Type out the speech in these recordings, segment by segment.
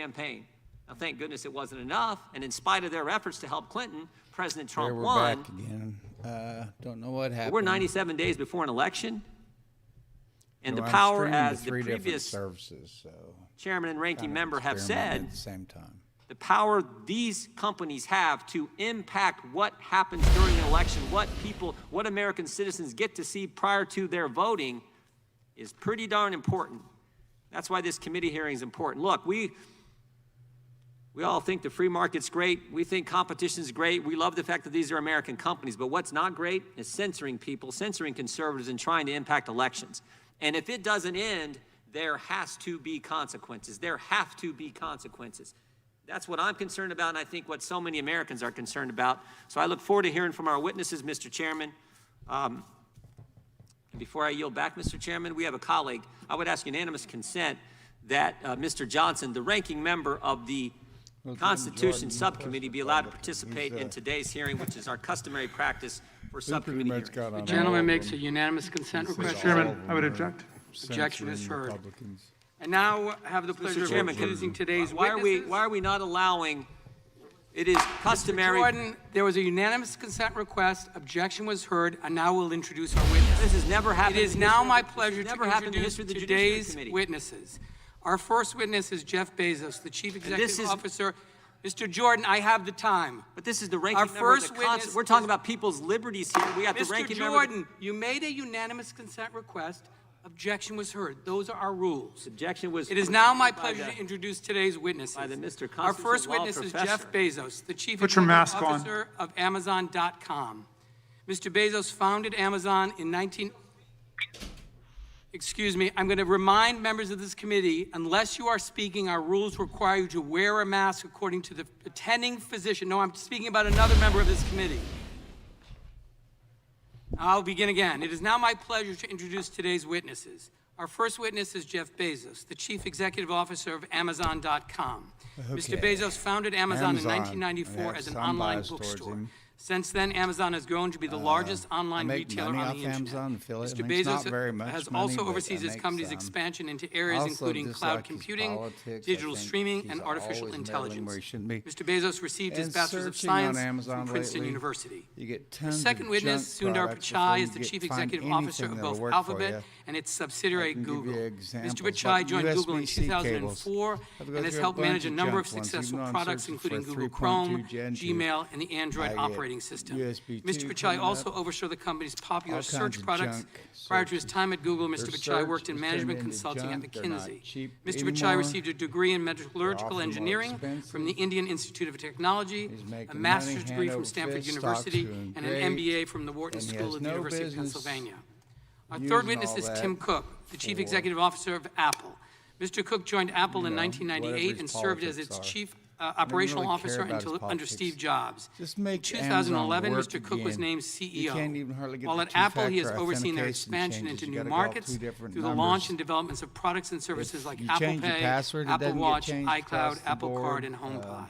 campaign. Now, thank goodness it wasn't enough, and in spite of their efforts to help Clinton, President Trump we're won. Back again. Don't know what happened. We're 97 days before an election, and No, the I'm power, streaming to as the 3 different previous services, so chairman and ranking kind of member have experimenting said, at the same time. the power these companies have to impact what happens during an election, what American citizens get to see prior to their voting is pretty darn important. That's why this committee hearing is important. Look, we all think the free market's great. We think competition's great. We love the fact that these are American companies. But what's not great is censoring people, censoring conservatives, and trying to impact elections. And if it doesn't end, there has to be consequences. There have to be consequences. That's what I'm concerned about, and I think what so many Americans are concerned about. So I look forward to hearing from our witnesses, Mr. Chairman. And before I yield back, Mr. Chairman, we have a colleague. I would ask unanimous consent that Mr. Johnson, the ranking member of the Constitution Subcommittee, be allowed to participate in today's hearing, which is our customary practice for subcommittee hearings. The gentleman makes a unanimous consent request. Mr. Chairman, I would object. Objection is heard. And now have the pleasure of introducing today's witnesses. Why are we not allowing? It is customary. Mr. Jordan, there was a unanimous consent request. Objection was heard, and now we'll introduce our witnesses. This has never happened. It is now my pleasure to introduce today's today's witnesses. Our first witness is Jeff Bezos, the Chief Executive Officer. Mr. Jordan, I have the time. But this is the ranking member of the Constitution. We're talking about people's liberties here. We have the ranking member. Mr. Jordan, you made a unanimous consent request. Objection was heard. Those are our rules. Objection was. It is now my pleasure to introduce today's witnesses. By the Mr. Our first Law witness is professor. Jeff Bezos, the Chief Put your Executive mask on. Officer of Amazon.com. Mr. Bezos founded Amazon in Excuse me, I'm going to remind members of this committee, unless you are speaking, our rules require you to wear a mask according to the attending physician. No, I'm speaking about another member of this committee. I'll begin again. It is now my pleasure to introduce today's witnesses. Our first witness is Jeff Bezos, the Chief Executive Officer of Amazon.com. Mr. Bezos founded Amazon in 1994 as an online bookstore. Since then, Amazon has grown to be the largest online retailer on the internet. Mr. Bezos has also oversees his company's expansion into areas including cloud computing, digital streaming, and artificial intelligence. Mr. Bezos received his Bachelor's of Science from Princeton University. The second witness, Sundar Pichai, is the Chief Executive Officer of both Alphabet and its subsidiary Google. Mr. Pichai joined Google in 2004 and has helped manage a number of successful products, including Google Chrome, Gmail, and the Android operating system. Mr. Pichai also oversaw the company's popular search products. Prior to his time at Google, Mr. Pichai worked in management consulting at McKinsey. Mr. Pichai received a degree in metallurgical engineering from the Indian Institute of Technology, a master's degree from Stanford University, and an MBA from the Wharton School of the University of Pennsylvania. Our third witness is Tim Cook, the Chief Executive Officer of Apple. Mr. Cook joined Apple in 1998 and served as its Chief Operational Officer until under Steve Jobs. In 2011, Mr. Cook was named CEO. While at Apple, he has overseen their expansion into new markets through the launch and developments of products and services like Apple Pay, Apple Watch, iCloud, Apple Card, and HomePod.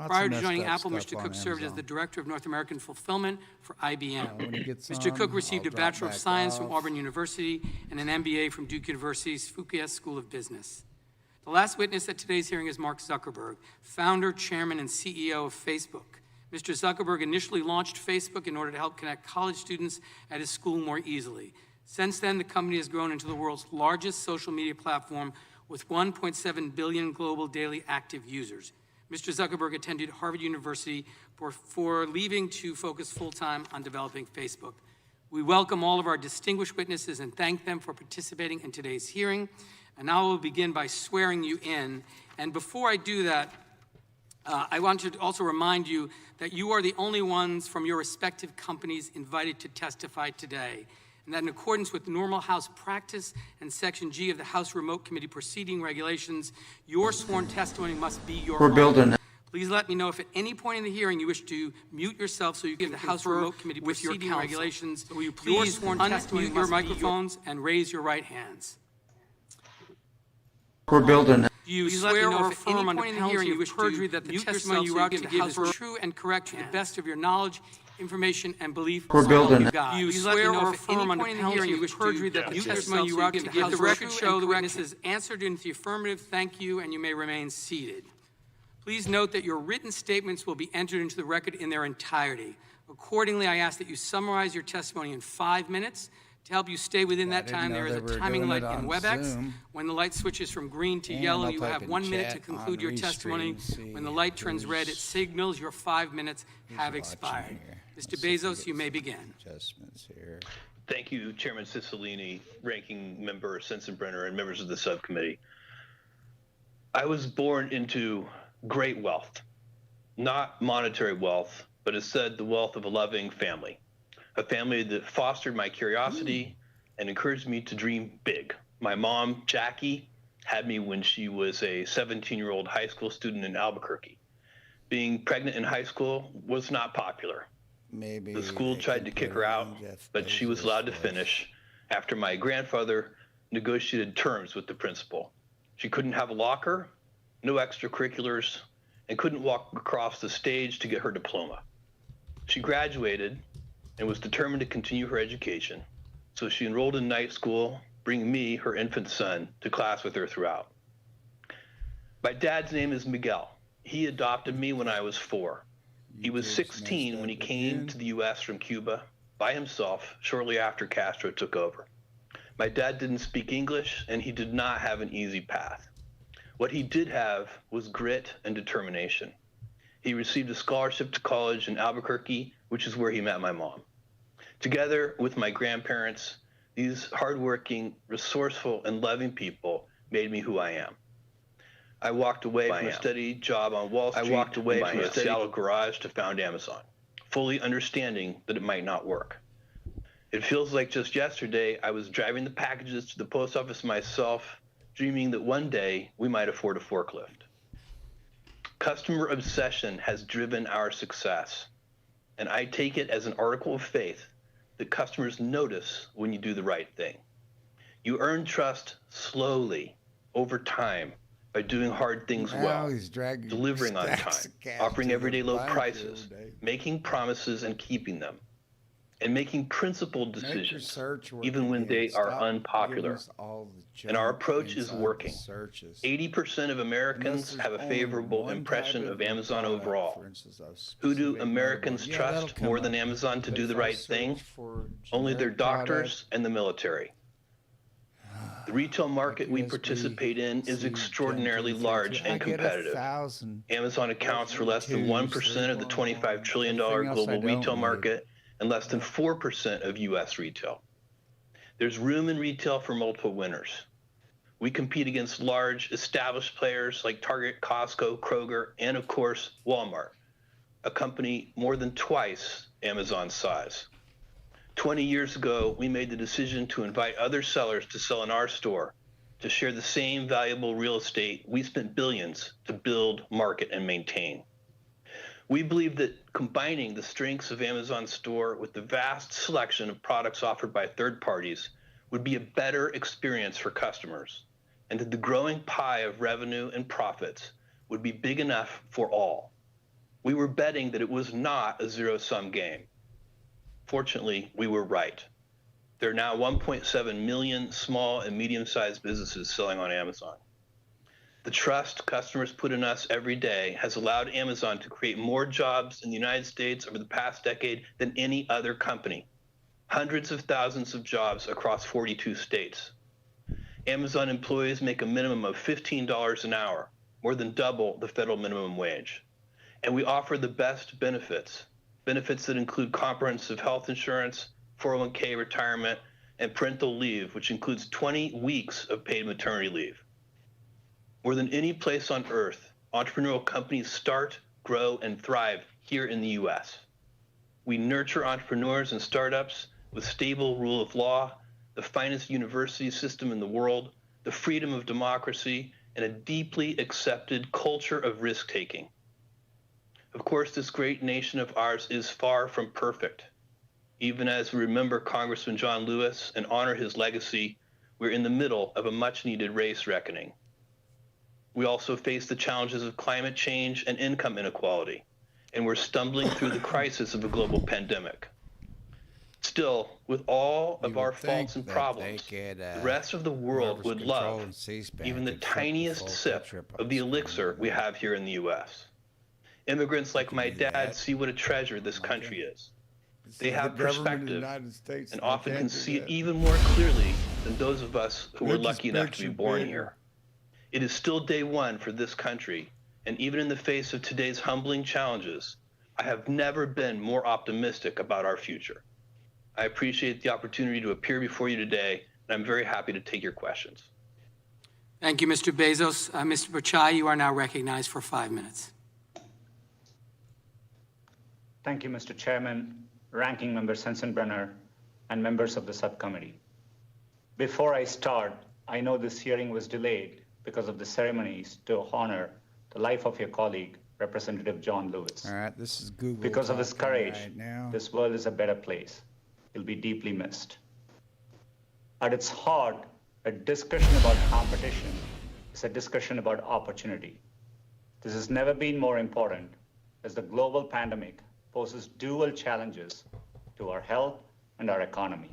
Prior to joining Apple, Mr. Cook served as the Director of North American Fulfillment for IBM. Mr. Cook received a Bachelor of Science from Auburn University and an MBA from Duke University's Fuqua School of Business. The last witness at today's hearing is Mark Zuckerberg, founder, chairman, and CEO of Facebook. Mr. Zuckerberg initially launched Facebook in order to help connect college students at his school more easily. Since then, the company has grown into the world's largest social media platform with 1.7 billion global daily active users. Mr. Zuckerberg attended Harvard University before leaving to focus full-time on developing Facebook. We welcome all of our distinguished witnesses and thank them for participating in today's hearing. And now we'll begin by swearing you in. And before I do that, I want to also remind you that you are the only ones from your respective companies invited to testify today. And that in accordance with normal House practice and Section G of the House Remote Committee Proceeding Regulations, your sworn testimony must be your own. Please let me know if at any point in the hearing you wish to mute yourself so you can the House Remote Committee Proceeding Regulations. So will you please unmute your microphones and raise your right hands? We're building. Do you swear or affirm on the penalty of perjury that the testimony you are to give is true and correct to the best of your knowledge, information, and belief? We're building. Do you swear or affirm on the penalty of perjury that the testimony you are to give the record show the witnesses answered in the affirmative? Thank you, and you may remain seated. Please note that your written statements will be entered into the record in their entirety. Accordingly, I ask that you summarize your testimony in 5 minutes. To help you stay within that time, there is a timing light in WebEx. When the light switches from green to yellow, you have 1 minute to conclude your testimony. When the light turns red, it signals your 5 minutes have expired. Mr. Bezos, you may begin. Adjustments here. Thank you, Chairman Cicilline, Ranking Member Sensenbrenner, and members of the subcommittee. I was born into great wealth, not monetary wealth, but instead the wealth of a loving family. A family that fostered my curiosity and encouraged me to dream big. My mom, Jackie, had me when she was a 17-year-old high school student in Albuquerque. Being pregnant in high school was not popular. Maybe The school tried to kick her out, but she was allowed to finish after my grandfather negotiated terms with the principal. She couldn't have a locker, no extracurriculars, and couldn't walk across the stage to get her diploma. She graduated and was determined to continue her education, so she enrolled in night school, bringing me, her infant son, to class with her throughout. My dad's name is Miguel. He adopted me when I was 4. He was 16 when he came to the U.S. from Cuba by himself shortly after Castro took over. My dad didn't speak English, and he did not have an easy path. What he did have was grit and determination. He received a scholarship to college in Albuquerque, which is where he met my mom. Together with my grandparents, these hardworking, resourceful, and loving people made me who I am. I walked away from a steady job on Wall Street. I walked away from a Seattle garage to found Amazon, fully understanding that it might not work. It feels like just yesterday I was driving the packages to the post office myself, dreaming that one day we might afford a forklift. Customer obsession has driven our success, and I take it as an article of faith that customers notice when you do the right thing. You earn trust slowly, over time, by doing hard things well, delivering on time, offering everyday low prices, making promises and keeping them, and making principled decisions, even when they are unpopular. And our approach is working. 80% of Americans have a favorable impression of Amazon overall. Who do Americans trust more than Amazon to do the right thing? Only their doctors and the military. The retail market we participate in is extraordinarily large and competitive. Amazon accounts for less than 1% of the $25 trillion global retail market and less than 4% of U.S. retail. There's room in retail for multiple winners. We compete against large, established players like Target, Costco, Kroger, and of course, Walmart, a company more than twice Amazon's size. 20 years ago, we made the decision to invite other sellers to sell in our store, to share the same valuable real estate we spent billions to build, market, and maintain. We believe that combining the strengths of Amazon's store with the vast selection of products offered by third parties would be a better experience for customers, and that the growing pie of revenue and profits would be big enough for all. We were betting that it was not a zero-sum game. Fortunately, we were right. There are now 1.7 million small and medium-sized businesses selling on Amazon. The trust customers put in us every day has allowed Amazon to create more jobs in the United States over the past decade than any other company. Hundreds of thousands of jobs across 42 states. Amazon employees make a minimum of $15 an hour, more than double the federal minimum wage. And we offer the best benefits that include comprehensive health insurance, 401k retirement, and parental leave, which includes 20 weeks of paid maternity leave. More than any place on earth, entrepreneurial companies start, grow, and thrive here in the U.S. We nurture entrepreneurs and startups with stable rule of law, the finest university system in the world, the freedom of democracy, and a deeply accepted culture of risk-taking. Of course, this great nation of ours is far from perfect. Even as we remember Congressman John Lewis and honor his legacy, we're in the middle of a much-needed race reckoning. We also face the challenges of climate change and income inequality, and we're stumbling through the crisis of a global pandemic. still, with all of You our would think faults and that problems, they could, the rest of the world whoever's would love controlling C-SPAN even the could flip the tiniest full sip picture of the on elixir screen. we have here in the U.S. Immigrants like my do dad that. see what a treasure this Okay. country is. This They is have the government of the perspective United States, and they often can't can do see it that. even more clearly than those of us who were Make this lucky enough to be picture born bigger. here. It is still day one for this country, and even in the face of today's humbling challenges, I have never been more optimistic about our future. I appreciate the opportunity to appear before you today, and I'm very happy to take your questions. Thank you, Mr. Bezos. Mr. Pichai, you are now recognized for 5 minutes. Thank you, Mr. Chairman, Ranking Member Sensenbrenner, and members of the subcommittee. Before I start, I know this hearing was delayed because of the ceremonies to honor the life of your colleague, Representative John Lewis. All right, this is Google. Because of his talking courage, right now. this world is a better place. He'll be deeply missed. At its heart, a discussion about competition is a discussion about opportunity. This has never been more important as the global pandemic poses dual challenges to our health and our economy.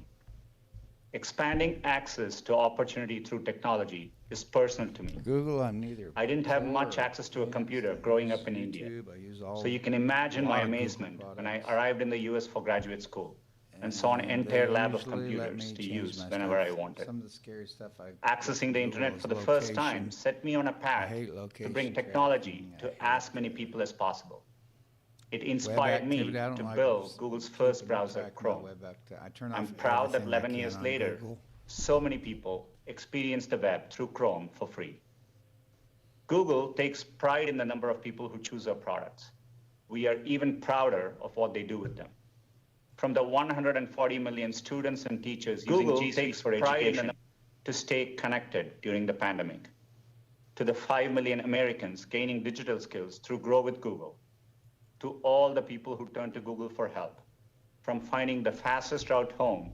Expanding access to opportunity through technology is personal to me. Google, I'm neither. I didn't have for much or access to a against. computer I growing use up in India. YouTube, I use all So you can imagine a my lot of Google amazement when I products. arrived in the US for graduate school and saw an And entire they lab of usually let computers me to change use my whenever I stuff. wanted. Some of the scary stuff I Accessing the internet Google for the is first time location. set me on a path hate to location bring technology tracking. I to hate as many people as possible. It inspired me activity, I don't to like build this. Google's Keep first it browser, track my Chrome. web activity. I turn I'm off proud that everything I 11 can years on later, Google. so many people experience the web through Chrome for free. Google takes pride in the number of people who choose our products. We are even prouder of what they do with them. From the 140 million students and teachers Google using G Suite takes for pride in education to stay connected during the pandemic. To the 5 million Americans gaining digital skills through Grow with Google. To all the people who turn to Google for help, from finding the fastest route home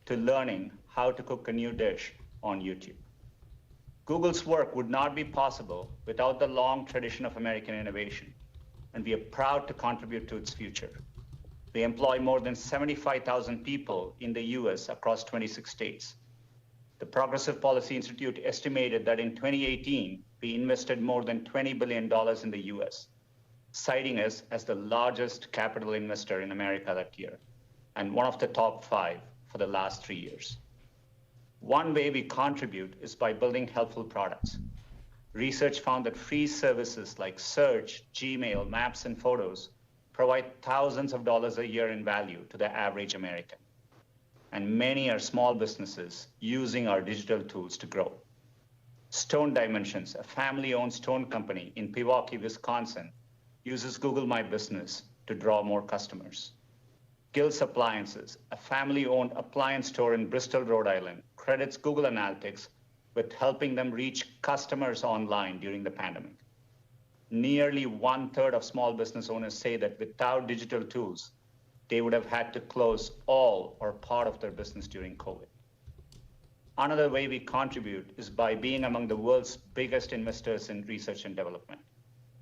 to learning how to cook a new dish on YouTube. Google's work would not be possible without the long tradition of American innovation, and we are proud to contribute to its future. We employ more than 75,000 people in the US across 26 states. The Progressive Policy Institute estimated that in 2018, we invested more than $20 billion in the US, citing us as the largest capital investor in America that year, and one of the top 5 for the last 3 years. One way we contribute is by building helpful products. Research found that free services like search, Gmail, Maps, and Photos provide thousands of dollars a year in value to the average American. And many are small businesses using our digital tools to grow. Stone Dimensions, a family-owned stone company in Pewaukee, Wisconsin, uses Google My Business to draw more customers. Gills Appliances, a family-owned appliance store in Bristol, Rhode Island, credits Google Analytics with helping them reach customers online during the pandemic. Nearly 1/3 of small business owners say that without digital tools, they would have had to close all or part of their business during COVID. Another way we contribute is by being among the world's biggest investors in research and development.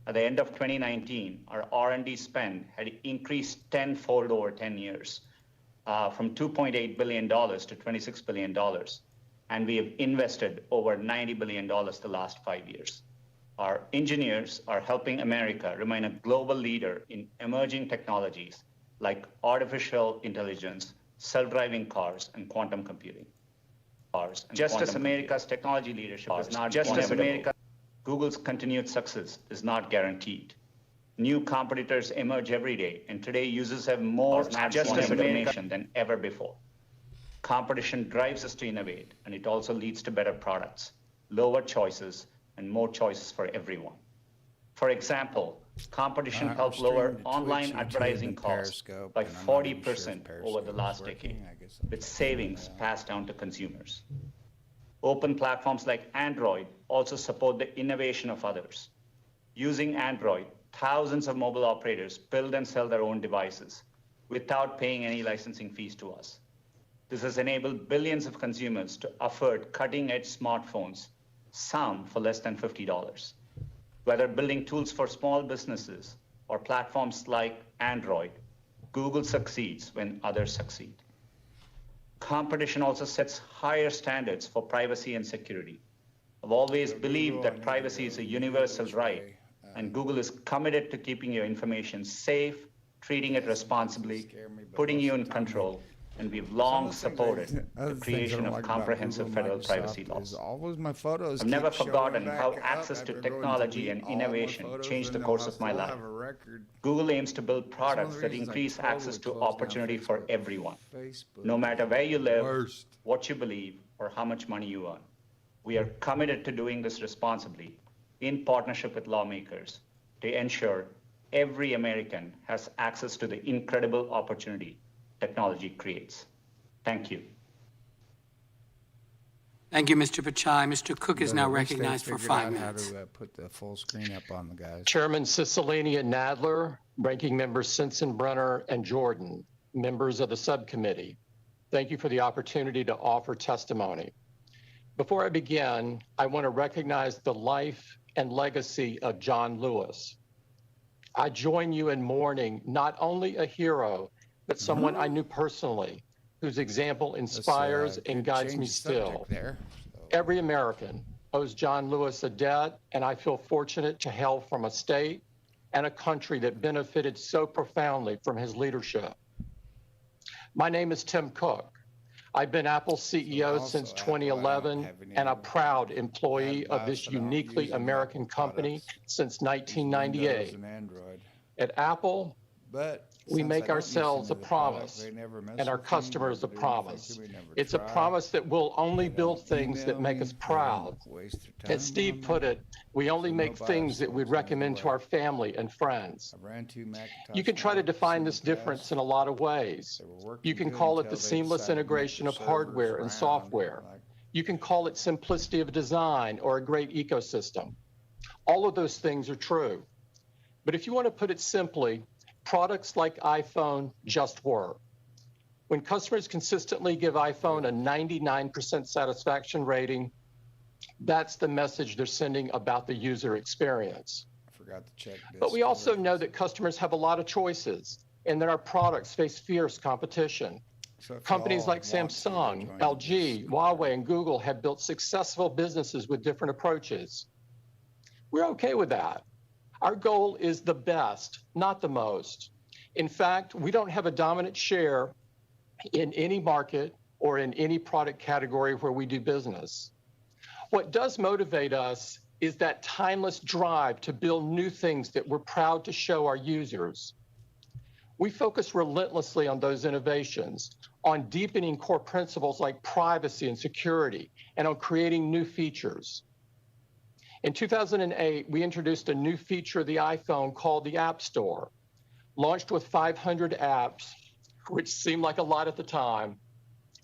At the end of 2019, our R&D spend had increased tenfold over 10 years, from $2.8 billion to $26 billion. And we have invested over $90 billion the last 5 years. Our engineers are helping America remain a global leader in emerging technologies like artificial intelligence, self-driving cars, and quantum computing. Just as America's technology leadership is not inevitable, Google's continued success is not guaranteed. New competitors emerge every day, and today users have more information than ever before. Competition drives us to innovate, and it also leads to better products, lower choices, and more choices for everyone. For example, competition helped lower online advertising costs by 40% over the last decade, with savings passed down to consumers. Open platforms like Android also support the innovation of others. Using Android, thousands of mobile operators build and sell their own devices without paying any licensing fees to us. This has enabled billions of consumers to afford cutting-edge smartphones, some for less than $50. Whether building tools for small businesses or platforms like Android, Google succeeds when others succeed. Competition also sets higher standards for privacy and security. I've always believed that privacy is a universal right, and Google is committed to keeping your information safe, treating it responsibly, putting you in control, and we've long supported the creation of comprehensive federal privacy laws. Always my photos. I've never forgotten how access to technology and innovation changed the course of my life. Google aims to build products that increase access to opportunity for everyone, no matter where you live, what you believe, or how much money you earn. We are committed to doing this responsibly in partnership with lawmakers to ensure every American has access to the incredible opportunity technology creates. Thank you. Thank you, Mr. Pichai. Mr. Cook is now recognized for 5 minutes. How to put the full screen up on the guys. Chairman Cicilline and Nadler, Ranking Members Sensenbrenner and Jordan, members of the subcommittee, thank you for the opportunity to offer testimony. Before I begin, I want to recognize the life and legacy of John Lewis. I join you in mourning not only a hero, but someone I knew personally, whose example inspires and guides me still. Every American owes John Lewis a debt, and I feel fortunate to hail from a state and a country that benefited so profoundly from his leadership. My name is Tim Cook. I've been Apple's CEO since 2011 and a proud employee of this uniquely American company since 1998. At Apple, we make ourselves a promise and our customers a promise. It's a promise that we'll only build things that make us proud. As Steve put it, we only make things that we'd recommend to our family and friends. You can try to define this difference in a lot of ways. You can call it the seamless integration of hardware and software. You can call it simplicity of design or a great ecosystem. All of those things are true. But if you want to put it simply, products like iPhone just work. When customers consistently give iPhone a 99% satisfaction rating, that's the message they're sending about the user experience. I forgot to check this. But we also know that customers have a lot of choices and that our products face fierce competition. Companies like Samsung, LG, Huawei, and Google have built successful businesses with different approaches. We're okay with that. Our goal is the best, not the most. In fact, we don't have a dominant share in any market or in any product category where we do business. What does motivate us is that timeless drive to build new things that we're proud to show our users. We focus relentlessly on those innovations, on deepening core principles like privacy and security, and on creating new features. In 2008, we introduced a new feature of the iPhone called the App Store. Launched with 500 apps, which seemed like a lot at the time,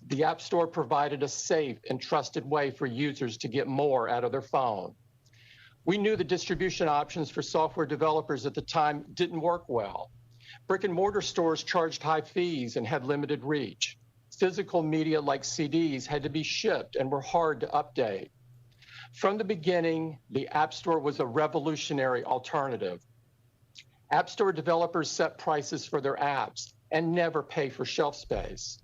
the App Store provided a safe and trusted way for users to get more out of their phone. We knew the distribution options for software developers at the time didn't work well. Brick and mortar stores charged high fees and had limited reach. Physical media like CDs had to be shipped and were hard to update. From the beginning, the App Store was a revolutionary alternative. App Store developers set prices for their apps and never pay for shelf space.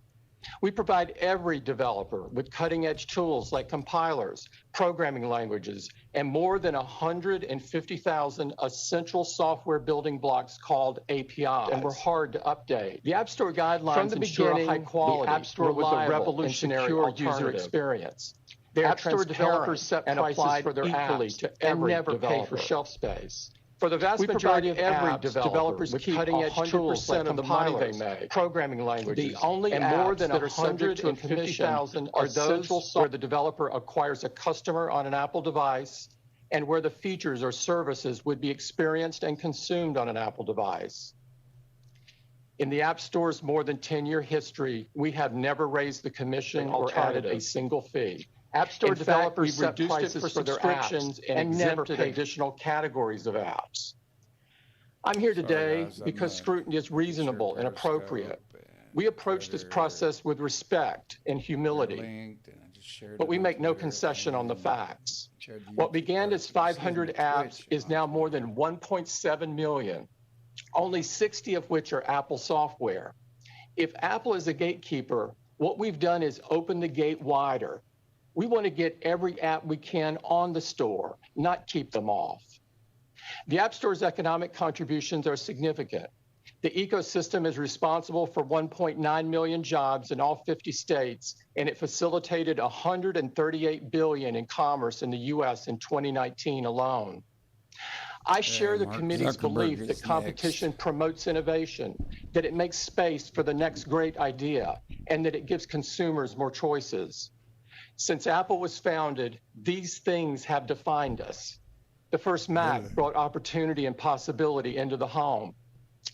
We provide every developer with cutting-edge tools like compilers, programming languages, and more than 150,000 essential software building blocks called APIs, and we're hard to update. The App Store guidelines ensure high quality, the App Store was a revolutionary user experience. App Store developers set prices for their apps to every and never pay for shelf space. For the vast majority of apps, developers keep cutting-edge tools like of the money they make, programming languages, the only and more than that are subject to commission are those where the developer acquires a customer on an Apple device and where the features or services would be experienced and consumed on an Apple device. In the App Store's more than 10-year history, we have never raised the commission or added a single fee. App Store developers set prices for subscriptions and exempted additional categories of apps. I'm here today because scrutiny is reasonable and appropriate. We approach this process with respect and humility, but we make no concession on the facts. What began as 500 apps is now more than 1.7 million, only 60 of which are Apple software. If Apple is a gatekeeper, What we've done is open the gate wider. We want to get every app we can on the store, not keep them off. The App Store's economic contributions are significant. The ecosystem is responsible for 1.9 million jobs in all 50 states, and it facilitated $138 billion in commerce in the U.S. in 2019 alone. I share the committee's belief that competition promotes innovation, that it makes space for the next great idea, and that it gives consumers more choices. Since Apple was founded, these things have defined us. The first Mac brought opportunity and possibility into the home.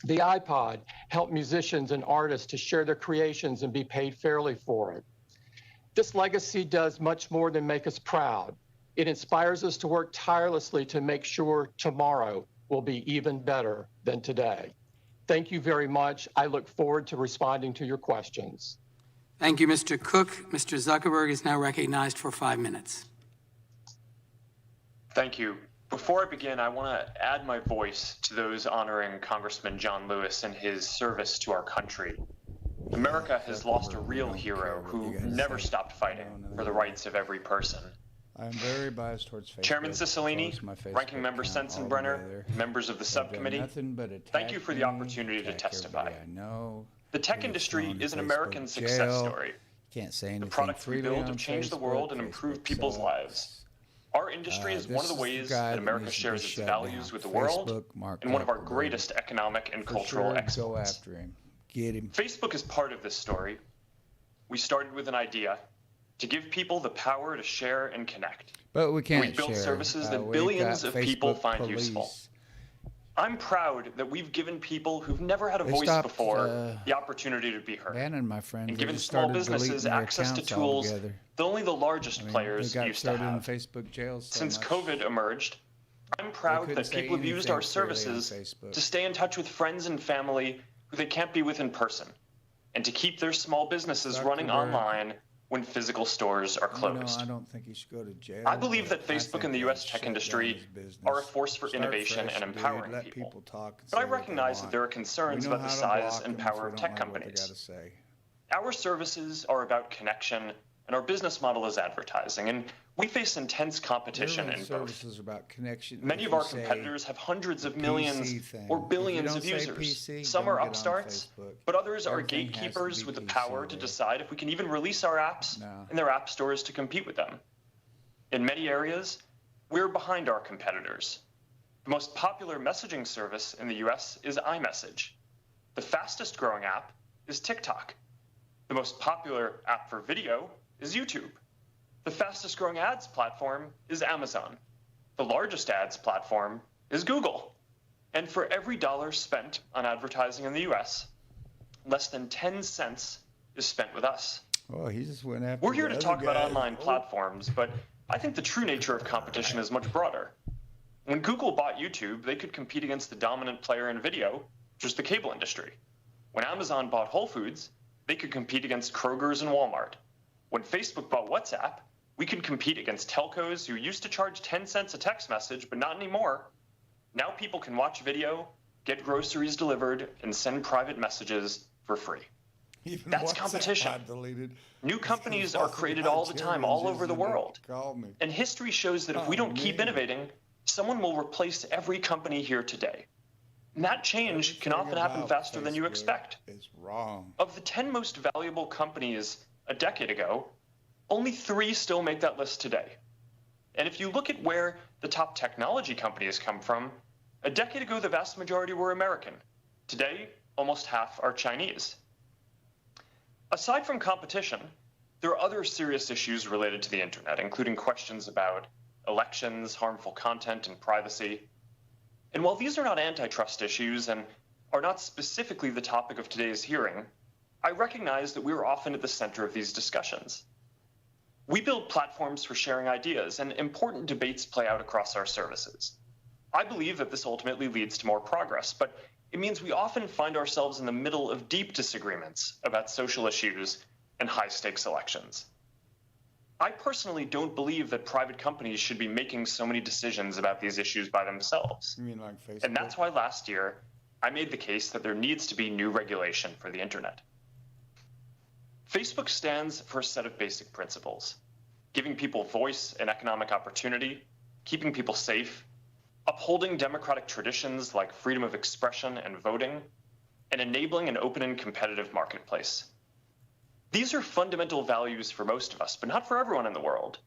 The iPod helped musicians and artists to share their creations and be paid fairly for it. This legacy does much more than make us proud. It inspires us to work tirelessly to make sure tomorrow will be even better than today. Thank you very much. I look forward to responding to your questions. Thank you, Mr. Cook. Mr. Zuckerberg is now recognized for 5 minutes. Thank you. Before I begin, I want to add my voice to those honoring Congressman John Lewis and his service to our country. America has lost a real hero who never stopped fighting for the rights of every person. I'm very biased towards Facebook. Chairman Cicilline, Ranking Member Sensenbrenner, members of the subcommittee, thank you for the opportunity to testify. The tech industry is an American success story. Can't say anything. The products we build have changed the world and improved people's lives. Our industry is one of the ways that America shares its values with the world and one of our greatest economic and cultural exports. Go after him. Get him. Facebook is part of this story. We started with an idea to give people the power to share and connect. But we can't We built services that billions of people find useful. I'm proud that we've given people who've never had a voice before the opportunity to be heard. My friends, and given small businesses access to tools that only the largest players used to have. Facebook jails Since COVID emerged, I'm proud that people have used our services to stay in touch with friends and family who they can't be with in person, and to keep their small businesses running online when physical stores are closed. I don't think he should go to jail. I believe that Facebook and the U.S. tech industry are a force for innovation and empowering people. But I recognize that there are concerns about the size and power of tech companies. Our services are about connection, and our business model is advertising, and we face intense competition in both. Many of our competitors have hundreds of millions or billions of users. Some are upstarts, but others are gatekeepers with the power to decide if we can even release our apps in their app stores to compete with them. In many areas, we're behind our competitors. The most popular messaging service in the US is iMessage. The fastest growing app is TikTok. The most popular app for video is YouTube. The fastest growing ads platform is Amazon. The largest ads platform is Google. And for every dollar spent on advertising in the US, less than 10 cents is spent with us. Oh, he just went after We're here to talk about online platforms, but I think the true nature of competition is much broader. When Google bought YouTube, they could compete against the dominant player in video, which was the cable industry. When Amazon bought Whole Foods, they could compete against Kroger's and Walmart. When Facebook bought WhatsApp, we could compete against telcos who used to charge 10 cents a text message, but not anymore. Now people can watch video, get groceries delivered, and send private messages for free. That's competition. New companies are created all the time, all over the world. And history shows that if we don't keep innovating, someone will replace every company here today. And that change can often happen faster than you expect. Of the 10 most valuable companies a decade ago, only 3 still make that list today. And if you look at where the top technology companies come from, a decade ago the vast majority were American. Today, almost half are Chinese. Aside from competition, there are other serious issues related to the internet, including questions about elections, harmful content, and privacy. And while these are not antitrust issues and are not specifically the topic of today's hearing, I recognize that we are often at the center of these discussions. We build platforms for sharing ideas, and important debates play out across our services. I believe that this ultimately leads to more progress, but it means we often find ourselves in the middle of deep disagreements about social issues and high-stakes elections. I personally don't believe that private companies should be making so many decisions about these issues by themselves. You mean like Facebook? And that's why last year, I made the case that there needs to be new regulation for the internet. Facebook stands for a set of basic principles: giving people voice and economic opportunity, keeping people safe, upholding democratic traditions like freedom of expression and voting, and enabling an open and competitive marketplace. These are fundamental values for most of us, but not for everyone in the world.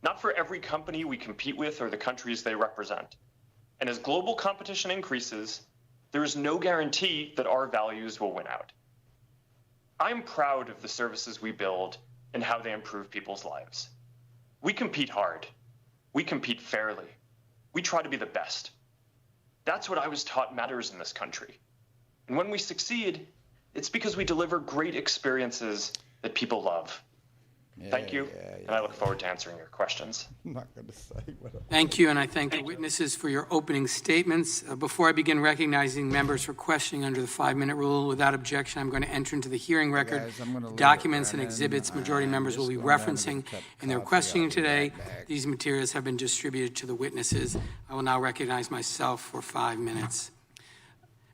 Not for every company we compete with or the countries they represent. And as global competition increases, there is no guarantee that our values will win out. I'm proud of the services we build and how they improve people's lives. We compete hard. We compete fairly. We try to be the best. That's what I was taught matters in this country. And when we succeed, it's because we deliver great experiences that people love. Thank you, and I look forward to answering your questions. I'm not going to say what Thank you, and I thank the witnesses for your opening statements. Before I begin recognizing members for questioning under the 5-minute rule, without objection, I'm going to enter into the hearing record Guys, I'm gonna leave it documents there, and and exhibits then majority I'm members will just be going down to referencing get a cup in their of coffee. questioning I'll be today. right back. These materials have been distributed to the witnesses. I will now recognize myself for 5 minutes.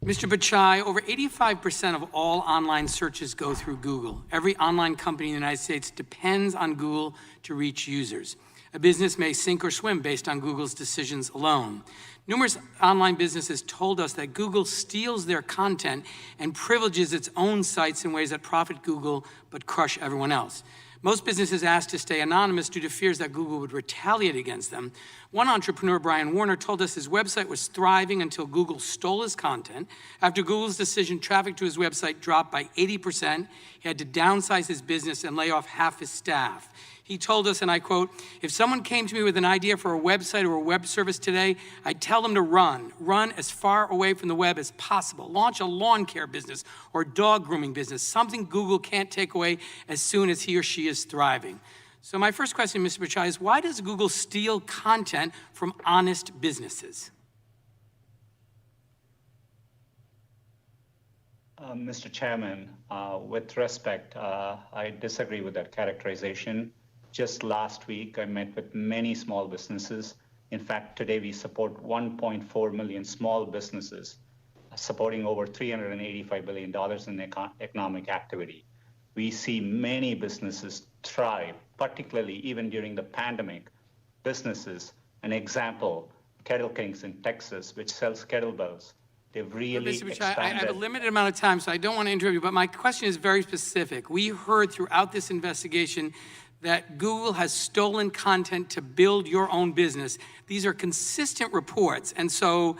Mr. Bachai, over 85% of all online searches go through Google. Every online company in the United States depends on Google to reach users. A business may sink or swim based on Google's decisions alone. Numerous online businesses told us that Google steals their content and privileges its own sites in ways that profit Google but crush everyone else. Most businesses asked to stay anonymous due to fears that Google would retaliate against them. One entrepreneur, Brian Warner, told us his website was thriving until Google stole his content. After Google's decision, traffic to his website dropped by 80%. He had to downsize his business and lay off half his staff. He told us, and I quote, "If someone came to me with an idea for a website or a web service today, I'd tell them to run as far away from the web as possible. Launch a lawn care business or dog grooming business, something Google can't take away as soon as he or she is thriving." So my first question, Mr. Bachai, is why does Google steal content from honest businesses? Mr. Chairman, with respect, I disagree with that characterization. Just last week, I met with many small businesses. In fact, today we support 1.4 million small businesses, supporting over $385 billion in economic activity. We see many businesses thrive, particularly even during the pandemic. Businesses, an example, Kettle Kings in Texas, which sells kettlebells. They've really Mr. Bachai, expanded. I have a limited amount of time, so I don't want to interrupt you, but my question is very specific. We heard throughout this investigation that Google has stolen content to build your own business. These are consistent reports, and so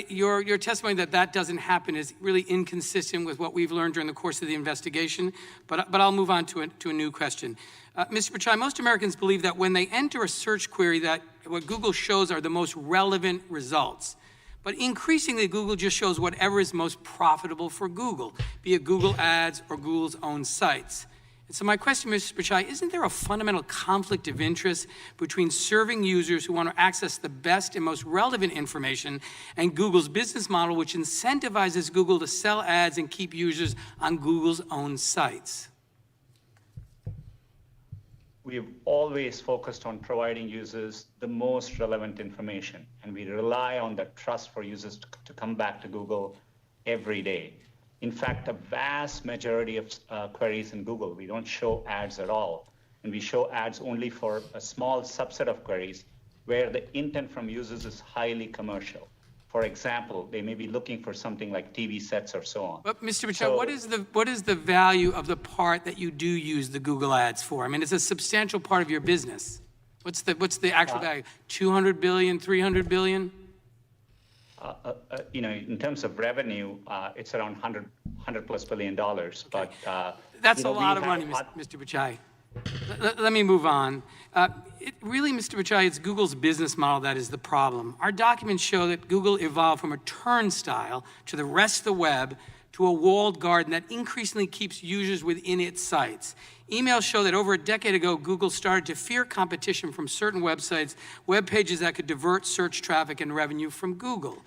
your testimony that doesn't happen is really inconsistent with what we've learned during the course of the investigation, but I'll move on to a new question. Mr. Bachai, most Americans believe that when they enter a search query that what Google shows are the most relevant results. But increasingly, Google just shows whatever is most profitable for Google, be it Google Ads or Google's own sites. And so my question, Mr. Bachai, isn't there a fundamental conflict of interest between serving users who want to access the best and most relevant information and Google's business model, which incentivizes Google to sell ads and keep users on Google's own sites? We've always focused on providing users the most relevant information, and we rely on that trust for users to come back to Google every day. In fact, a vast majority of queries in Google, we don't show ads at all, and we show ads only for a small subset of queries where the intent from users is highly commercial. For example, they may be looking for something like TV sets or so on. But Mr. Bachai, what is the value of the part that you do use the Google ads for? I mean, it's a substantial part of your business. What's the actual value? 200 billion, 300 billion? In terms of revenue, it's around $100+ billion. Okay. But that's a lot of money, Mr. Bachai. Let me move on. Really, Mr. Bachai, it's Google's business model that is the problem. Our documents show that Google evolved from a turnstile to the rest of the web to a walled garden that increasingly keeps users within its sites. Emails show that over a decade ago, Google started to fear competition from certain websites, web pages that could divert search traffic and revenue from Google.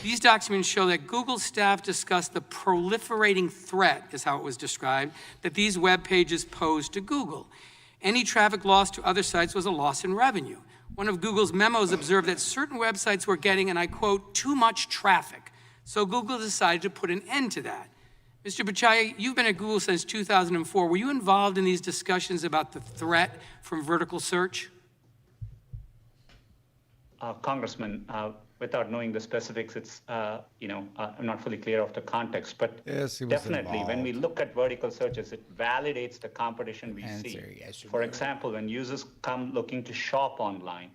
These documents show that Google staff discussed the proliferating threat, is how it was described, that these web pages posed to Google. Any traffic lost to other sites was a loss in revenue. One of Google's memos observed that certain websites were getting, and I quote, too much traffic. So Google decided to put an end to that. Mr. Pichai, you've been at Google since 2004. Were you involved in these discussions about the threat from vertical search? Congressman, without knowing the specifics, it's, I'm not fully clear of the context, but Yes, he was definitely when we involved. look at vertical searches, it validates the competition we see. Yes, you For were. example, when users come looking to shop online,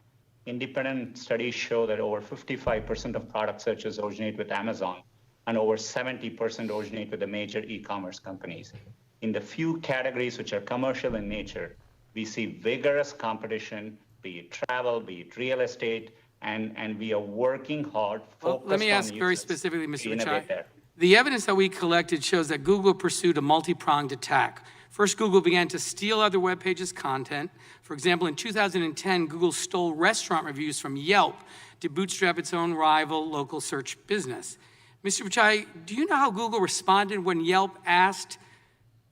independent studies show that over 55% of product searches originate with Amazon and over 70% originate with the major e-commerce companies. In the few categories which are commercial in nature, we see vigorous competition, be it travel, be it real estate, and we are working hard, focused Let me on ask very users specifically, to Mr. innovate Pichai. there. The evidence that we collected shows that Google pursued a multi-pronged attack. First, Google began to steal other web pages' content. For example, in 2010, Google stole restaurant reviews from Yelp to bootstrap its own rival local search business. Mr. Pichai, do you know how Google responded when Yelp asked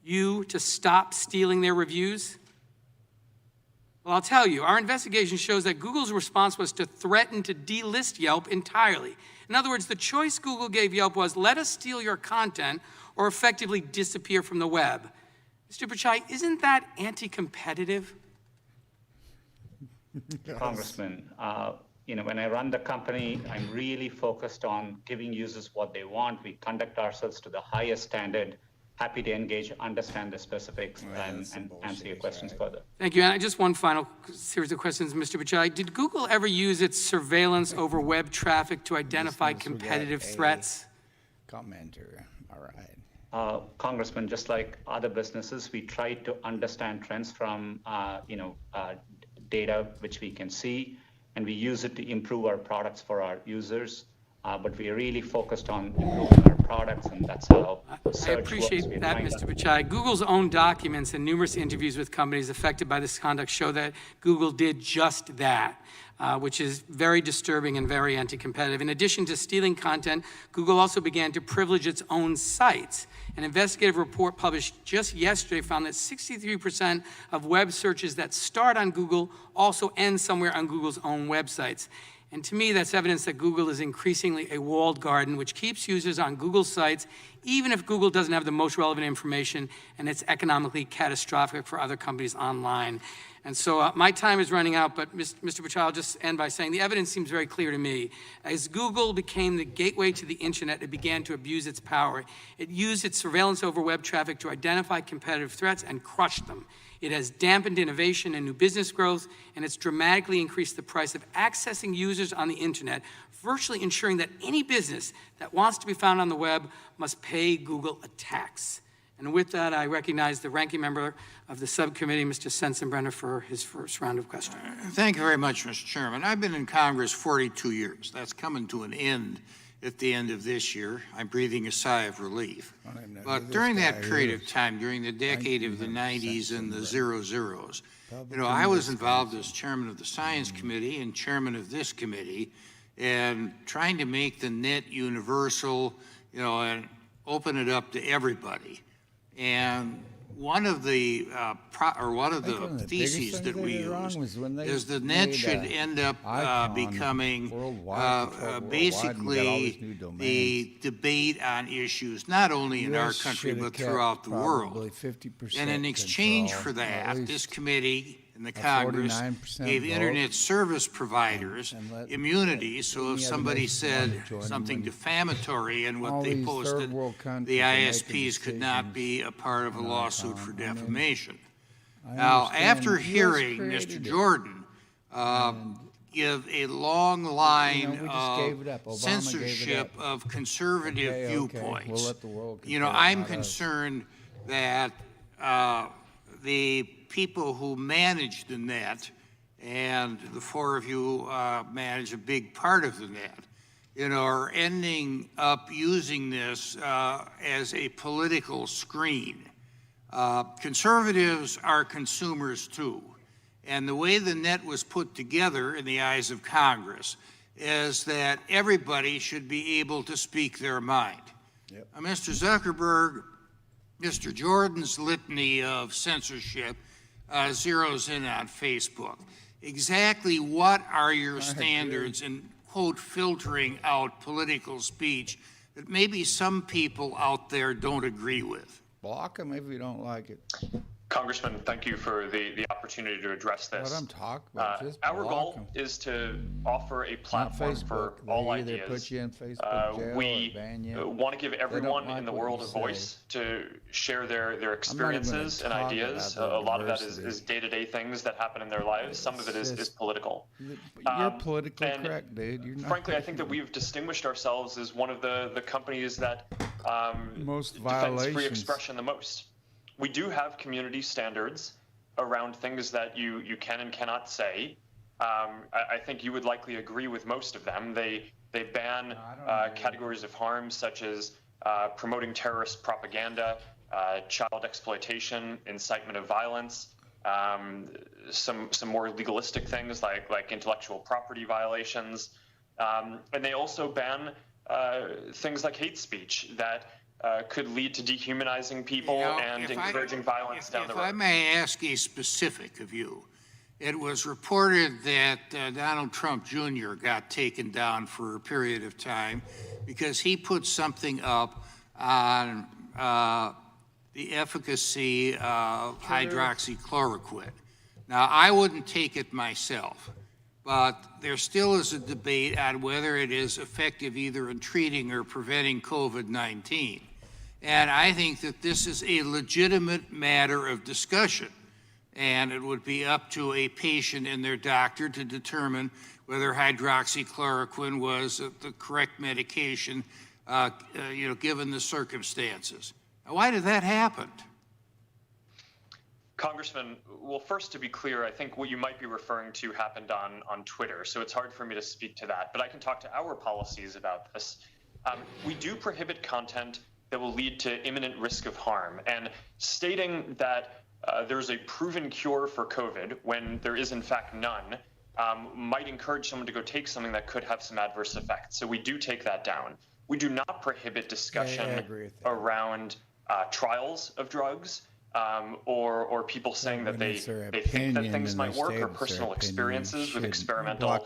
you to stop stealing their reviews? Well, I'll tell you, our investigation shows that Google's response was to threaten to delist Yelp entirely. In other words, the choice Google gave Yelp was, let us steal your content or effectively disappear from the web. Mr. Pichai, isn't that anti-competitive? Congressman, when I run the company, I'm really focused on giving users what they want. We conduct ourselves to the highest standard. Happy to engage, understand the specifics, and answer your questions further. Thank you. And just one final series of questions, Mr. Pichai. Did Google ever use its surveillance over web traffic to identify competitive threats? Commenter, all right. Congressman, just like other businesses, we try to understand trends from data which we can see, and we use it to improve our products for our users. But we are really focused on improving our products, and that's how search I works. appreciate We're that, trying to- Mr. Pichai. Google's own documents and numerous interviews with companies affected by this conduct show that Google did just that, which is very disturbing and very anti-competitive. In addition to stealing content, Google also began to privilege its own sites. An investigative report published just yesterday found that 63% of web searches that start on Google also end somewhere on Google's own websites. And to me, that's evidence that Google is increasingly a walled garden, which keeps users on Google sites, even if Google doesn't have the most relevant information and it's economically catastrophic for other companies online. And so my time is running out, but Mr. Pichai, I'll just end by saying the evidence seems very clear to me. As Google became the gateway to the internet, it began to abuse its power. It used its surveillance over web traffic to identify competitive threats and crush them. It has dampened innovation and new business growth, and it's dramatically increased the price of accessing users on the internet, virtually ensuring that any business that wants to be found on the web must pay Google a tax. And with that, I recognize the ranking member of the subcommittee, Mr. Sensenbrenner, for his first round of questions. Thank you very much, Mr. Chairman. I've been in Congress 42 years. That's coming to an end at the end of this year. I'm breathing a sigh of relief. But during that period of time, during the decade of the 90s and the 00s, I was involved as chairman of the Science Committee and chairman of this committee, and trying to make the net universal, and open it up to everybody. And one of the theses that we use is the net should end up becoming basically the debate on issues not only in our country but throughout the world. And in exchange for that, this committee and the Congress gave internet service providers immunity, so if somebody said something defamatory in what they posted, the ISPs could not be a part of a lawsuit for defamation. Now, after hearing Mr. Jordan give a long line of censorship of conservative viewpoints, I'm concerned that the people who manage the net, and the four of you manage a big part of the net, are ending up using this as a political screen. Conservatives are consumers too, and the way the net was put together in the eyes of Congress is that everybody should be able to speak their mind. Mr. Zuckerberg, Mr. Jordan's litany of censorship zeroes in on Facebook. Exactly what are your standards in, quote, filtering out political speech that maybe some people out there don't agree with? Block them if you don't like it. Congressman, thank you for the opportunity to address this. What I'm talking about, just our goal them. is to offer a platform for all either ideas. Put you in Facebook jail We or ban you. want to give everyone like in the what world you a voice to share their even experiences and talk ideas. about A lot of that diversity. is day-to-day things that happen in their lives. Some of it is political. You're politically and correct, dude. You're not frankly, I think that we've distinguished ourselves as one of the companies that most defends violations. free expression the most. We do have community standards around things that you can and cannot say. I think you would likely agree with most of them. They ban categories of harm such as promoting terrorist propaganda, child exploitation, incitement of violence, some more legalistic things like intellectual property violations, and they also ban things like hate speech that could lead to dehumanizing people and encouraging violence down the road. If I may ask a specific of you, it was reported that Donald Trump Jr. got taken down for a period of time because he put something up on the efficacy of hydroxychloroquine. Now, I wouldn't take it myself, but there still is a debate on whether it is effective either in treating or preventing COVID-19. And I think that this is a legitimate matter of discussion. And it would be up to a patient and their doctor to determine whether hydroxychloroquine was the correct medication, given the circumstances. Now, why did that happen? Congressman, well, first, to be clear, I think what you might be referring to happened on Twitter, so it's hard for me to speak to that. But I can talk to our policies about this. We do prohibit content that will lead to imminent risk of harm. And stating that there's a proven cure for COVID when there is in fact none might encourage someone to go take something that could have some adverse effects. So we do take that down. We do not prohibit discussion around trials of drugs or people saying that they think that things might work or personal experiences with experimental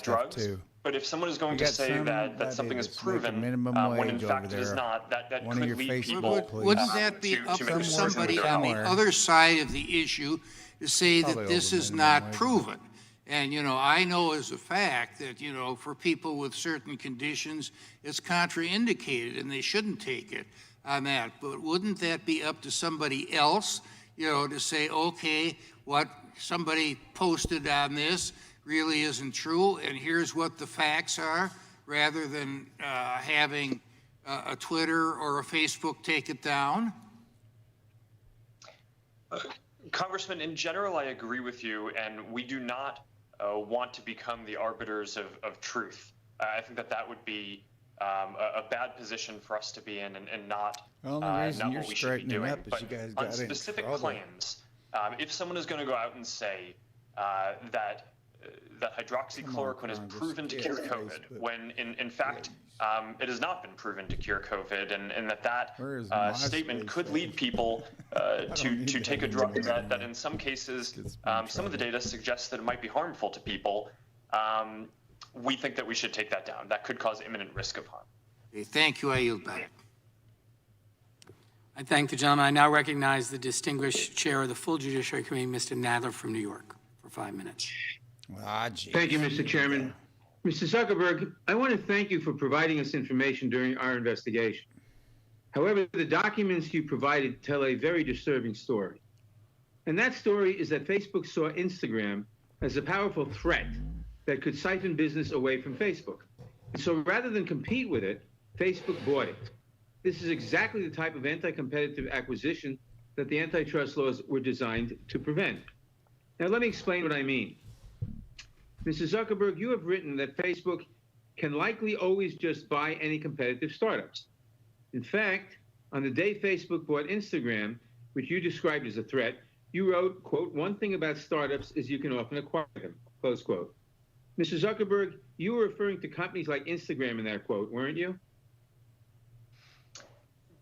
drugs. But if someone is going to say that something is proven when in fact it is not, that could lead people wouldn't that be up to somebody on the other side of the issue to say that this is not proven? And, I know as a fact that, for people with certain conditions, it's contraindicated and they shouldn't take it on that. But wouldn't that be up to somebody else, to say, okay, what somebody posted on this really isn't true, and here's what the facts are, rather than having a Twitter or a Facebook take it down? Congressman, in general, I agree with you, and we do not want to become the arbiters of truth. I think that would be a bad position for us to be in and not what we should be doing. But on specific claims, if someone is going to go out and say that hydroxychloroquine is proven to cure COVID, when in fact it has not been proven to cure COVID, and that statement could lead people to take a drug that in some cases, some of the data suggests that it might be harmful to people. We think that we should take that down. That could cause imminent risk of harm. Okay, thank you. I yield back. I thank the gentleman. I now recognize the distinguished chair of the full Judiciary Committee, Mr. Nadler from New York, for 5 minutes. Thank you, Mr. Chairman. Mr. Zuckerberg, I want to thank you for providing us information during our investigation. However, the documents you provided tell a very disturbing story. And that story is that Facebook saw Instagram as a powerful threat that could siphon business away from Facebook. And so rather than compete with it, Facebook bought it. This is exactly the type of anti-competitive acquisition that the antitrust laws were designed to prevent. Now, let me explain what I mean. Mr. Zuckerberg, you have written that Facebook can likely always just buy any competitive startups. In fact, on the day Facebook bought Instagram, which you described as a threat, you wrote, quote, "One thing about startups is you can often acquire them," close quote. Mr. Zuckerberg, you were referring to companies like Instagram in that quote, weren't you?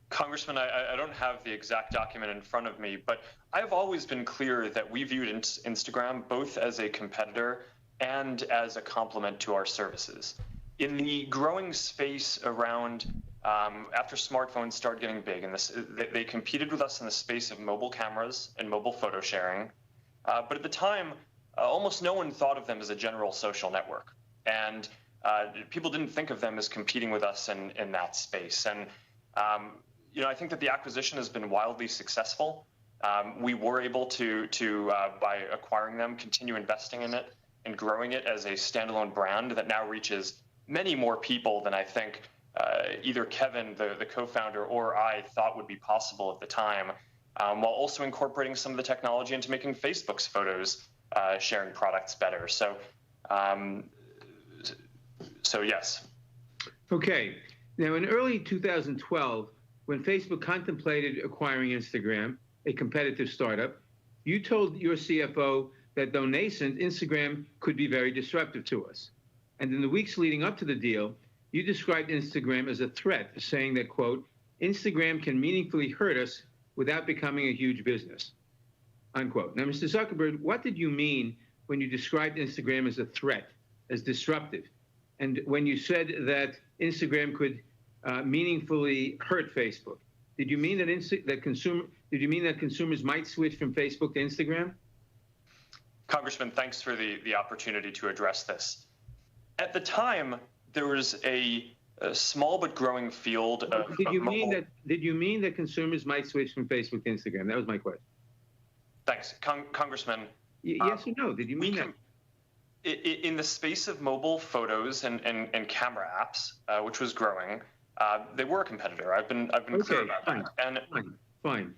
Congressman, I don't have the exact document in front of me, but I've always been clear that we viewed Instagram both as a competitor and as a complement to our services. In the growing space around after smartphones started getting big, and they competed with us in the space of mobile cameras and mobile photo sharing. But at the time, almost no one thought of them as a general social network. And people didn't think of them as competing with us in that space. And, I think that the acquisition has been wildly successful. We were able to by acquiring them, continue investing in it and growing it as a standalone brand that now reaches many more people than I think either Kevin, the co-founder, or I thought would be possible at the time, while also incorporating some of the technology into making Facebook's photos sharing products better. So yes. Okay. Now, in early 2012, when Facebook contemplated acquiring Instagram, a competitive startup, you told your CFO that though nascent, Instagram could be very disruptive to us. And in the weeks leading up to the deal, you described Instagram as a threat, saying that, quote, Instagram can meaningfully hurt us without becoming a huge business, unquote. Now, Mr. Zuckerberg, what did you mean when you described Instagram as a threat, as disruptive? And when you said that Instagram could meaningfully hurt Facebook, did you mean that consumers might switch from Facebook to Instagram? Congressman, thanks for the opportunity to address this. At the time, there was a small but growing field of Did you mean that consumers might switch from Facebook to Instagram? That was my question. Thanks, Congressman. Yes or no? Did you mean that? In the space of mobile photos and camera apps, which was growing, they were a competitor. I've been clear about that. And fine.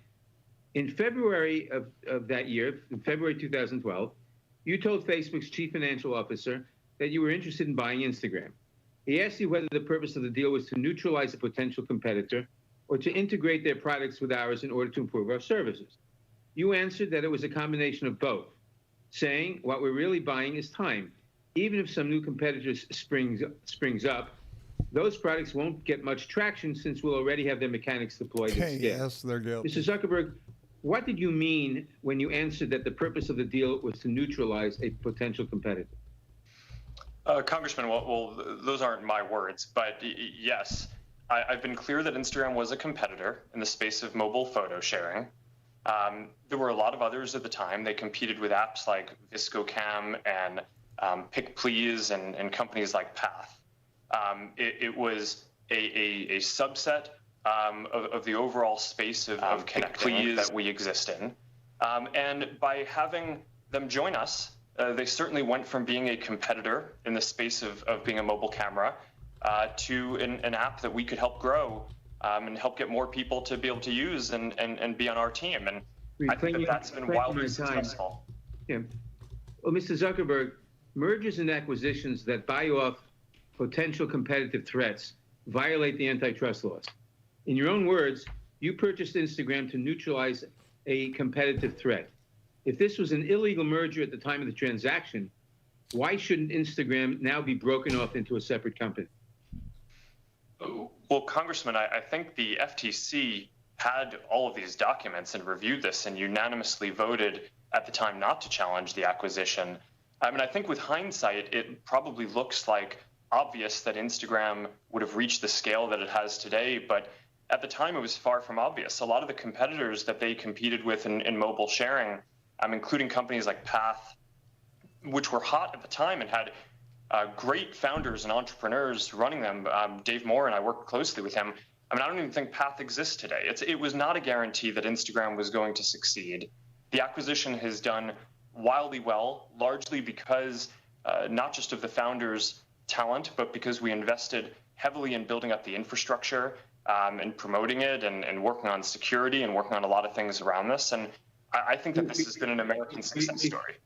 In February of that year, in February 2012, you told Facebook's chief financial officer that you were interested in buying Instagram. He asked you whether the purpose of the deal was to neutralize a potential competitor or to integrate their products with ours in order to improve our services. You answered that it was a combination of both, saying what we're really buying is time. Even if some new competitor springs up, those products won't get much traction since we'll already have their mechanics deployed at scale. Yes, they're guilty. Mr. Zuckerberg, what did you mean when you answered that the purpose of the deal was to neutralize a potential competitor? Congressman, well, those aren't my words, but yes, I've been clear that Instagram was a competitor in the space of mobile photo sharing. There were a lot of others at the time. They competed with apps like ViscoCam and PicPlease and companies like Path. It was a subset of the overall space of connecting that we exist in. And by having them join us, they certainly went from being a competitor in the space of being a mobile camera to an app that we could help grow and help get more people to be able to use and be on our team. And I think that's been wildly successful. Yeah. Well, Mr. Zuckerberg, mergers and acquisitions that buy off potential competitive threats violate the antitrust laws. In your own words, you purchased Instagram to neutralize a competitive threat. If this was an illegal merger at the time of the transaction, why shouldn't Instagram now be broken off into a separate company? Well, Congressman, I think the FTC had all of these documents and reviewed this and unanimously voted at the time not to challenge the acquisition. I mean, I think with hindsight, it probably looks like obvious that Instagram would have reached the scale that it has today, but at the time it was far from obvious. A lot of the competitors that they competed with in mobile sharing, including companies like Path, which were hot at the time and had great founders and entrepreneurs running them. Dave Moore and I worked closely with him. I mean, I don't even think Path exists today. It was not a guarantee that Instagram was going to succeed. The acquisition has done wildly well, largely because not just of the founders' talent, but because we invested heavily in building up the infrastructure and promoting it and working on security and working on a lot of things around this. And I think that this has been an American success story.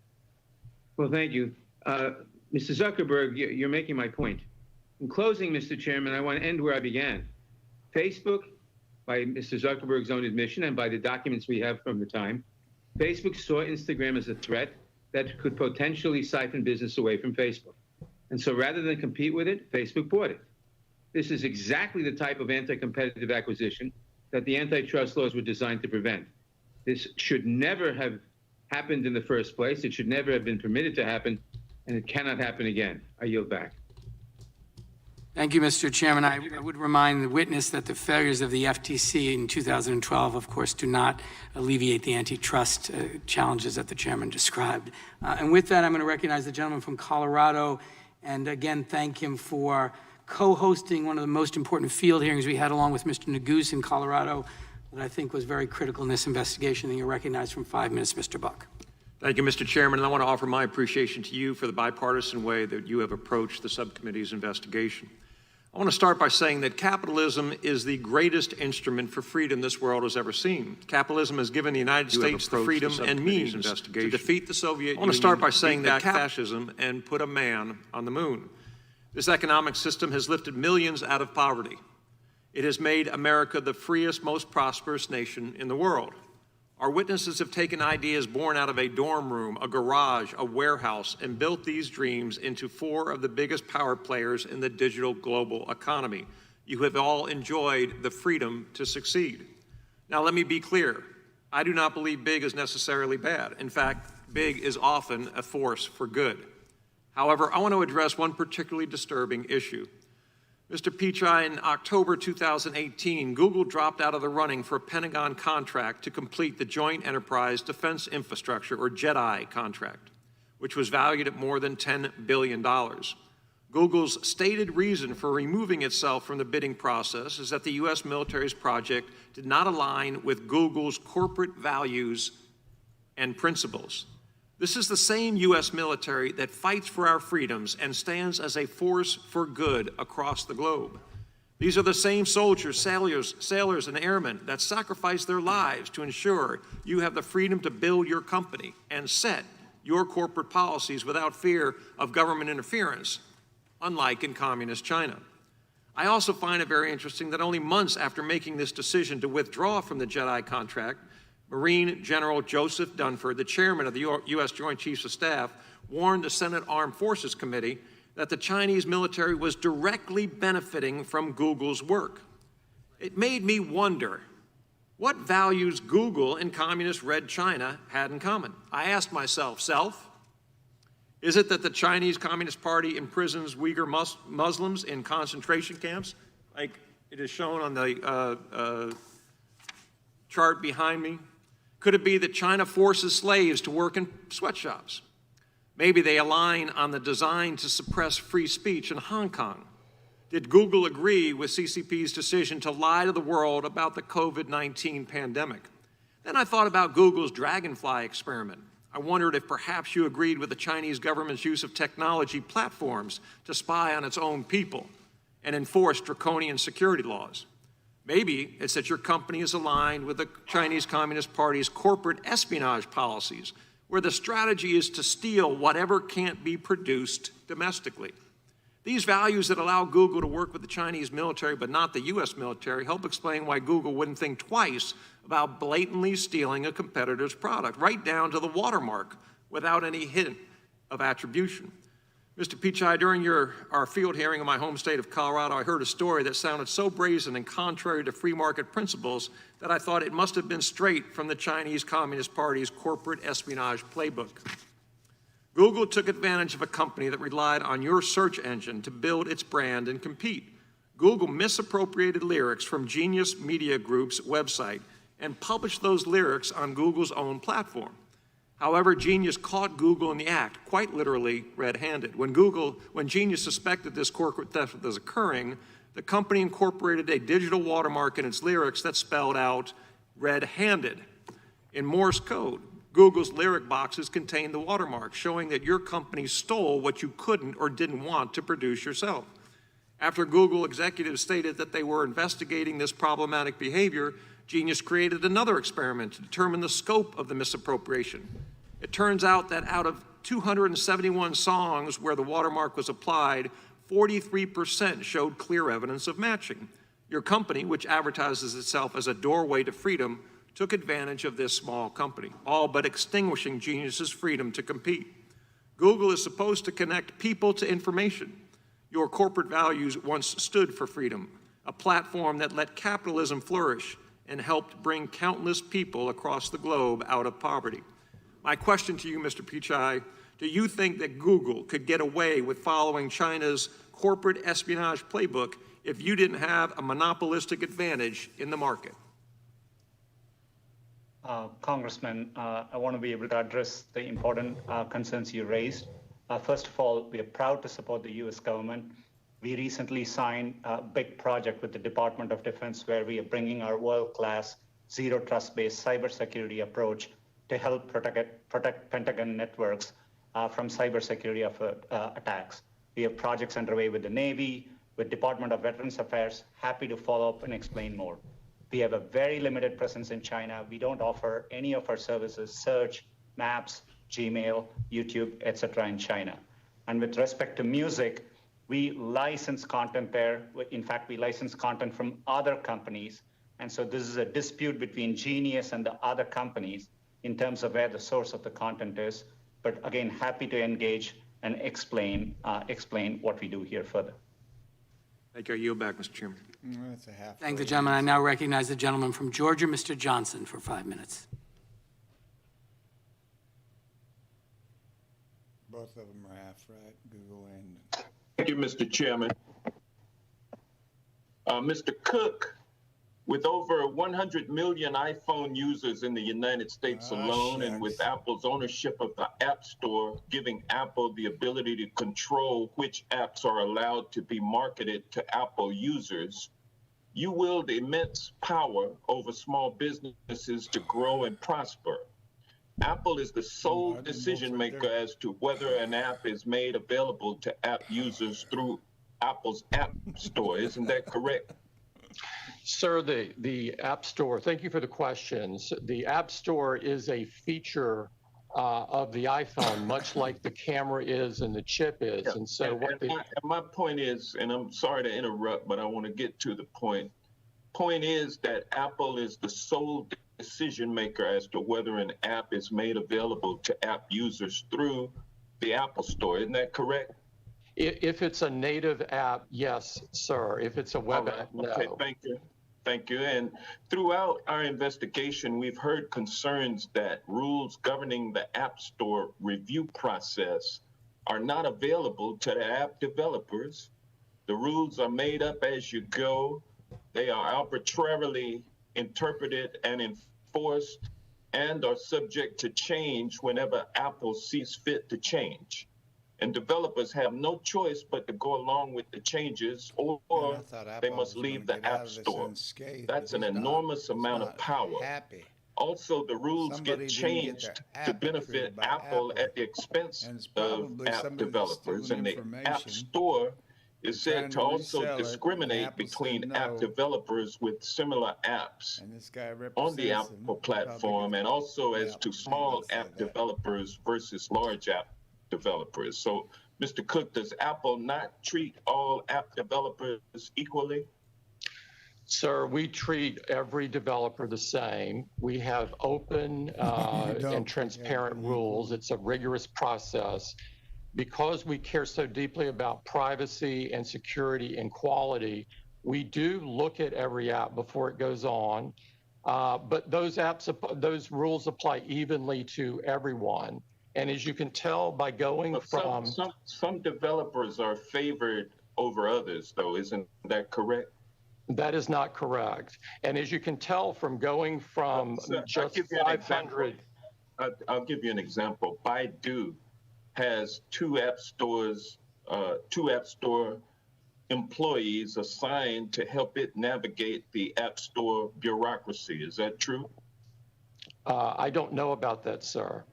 Well, thank you. Mr. Zuckerberg, you're making my point. In closing, Mr. Chairman, I want to end where I began. Facebook, by Mr. Zuckerberg's own admission and by the documents we have from the time, Facebook saw Instagram as a threat that could potentially siphon business away from Facebook. And so rather than compete with it, Facebook bought it. This is exactly the type of anti-competitive acquisition that the antitrust laws were designed to prevent. This should never have happened in the first place. It should never have been permitted to happen, and it cannot happen again. I yield back. Thank you, Mr. Chairman. I would remind the witness that the failures of the FTC in 2012, of course, do not alleviate the antitrust challenges that the chairman described. And with that, I'm going to recognize the gentleman from Colorado, and again, thank him for co-hosting one of the most important field hearings we had along with Mr. Neguse in Colorado that I think was very critical in this investigation. And you're recognized from 5 minutes, Mr. Buck. Thank you, Mr. Chairman, and I want to offer my appreciation to you for the bipartisan way that you have approached the subcommittee's investigation. I want to start by saying that capitalism is the greatest instrument for freedom this world has ever seen. Capitalism has given the United States the freedom and means to defeat the Soviet Union. I want to start by saying that fascism and put a man on the moon. This economic system has lifted millions out of poverty. It has made America the freest, most prosperous nation in the world. Our witnesses have taken ideas born out of a dorm room, a garage, a warehouse, and built these dreams into 4 of the biggest power players in the digital global economy. You have all enjoyed the freedom to succeed. Now, let me be clear. I do not believe big is necessarily bad. In fact, big is often a force for good. However, I want to address one particularly disturbing issue. Mr. Pichai, in October 2018, Google dropped out of the running for a Pentagon contract to complete the Joint Enterprise Defense Infrastructure, or JEDI contract, which was valued at more than $10 billion. Google's stated reason for removing itself from the bidding process is that the U.S. military's project did not align with Google's corporate values and principles. This is the same U.S. military that fights for our freedoms and stands as a force for good across the globe. These are the same soldiers, sailors, and airmen that sacrifice their lives to ensure you have the freedom to build your company and set your corporate policies without fear of government interference, unlike in communist China. I also find it very interesting that only months after making this decision to withdraw from the JEDI contract, Marine General Joseph Dunford, the chairman of the U.S. Joint Chiefs of Staff, warned the Senate Armed Forces Committee that the Chinese military was directly benefiting from Google's work. It made me wonder what values Google and communist Red China had in common. I asked myself, is it that the Chinese Communist Party imprisons Uyghur Muslims in concentration camps, like it is shown on the chart behind me? Could it be that China forces slaves to work in sweatshops? Maybe they align on the design to suppress free speech in Hong Kong. Did Google agree with CCP's decision to lie to the world about the COVID-19 pandemic? Then I thought about Google's Dragonfly experiment. I wondered if perhaps you agreed with the Chinese government's use of technology platforms to spy on its own people and enforce draconian security laws. Maybe it's that your company is aligned with the Chinese Communist Party's corporate espionage policies, where the strategy is to steal whatever can't be produced domestically. These values that allow Google to work with the Chinese military but not the U.S. military help explain why Google wouldn't think twice about blatantly stealing a competitor's product, right down to the watermark, without any hint of attribution. Mr. Pichai, during our field hearing in my home state of Colorado, I heard a story that sounded so brazen and contrary to free market principles that I thought it must have been straight from the Chinese Communist Party's corporate espionage playbook. Google took advantage of a company that relied on your search engine to build its brand and compete. Google misappropriated lyrics from Genius Media Group's website and published those lyrics on Google's own platform. However, Genius caught Google in the act, quite literally red-handed. When Genius suspected this corporate theft was occurring, the company incorporated a digital watermark in its lyrics that spelled out red-handed. In Morse code, Google's lyric boxes contained the watermark, showing that your company stole what you couldn't or didn't want to produce yourself. After Google executives stated that they were investigating this problematic behavior, Genius created another experiment to determine the scope of the misappropriation. It turns out that out of 271 songs where the watermark was applied, 43% showed clear evidence of matching. Your company, which advertises itself as a doorway to freedom, took advantage of this small company, all but extinguishing Genius's freedom to compete. Google is supposed to connect people to information. Your corporate values once stood for freedom, a platform that let capitalism flourish and helped bring countless people across the globe out of poverty. My question to you, Mr. Pichai, do you think that Google could get away with following China's corporate espionage playbook if you didn't have a monopolistic advantage in the market? Congressman, I want to be able to address the important concerns you raised. First of all, we are proud to support the U.S. government. We recently signed a big project with the Department of Defense where we are bringing our world-class zero trust-based cybersecurity approach to help protect Pentagon networks from cybersecurity attacks. We have projects underway with the Navy, with Department of Veterans Affairs. Happy to follow up and explain more. We have a very limited presence in China. We don't offer any of our services, search, maps, Gmail, YouTube, etc. in China. And with respect to music, we license content there. In fact, we license content from other companies. And so this is a dispute between Genius and the other companies in terms of where the source of the content is. But again, happy to engage and explain what we do here further. Thank you. I yield back, Mr. Chairman. That's a half. Thank the gentleman. I now recognize the gentleman from Georgia, Mr. Johnson, for 5 minutes. Both of them are half right, Google and. Thank you, Mr. Chairman. Mr. Cook, with over 100 million iPhone users in the United States alone, and with Apple's ownership of the App Store, giving Apple the ability to control which apps are allowed to be marketed to Apple users, you wield immense power over small businesses to grow and prosper. Apple is the sole decision maker as to whether an app is made available to app users through Apple's App Store. Isn't that correct? Sir, the App Store, thank you for the questions. The App Store is a feature of the iPhone, much like the camera is and the chip is. And so my point is, and I'm sorry to interrupt, but I want to get to the point. Point is that Apple is the sole decision maker as to whether an app is made available to app users through the Apple Store. Isn't that correct? If it's a native app, yes, sir. If it's a web app, no. Okay, thank you. Thank you. And throughout our investigation, we've heard concerns that rules governing the App Store review process are not available to the app developers. The rules are made up as you go. They are arbitrarily interpreted and enforced and are subject to change whenever Apple sees fit to change. And developers have no choice but to go along with the changes, or they must leave the App Store. That's an enormous amount of power. Also, the rules get changed to benefit Apple at the expense of app developers, and the App Store is said to also discriminate between app developers with similar apps on the Apple platform, and also as to small app developers versus large app developers. So, Mr. Cook, does Apple not treat all app developers equally? Sir, we treat every developer the same. We have open and transparent rules. It's a rigorous process. Because we care so deeply about privacy and security and quality, we do look at every app before it goes on. But those rules apply evenly to everyone. And as you can tell by going from... Some developers are favored over others, though. Isn't that correct? That is not correct. And as you can tell from going from just 500... I'll give you an example. Baidu has two App Store employees assigned to help it navigate the App Store bureaucracy. Is that true? I don't know about that, sir.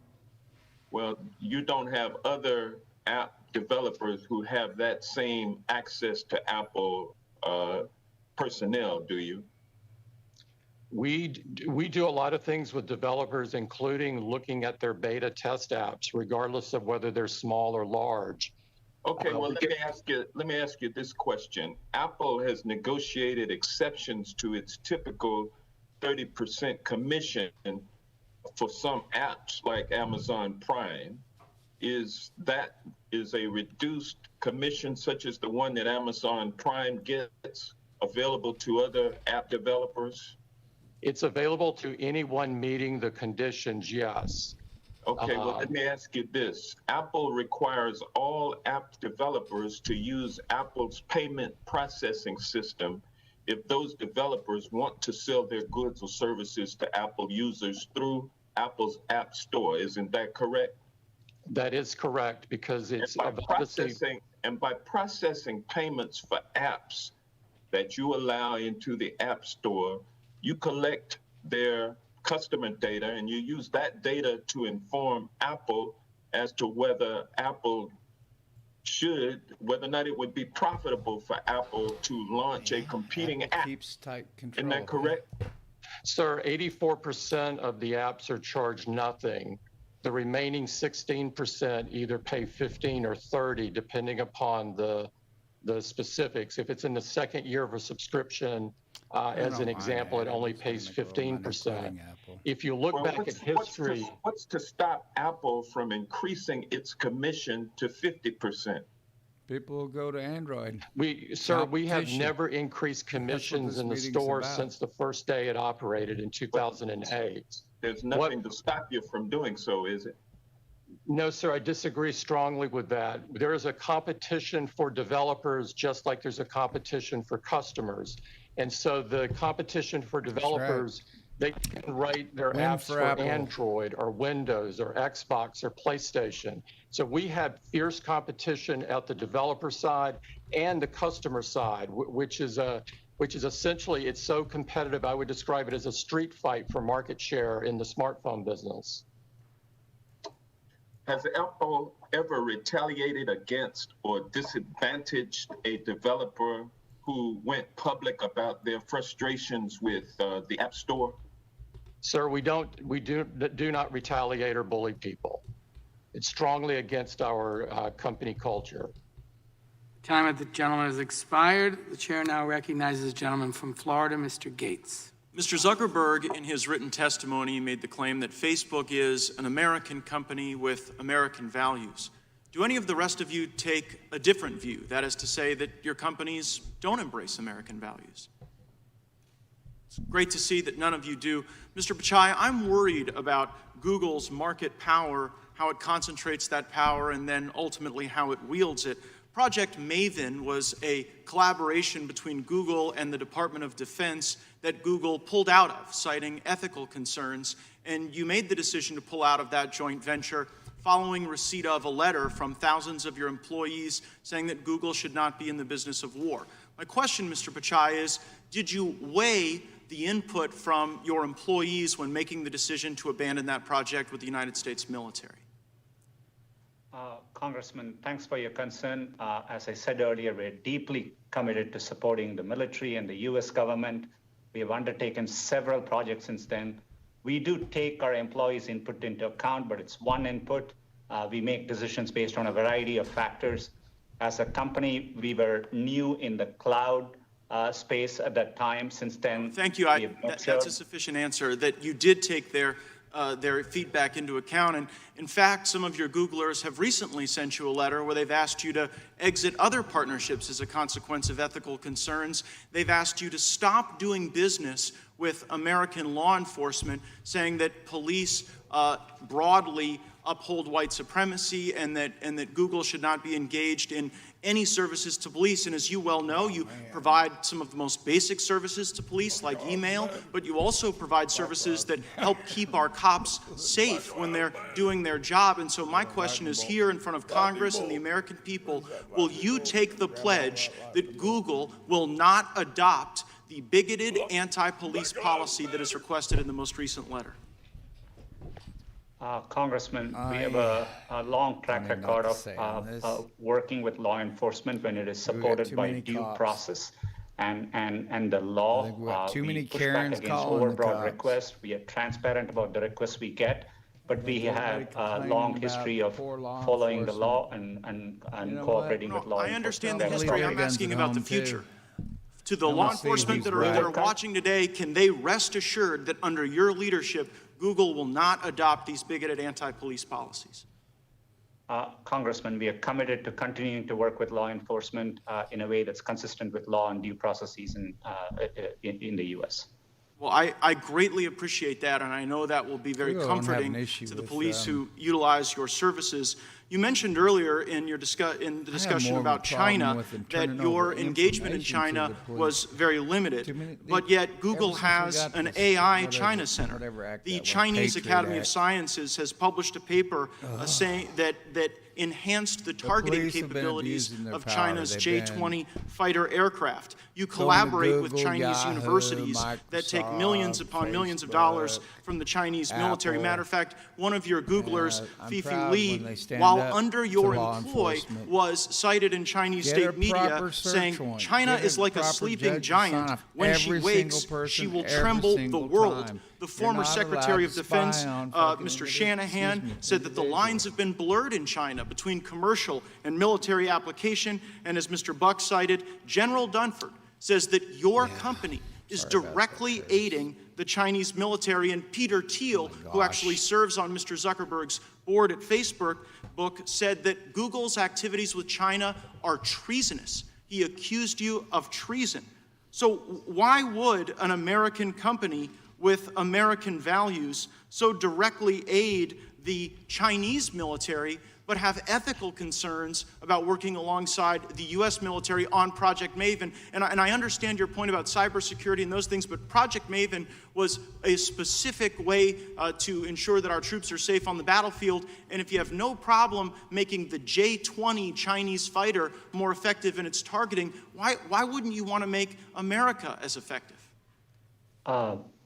Well, you don't have other app developers who have that same access to Apple personnel, do you? We do a lot of things with developers, including looking at their beta test apps, regardless of whether they're small or large. Okay, well, let me ask you this question. Apple has negotiated exceptions to its typical 30% commission for some apps like Amazon Prime. Is a reduced commission such as the one that Amazon Prime gets available to other app developers? It's available to anyone meeting the conditions, yes. Okay, well, let me ask you this. Apple requires all app developers to use Apple's payment processing system if those developers want to sell their goods or services to Apple users through Apple's App Store. Isn't that correct? That is correct, because it's and by processing payments for apps that you allow into the App Store, you collect their customer data and you use that data to inform Apple as to whether whether or not it would be profitable for Apple to launch a competing app. Keeps tight control. Isn't that correct? Sir, 84% of the apps are charged nothing. The remaining 16% either pay 15 or 30, depending upon the specifics. If it's in the second year of a subscription, as an example, it only pays 15%. If you look back at history... What's to stop Apple from increasing its commission to 50%? People will go to Android. Sir, we have never increased commissions in the store since the first day it operated in 2008. There's nothing to stop you from doing so, is it? No, sir, I disagree strongly with that. There is a competition for developers just like there's a competition for customers. And so the competition for developers, they can write their apps for Android or Windows or Xbox or PlayStation. So we have fierce competition at the developer side and the customer side, which is essentially, it's so competitive, I would describe it as a street fight for market share in the smartphone business. Has Apple ever retaliated against or disadvantaged a developer who went public about their frustrations with the App Store? Sir, we do not retaliate or bully people. It's strongly against our company culture. Time of the gentleman has expired. The chair now recognizes the gentleman from Florida, Mr. Gates. Mr. Zuckerberg, in his written testimony, made the claim that Facebook is an American company with American values. Do any of the rest of you take a different view? That is to say that your companies don't embrace American values. It's great to see that none of you do. Mr. Pichai, I'm worried about Google's market power, how it concentrates that power, and then ultimately how it wields it. Project Maven was a collaboration between Google and the Department of Defense that Google pulled out of, citing ethical concerns, and you made the decision to pull out of that joint venture following receipt of a letter from thousands of your employees saying that Google should not be in the business of war. My question, Mr. Pichai, is did you weigh the input from your employees when making the decision to abandon that project with the United States military? Congressman, thanks for your concern. As I said earlier, we're deeply committed to supporting the military and the U.S. government. We have undertaken several projects since then. We do take our employees' input into account, but it's one input. We make decisions based on a variety of factors. As a company, we were new in the cloud space at that time. Since then, thank you. That's a sufficient answer, that you did take their feedback into account. And in fact, some of your Googlers have recently sent you a letter where they've asked you to exit other partnerships as a consequence of ethical concerns. They've asked you to stop doing business with American law enforcement, saying that police broadly uphold white supremacy and that Google should not be engaged in any services to police. And as you well know, you provide some of the most basic services to police, like email, but you also provide services that help keep our cops safe when they're doing their job. And so my question is here in front of Congress and the American people, will you take the pledge that Google will not adopt the bigoted anti-police policy that is requested in the most recent letter? Congressman, we have a long track record of working with law enforcement when it is supported by due process and the law. We push back against overbroad requests. We are transparent about the requests we get, but we have a long history of following the law and cooperating with law enforcement. I understand the history. I'm asking about the future. To the law enforcement that are watching today, can they rest assured that under your leadership, Google will not adopt these bigoted anti-police policies? Congressman, we are committed to continuing to work with law enforcement in a way that's consistent with law and due processes in the U.S. Well, I greatly appreciate that, and I know that will be very comforting to the police who utilize your services. You mentioned earlier in your the discussion about China that your engagement in China was very limited, but yet Google has an AI China Center. The Chinese Academy of Sciences has published a paper saying that enhanced the targeting capabilities of China's J-20 fighter aircraft. You collaborate with Chinese universities that take millions upon millions of dollars from the Chinese military. Matter of fact, one of your Googlers, Fifi Li, while under your employ, was cited in Chinese state media saying, China is like a sleeping giant. When she wakes, she will tremble the world. The former Secretary of Defense, Mr. Shanahan, said that the lines have been blurred in China between commercial and military application. And as Mr. Buck cited, General Dunford says that your company is directly aiding the Chinese military. And Peter Thiel, who actually serves on Mr. Zuckerberg's board at Facebook, said that Google's activities with China are treasonous. He accused you of treason. So why would an American company with American values so directly aid the Chinese military, but have ethical concerns about working alongside the U.S. military on Project Maven? And I understand your point about cybersecurity and those things, but Project Maven was a specific way to ensure that our troops are safe on the battlefield. And if you have no problem making the J-20 Chinese fighter more effective in its targeting, why wouldn't you want to make America as effective?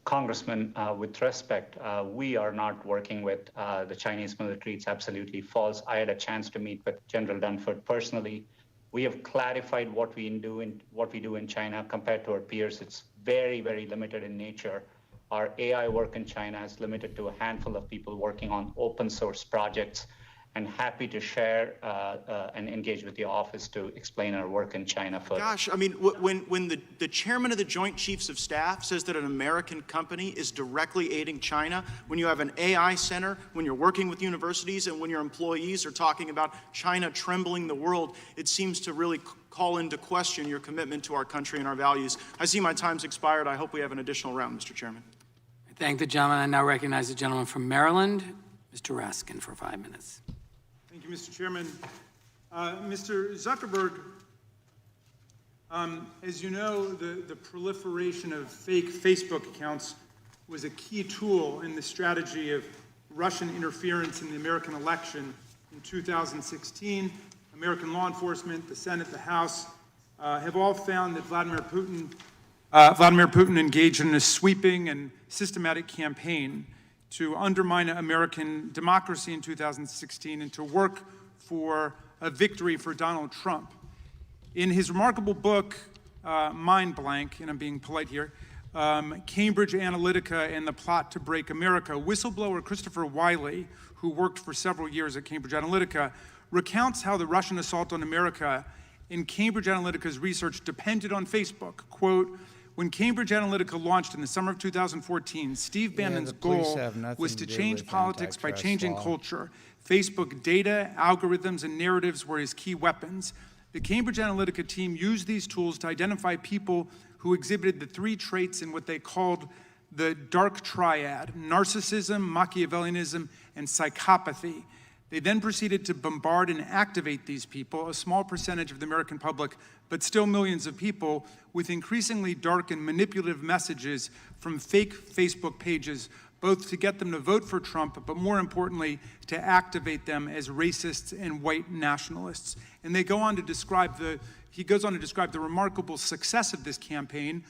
Congressman, with respect, we are not working with the Chinese military. It's absolutely false. I had a chance to meet with General Dunford personally. We have clarified what we do in China compared to our peers. It's very, very limited in nature. Our AI work in China is limited to a handful of people working on open source projects, and happy to share and engage with the office to explain our work in China further. Gosh, I mean, when the chairman of the Joint Chiefs of Staff says that an American company is directly aiding China, when you have an AI center, when you're working with universities, and when your employees are talking about China trembling the world, it seems to really call into question your commitment to our country and our values. I see my time's expired. I hope we have an additional round, Mr. Chairman. I thank the gentleman. I now recognize the gentleman from Maryland, Mr. Raskin, for 5 minutes. Thank you, Mr. Chairman. Mr. Zuckerberg, as you know, the proliferation of fake Facebook accounts was a key tool in the strategy of Russian interference in the American election in 2016. American law enforcement, the Senate, the House have all found that Vladimir Putin engaged in a sweeping and systematic campaign to undermine American democracy in 2016 and to work for a victory for Donald Trump. In his remarkable book, Mind Blank, and I'm being polite here, Cambridge Analytica and the Plot to Break America, whistleblower Christopher Wiley, who worked for several years at Cambridge Analytica, recounts how the Russian assault on America in Cambridge Analytica's research depended on Facebook. Quote, when Cambridge Analytica launched in the summer of 2014, Steve Bannon's goal was to change politics by changing culture. Facebook data, algorithms, and narratives were his key weapons. The Cambridge Analytica team used these tools to identify people who exhibited the three traits in what they called the dark triad: narcissism, Machiavellianism, and psychopathy. They then proceeded to bombard and activate these people, a small percentage of the American public, but still millions of people, with increasingly dark and manipulative messages from fake Facebook pages, both to get them to vote for Trump, but more importantly, to activate them as racists and white nationalists. And they go on to describe he goes on to describe the remarkable success of this campaign,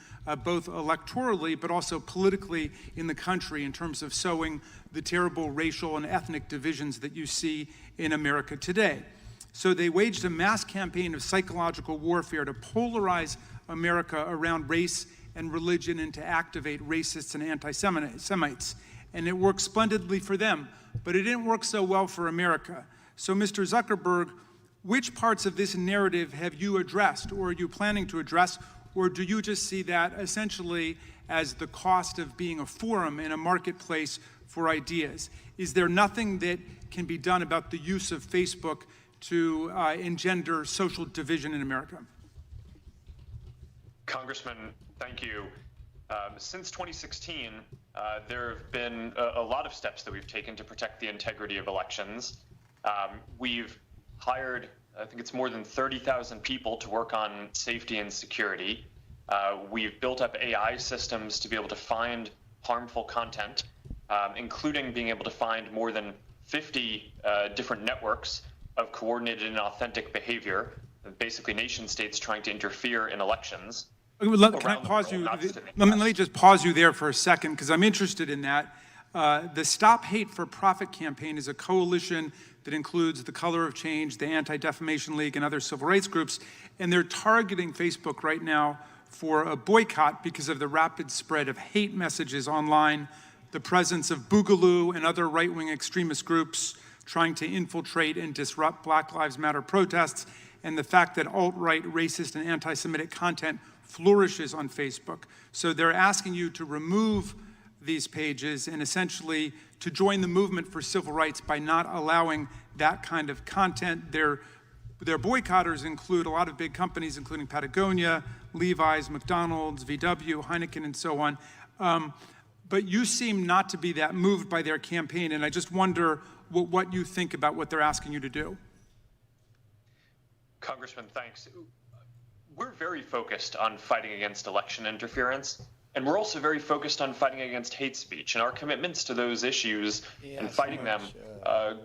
both electorally, but also politically in the country in terms of sowing the terrible racial and ethnic divisions that you see in America today. So they waged a mass campaign of psychological warfare to polarize America around race and religion and to activate racists and anti-Semites. And it worked splendidly for them, but it didn't work so well for America. So Mr. Zuckerberg, which parts of this narrative have you addressed, or are you planning to address, or do you just see that essentially as the cost of being a forum in a marketplace for ideas? Is there nothing that can be done about the use of Facebook to engender social division in America? Congressman, thank you. Since 2016, there have been a lot of steps that we've taken to protect the integrity of elections. We've hired, I think it's more than 30,000 people to work on safety and security. We've built up AI systems to be able to find harmful content, including being able to find more than 50 different networks of coordinated and authentic behavior, basically nation states trying to interfere in elections. Can I pause you? Let me just pause you there for a second, because I'm interested in that. The Stop Hate for Profit campaign is a coalition that includes the Color of Change, the Anti-Defamation League, and other civil rights groups, and they're targeting Facebook right now for a boycott because of the rapid spread of hate messages online, the presence of Boogaloo and other right-wing extremist groups trying to infiltrate and disrupt Black Lives Matter protests, and the fact that alt-right, racist, and anti-Semitic content flourishes on Facebook. So they're asking you to remove these pages and essentially to join the movement for civil rights by not allowing that kind of content. Their boycotters include a lot of big companies, including Patagonia, Levi's, McDonald's, VW, Heineken, and so on. But you seem not to be that moved by their campaign, and I just wonder what you think about what they're asking you to do. Congressman, thanks. We're very focused on fighting against election interference, and we're also very focused on fighting against hate speech. And our commitments to those issues and fighting them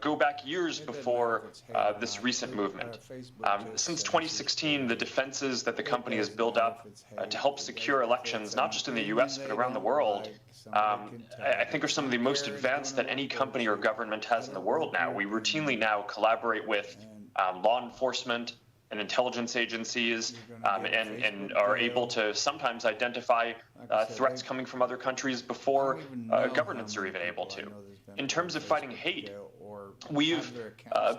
go back years before this recent movement. Since 2016, the defenses that the company has built up to help secure elections, not just in the US, but around the world, I think are some of the most advanced that any company or government has in the world now. We routinely now collaborate with law enforcement and intelligence agencies, and are able to sometimes identify threats coming from other countries before governments are even able to. In terms of fighting hate, we've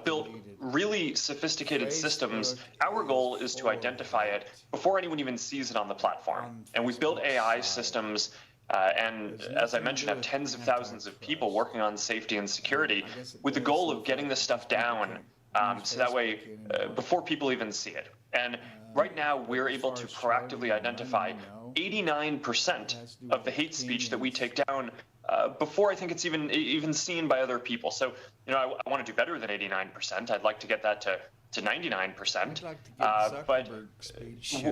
built really sophisticated systems. Our goal is to identify it before anyone even sees it on the platform. And we've built AI systems and, as I mentioned, have tens of thousands of people working on safety and security with the goal of getting this stuff down so that way, before people even see it. And right now, we're able to proactively identify 89% of the hate speech that we take down before I think it's even seen by other people. So, I want to do better than 89%. I'd like to get that to 99%. But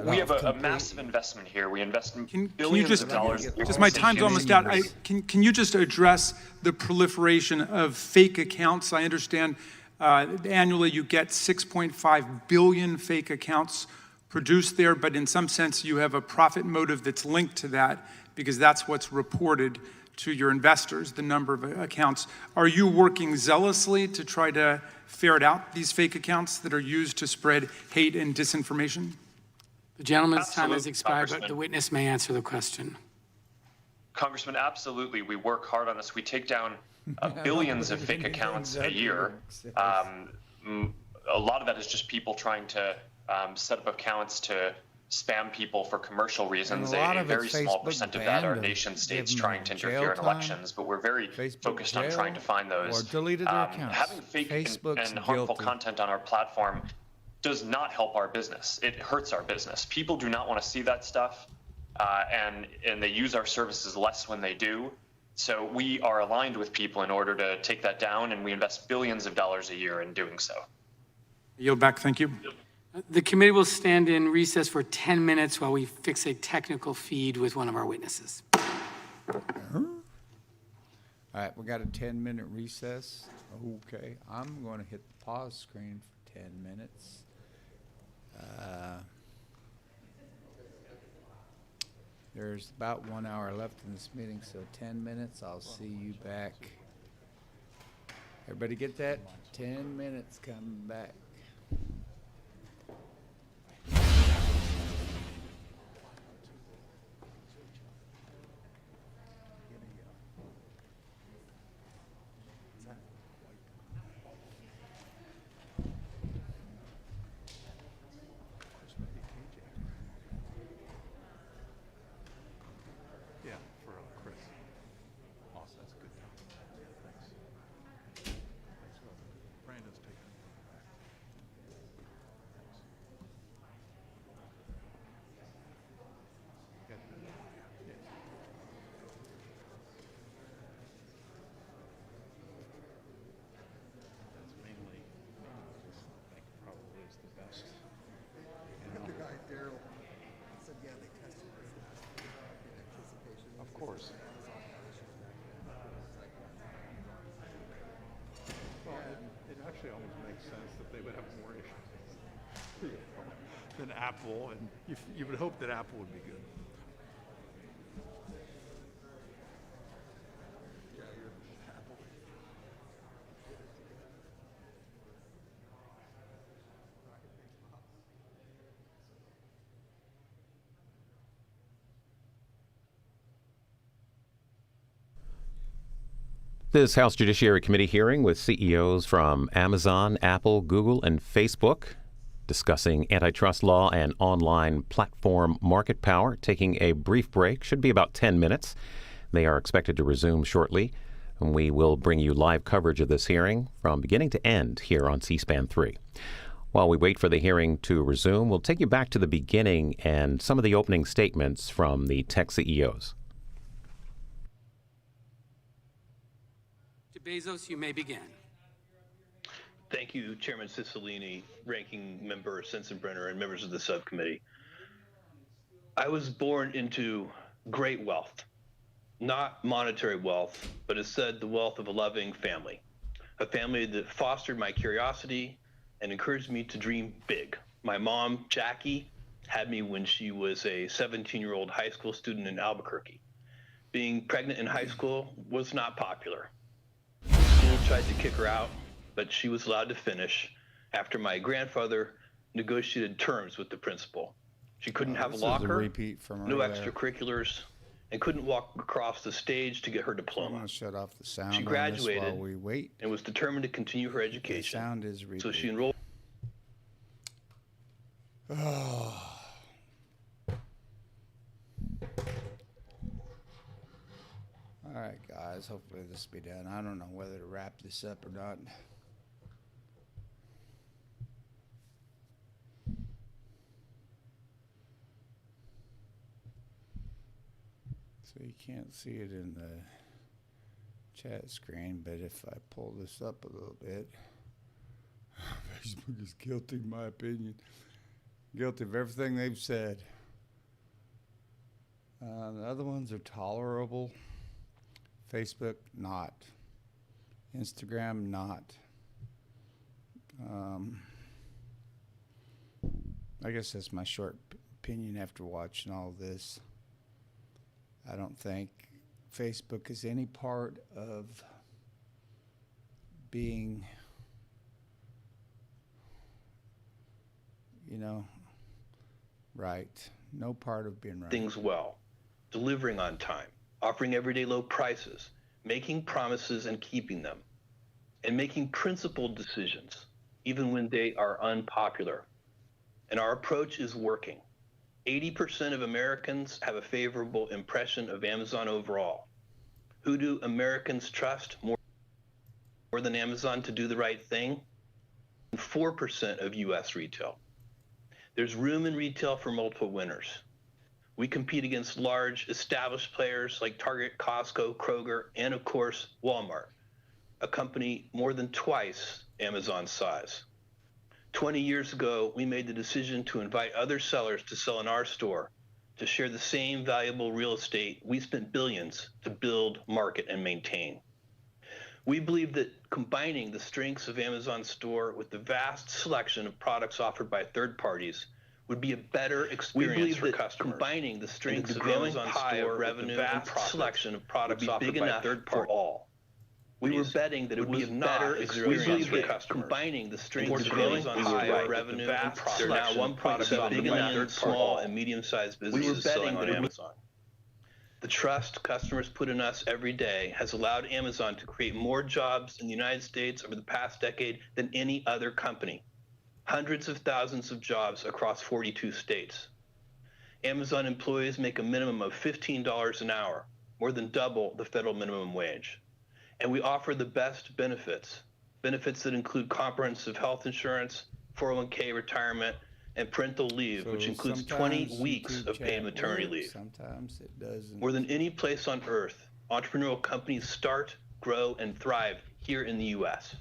we have a massive investment here. We invest billions of dollars. Just my time's almost out. Can you just address the proliferation of fake accounts? I understand annually you get 6.5 billion fake accounts produced there, but in some sense you have a profit motive that's linked to that because that's what's reported to your investors, the number of accounts. Are you working zealously to try to ferret out these fake accounts that are used to spread hate and disinformation? The gentleman's time has expired, but the witness may answer the question. Congressman, absolutely. We work hard on this. We take down billions of fake accounts a year. A lot of that is just people trying to set up accounts to spam people for commercial reasons. A very small percent of that are nation states trying to interfere in elections, but we're very focused on trying to find those. Having fake and harmful content on our platform does not help our business. It hurts our business. People do not want to see that stuff, and they use our services less when they do. So we are aligned with people in order to take that down, and we invest billions of dollars a year in doing so. Yield back. Thank you. The committee will stand in recess for 10 minutes while we fix a technical feed with one of our witnesses. All right, we got a 10-minute recess. Okay, I'm going to hit the pause screen for 10 minutes. There's about 1 hour left in this meeting, so 10 minutes. I'll see you back. Everybody get that? 10 minutes, come back. course. Well, it actually almost makes sense that they would have more issues than Apple, and you would hope that Apple would be good. This House Judiciary Committee hearing with CEOs from Amazon, Apple, Google, and Facebook discussing antitrust law and online platform market power. Taking a brief break, should be about 10 minutes. They are expected to resume shortly, and we will bring you live coverage of this hearing from beginning to end here on C-SPAN 3. While we wait for the hearing to resume, we'll take you back to the beginning and some of the opening statements from the tech CEOs. Bezos, you may begin. Thank you, Chairman Cicilline, Ranking Member Sensenbrenner, and members of the subcommittee. I was born into great wealth, not monetary wealth, but instead the wealth of a loving family, a family that fostered my curiosity and encouraged me to dream big. My mom, Jackie, had me when she was a 17-year-old high school student in Albuquerque. Being pregnant in high school was not popular. School tried to kick her out, but she was allowed to finish after my grandfather negotiated terms with the principal. She couldn't have a locker, no extracurriculars, and couldn't walk across the stage to get her diploma. I'm going to shut off the sound. She graduated while we wait. And was determined to continue her education. The sound is repeat. So she enrolled. All right, guys, hopefully this will be done. I don't know whether to wrap this up or not. So you can't see it in the chat screen, but if I pull this up a little bit, Facebook is guilty, in my opinion. Guilty of everything they've said. The other ones are tolerable. Facebook, not. Instagram, not. I guess that's my short opinion after watching all this. I don't think Facebook is any part of being, right. No part of being right. Things well, delivering on time, offering everyday low prices, making promises and keeping them, and making principled decisions, even when they are unpopular. And our approach is working. 80% of Americans have a favorable impression of Amazon overall. Who do Americans trust more than Amazon to do the right thing? 4% of U.S. retail. There's room in retail for multiple winners. We compete against large, established players like Target, Costco, Kroger, and of course, Walmart, a company more than twice Amazon's size. 20 years ago, we made the decision to invite other sellers to sell in our store, to share the same valuable real estate we spent billions to build, market, and maintain. We believe that combining the strengths of Amazon's store with the vast selection of products offered by third parties would be a better experience for customers. Combining the strengths of Amazon's store revenue and selection of products offered by third parties for all. We were betting that it would be a better experience for customers. Combining the strengths of Amazon's store revenue and profit. There are now 1.7 million small and medium-sized businesses selling on Amazon. The trust customers put in us every day has allowed Amazon to create more jobs in the United States over the past decade than any other company. Hundreds of thousands of jobs across 42 states. Amazon employees make a minimum of $15 an hour, more than double the federal minimum wage. And we offer the best benefits that include comprehensive health insurance, 401k retirement, and parental leave, which includes 20 weeks of paid maternity leave. Sometimes it doesn't. More than any place on earth, entrepreneurial companies start, grow, and thrive here in the U.S.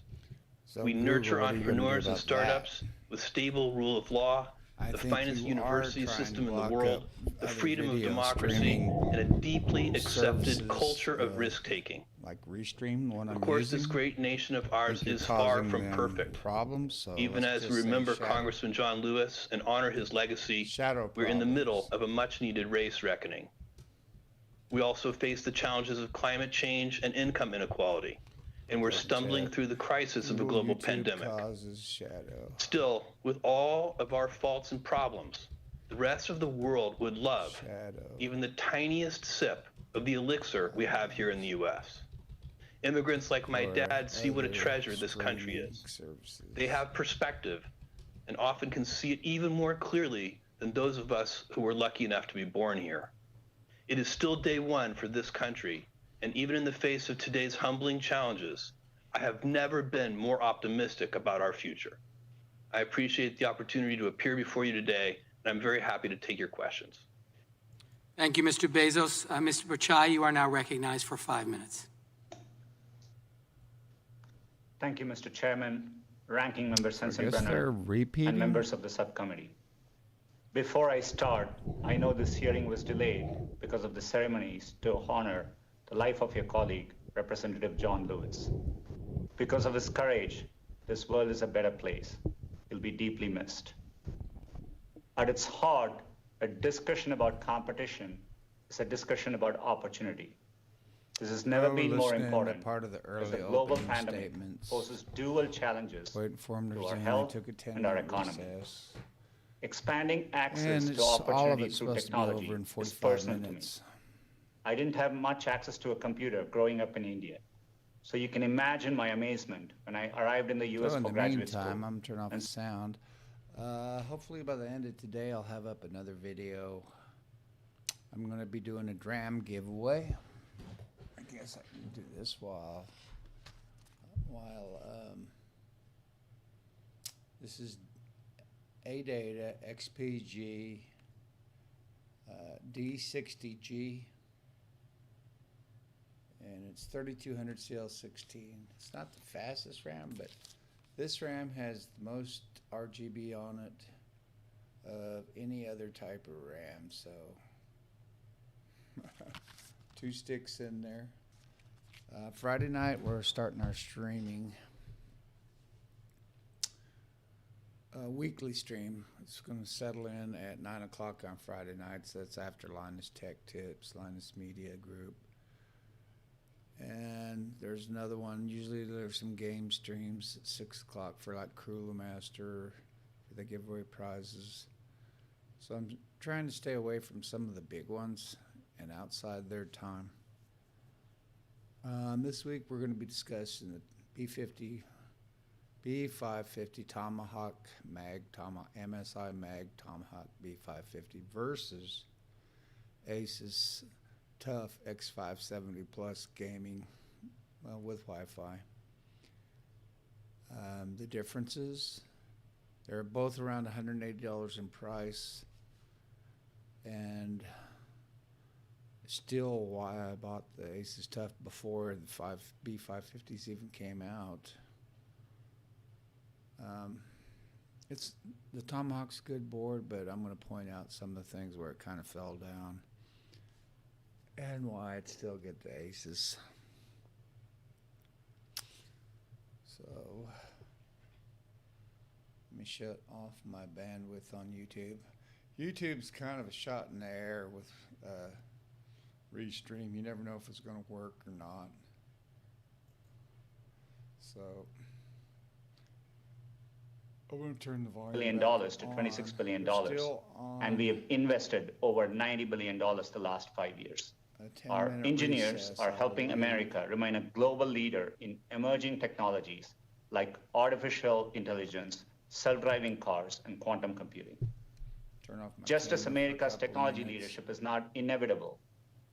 We nurture entrepreneurs and startups with stable rule of law, I the think finest you university are trying system to in the block world, up the other freedom of video democracy, streaming and a deeply accepted services, culture of risk-taking. like Restream, the one I'm Of course, using. this great nation of I ours think you're is far causing from them perfect. problems, so Even let's as we just say remember shadow- Congressman John Lewis and honor his legacy, shadow we're in the problems. middle of a much-needed race reckoning. We also face the challenges of climate change and income inequality, and we're stumbling through the crisis of a global pandemic. Causes shadow. Still, with all of our faults and problems, the rest of the world would love even the tiniest sip of the elixir we have here in the U.S. Immigrants like my dad see what a treasure this country is. They have perspective and often can see it even more clearly than those of us who were lucky enough to be born here. It is still day one for this country, and even in the face of today's humbling challenges, I have never been more optimistic about our future. I appreciate the opportunity to appear before you today, and I'm very happy to take your questions. Thank you, Mr. Bezos. Mr. Pichai, you are now recognized for 5 minutes. Thank you, Mr. Chairman, Ranking Member they're Sensenbrenner, repeating. and members of the subcommittee. Before I start, I know this hearing was delayed because of the ceremonies to honor the life of your colleague, Representative John Lewis. Because of his courage, this world is a better place. He'll be deeply missed. At its heart, a discussion about competition is a discussion about opportunity. This has never been more important part of the early as the global opening pandemic statements. poses dual challenges Waiting for him to to our resume. health Took a 10 and our minute economy. recess. Expanding access And to it's, all of opportunity it's through supposed to be technology over in is 45 personal minutes. to me. I didn't have much access to a computer growing up in India. So you can imagine my amazement when I arrived in the U.S. So in for the graduate meantime, school. I'm turning off the sound. Hopefully by the end of today, I'll have up another video. I'm going to be doing a DRAM giveaway. I guess I can do this while this is ADATA XPG D60G, and it's 3200 CL16. It's not the fastest RAM, but this RAM has the most RGB on it of any other type of RAM, so 2 sticks in there. Friday night we're starting our streaming. Weekly stream. It's going to settle in at 9 o'clock on Friday nights. That's after Linus Tech Tips, Linus Media Group. And there's another one. Usually there's some game streams at 6 o'clock for like Cruella Master. They give away prizes. So I'm trying to stay away from some of the big ones and outside their time. This week we're going to be discussing the B550 Tomahawk Mag, MSI Mag Tomahawk B550 versus Asus TUF X570 Plus gaming, well, with Wi-Fi. The differences, they're both around $180 in price, and still why I bought the Asus TUF before the B550s even came out. It's the Tomahawk's a good board, but I'm going to point out some of the things where it kind of fell down and why I'd still get the Asus. So let me shut off my bandwidth on YouTube. YouTube's kind of a shot in the air with Restream. You never know if it's going to work or not. So I'm going to turn the volume $1 billion to $26 billion. And we have invested over $90 billion the last 5 years. Our engineers are helping America remain a global leader in emerging technologies like artificial intelligence, self-driving cars, and quantum computing. Just as America's technology leadership is not inevitable,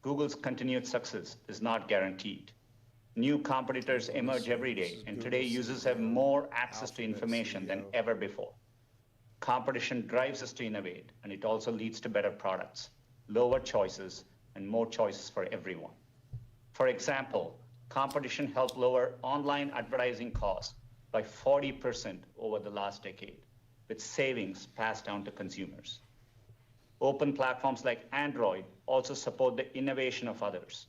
Google's continued success is not guaranteed. New competitors emerge every day, and today users have more access to information than ever before. Competition drives us to innovate, and it also leads to better products, lower choices, and more choices for everyone. For example, competition helped lower online advertising costs by 40% over the last decade. with savings passed down to consumers. Open platforms like Android also support the innovation of others.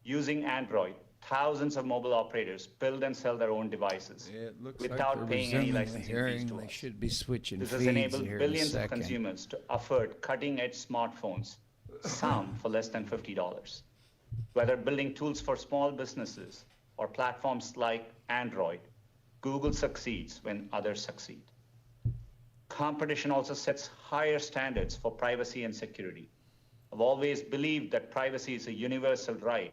Using Android, thousands of mobile operators build and sell their own devices without paying any licensing fees to us. Should be switching This has enabled billions of consumers to afford cutting-edge smartphones, some for less than $50. Whether building tools for small businesses or platforms like Android, Google succeeds when others succeed. Competition also sets higher standards for privacy and security. I've always believed that privacy is a universal right,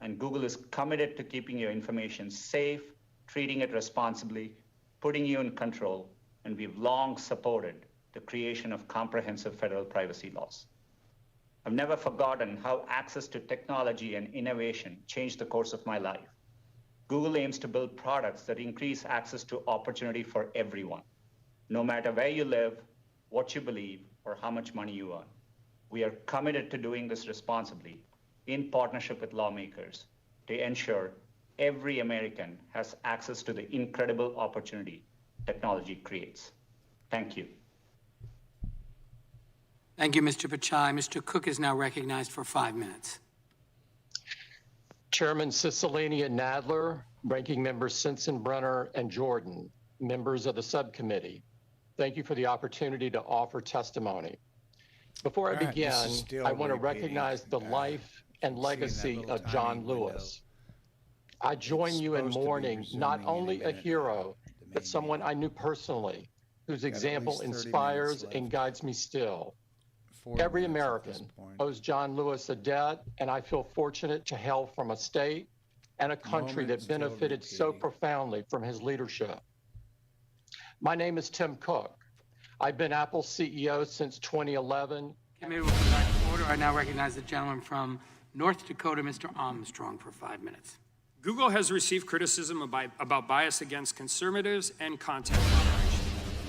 and Google is committed to keeping your information safe, treating it responsibly, putting you in control, and we've long supported the creation of comprehensive federal privacy laws. I've never forgotten how access to technology and innovation changed the course of my life. Google aims to build products that increase access to opportunity for everyone, no matter where you live, what you believe, or how much money you earn. We are committed to doing this responsibly in partnership with lawmakers to ensure every American has access to the incredible opportunity technology creates. Thank you. Thank you, Mr. Pichai. Mr. Cook is now recognized for 5 minutes. Chairman Cicilline and Nadler, Ranking Members Sensenbrenner and Jordan, members of the subcommittee, thank you for the opportunity to offer testimony. Before I begin, I want to recognize the life and legacy of John Lewis. I join you in mourning not only a hero, but someone I knew personally, whose example inspires and guides me still. Every American owes John Lewis a debt, and I feel fortunate to hail from a state and a country that benefited so profoundly from his leadership. My name is Tim Cook. I've been Apple's CEO since 2011. Committee will come back to order. I now recognize the gentleman from North Dakota, Mr. Armstrong, for 5 minutes. Google has received criticism about bias against conservatives and content moderation.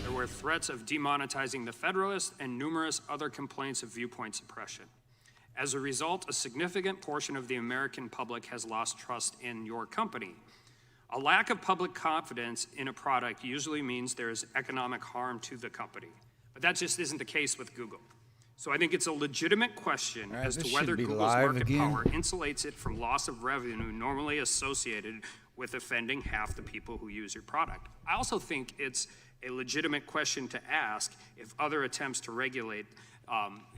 There were threats of demonetizing the Federalist and numerous other complaints of viewpoint suppression. As a result, a significant portion of the American public has lost trust in your company. A lack of public confidence in a product usually means there is economic harm to the company. But that just isn't the case with Google. So I think it's a legitimate question as to whether Google's market power insulates it from loss of revenue normally associated with offending half the people who use your product. I also think it's a legitimate question to ask if other attempts to regulate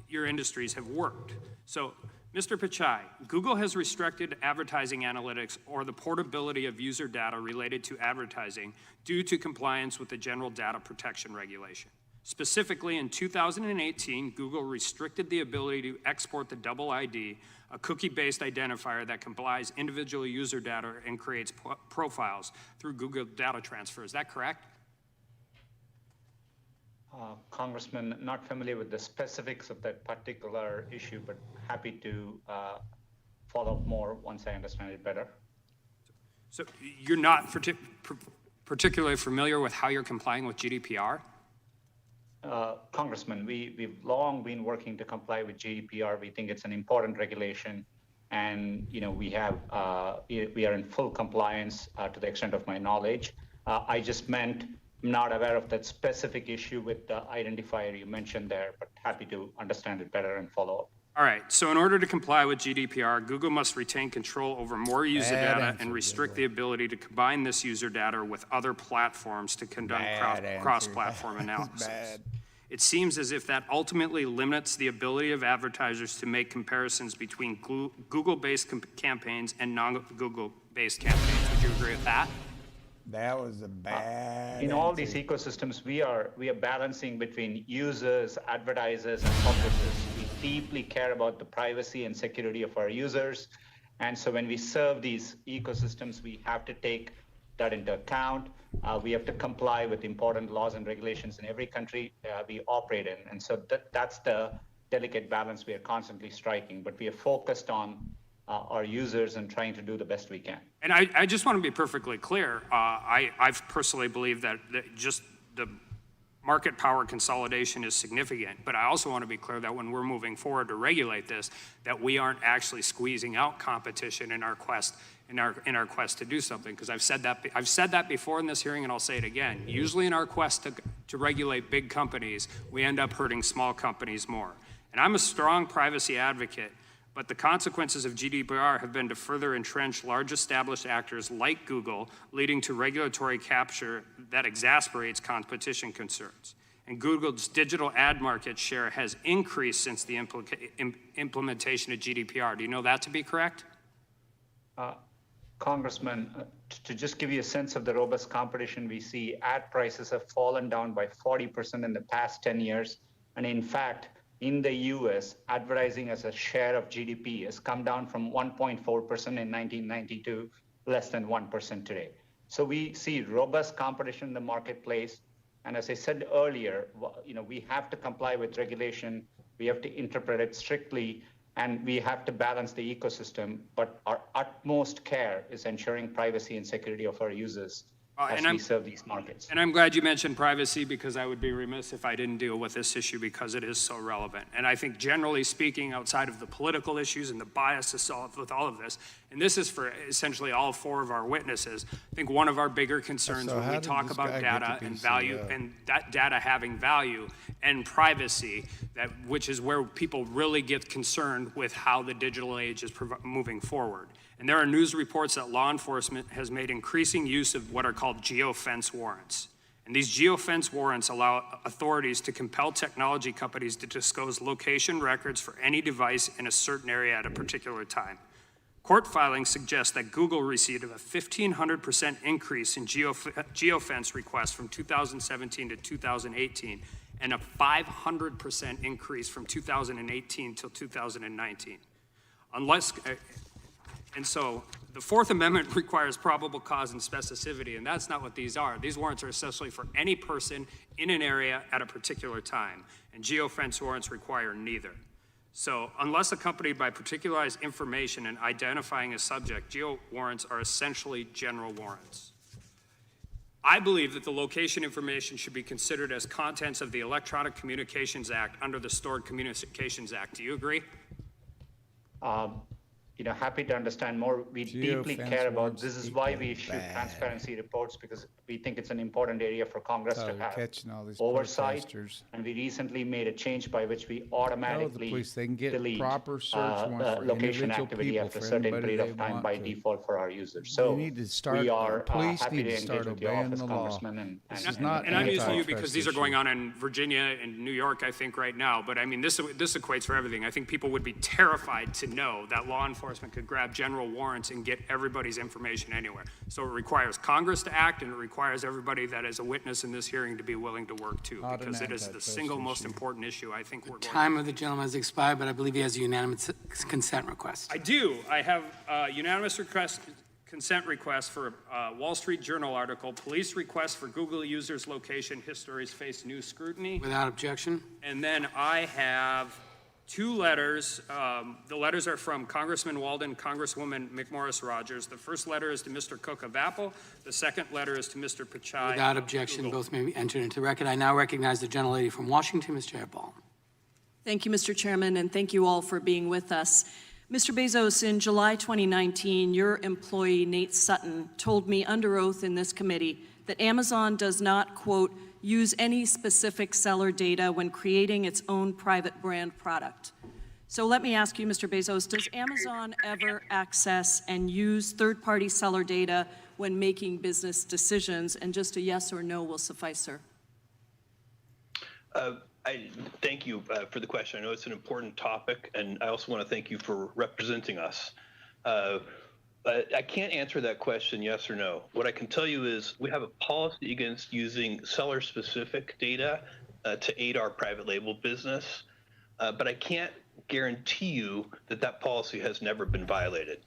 your industries have worked. So, Mr. Pichai, Google has restricted advertising analytics or the portability of user data related to advertising due to compliance with the General Data Protection Regulation. Specifically, in 2018, Google restricted the ability to export the double ID, a cookie-based identifier that compiles individual user data and creates profiles through Google data transfer. Is that correct? Congressman, not familiar with the specifics of that particular issue, but happy to follow up more once I understand it better. So you're not particularly familiar with how you're complying with GDPR? Congressman, we've long been working to comply with GDPR. We think it's an important regulation, and we are in full compliance to the extent of my knowledge. I just meant I'm not aware of that specific issue with the identifier you mentioned there, but happy to understand it better and follow up. All right, so in order to comply with GDPR, Google must retain control over more user data and restrict the ability to combine this user data with other platforms to conduct cross-platform analysis. It seems as if that ultimately limits the ability of advertisers to make comparisons between Google-based campaigns and non-Google-based campaigns. Would you agree with that? That was a bad in all these ecosystems, we are balancing between users, advertisers, and publishers. We deeply care about the privacy and security of our users. And so when we serve these ecosystems, we have to take that into account. We have to comply with important laws and regulations in every country we operate in. And so that's the delicate balance we are constantly striking. But we are focused on our users and trying to do the best we can. And I just want to be perfectly clear. I personally believe that just the Market power consolidation is significant, but I also want to be clear that when we're moving forward to regulate this, that we aren't actually squeezing out competition in our quest to do something. Because I've said that before in this hearing, and I'll say it again. Usually in our quest to regulate big companies, we end up hurting small companies more. And I'm a strong privacy advocate, but the consequences of GDPR have been to further entrench large established actors like Google, leading to regulatory capture that exasperates competition concerns. And Google's digital ad market share has increased since the implementation of GDPR. Do you know that to be correct? Congressman, to just give you a sense of the robust competition we see, ad prices have fallen down by 40% in the past 10 years. And in fact, in the US, advertising as a share of GDP has come down from 1.4% in 1992 to less than 1% today. So we see robust competition in the marketplace. And as I said earlier, we have to comply with regulation. We have to interpret it strictly, and we have to balance the ecosystem. But our utmost care is ensuring privacy and security of our users as we serve these markets. And I'm glad you mentioned privacy, because I would be remiss if I didn't deal with this issue, because it is so relevant. And I think generally speaking, outside of the political issues and the bias assault with all of this, and this is for essentially all four of our witnesses, I think one of our bigger concerns when we talk about data and value, and that data having value and privacy, which is where people really get concerned with how the digital age is moving forward. And there are news reports that law enforcement has made increasing use of what are called geofence warrants. And these geofence warrants allow authorities to compel technology companies to disclose location records for any device in a certain area at a particular time. Court filings suggest that Google received a 1,500% increase in geofence requests from 2017 to 2018, and a 500% increase from 2018 till 2019. And so the Fourth Amendment requires probable cause and specificity, and that's not what these are. These warrants are essentially for any person in an area at a particular time, and geofence warrants require neither. So unless accompanied by particularized information and identifying a subject, geo warrants are essentially general warrants. I believe that the location information should be considered as contents of the Electronic Communications Act under the Stored Communications Act. Do you agree? Happy to understand more. We deeply care about this. Is why we issue transparency reports, because we think it's an important area for Congress to have oversight. And we recently made a change by which we automatically delete proper search location activity after a certain period of time by default for our users. So we are happy to engage with your office, Congressman. And I'm using you because these are going on in Virginia and New York, I think, right now. But I mean, this equates for everything. I think people would be terrified to know that law enforcement could grab general warrants and get everybody's information anywhere. So it requires Congress to act, and it requires everybody that is a witness in this hearing to be willing to work too, because it is the single most important issue I think we're going to. Time of the gentleman has expired, but I believe he has a unanimous consent request. I do. I have a unanimous consent request for a Wall Street Journal article, police request for Google users' location histories face new scrutiny. Without objection. And then I have two letters. The letters are from Congressman Walden, Congresswoman McMorris Rogers. The first letter is to Mr. Cook of Apple. The second letter is to Mr. Pichai. Without objection, Google. Both may be entered into the record. I now recognize the gentlelady from Washington, Ms. Jayapal. Thank you, Mr. Chairman, and thank you all for being with us. Mr. Bezos, in July 2019, your employee, Nate Sutton, told me under oath in this committee that Amazon does not, quote, use any specific seller data when creating its own private brand product. So let me ask you, Mr. Bezos, does Amazon ever access and use third-party seller data when making business decisions? And just a yes or no will suffice, sir. I thank you for the question. I know it's an important topic, and I also want to thank you for representing us. I can't answer that question yes or no. What I can tell you is we have a policy against using seller-specific data to aid our private label business, but I can't guarantee you that that policy has never been violated.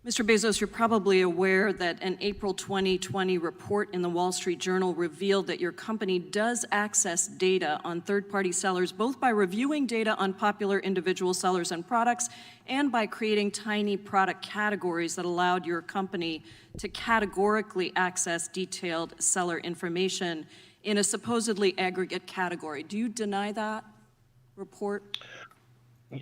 Mr. Bezos, you're probably aware that an April 2020 report in the Wall Street Journal revealed that your company does access data on third-party sellers, both by reviewing data on popular individual sellers and products and by creating tiny product categories that allowed your company to categorically access detailed seller information in a supposedly aggregate category. Do you deny that report?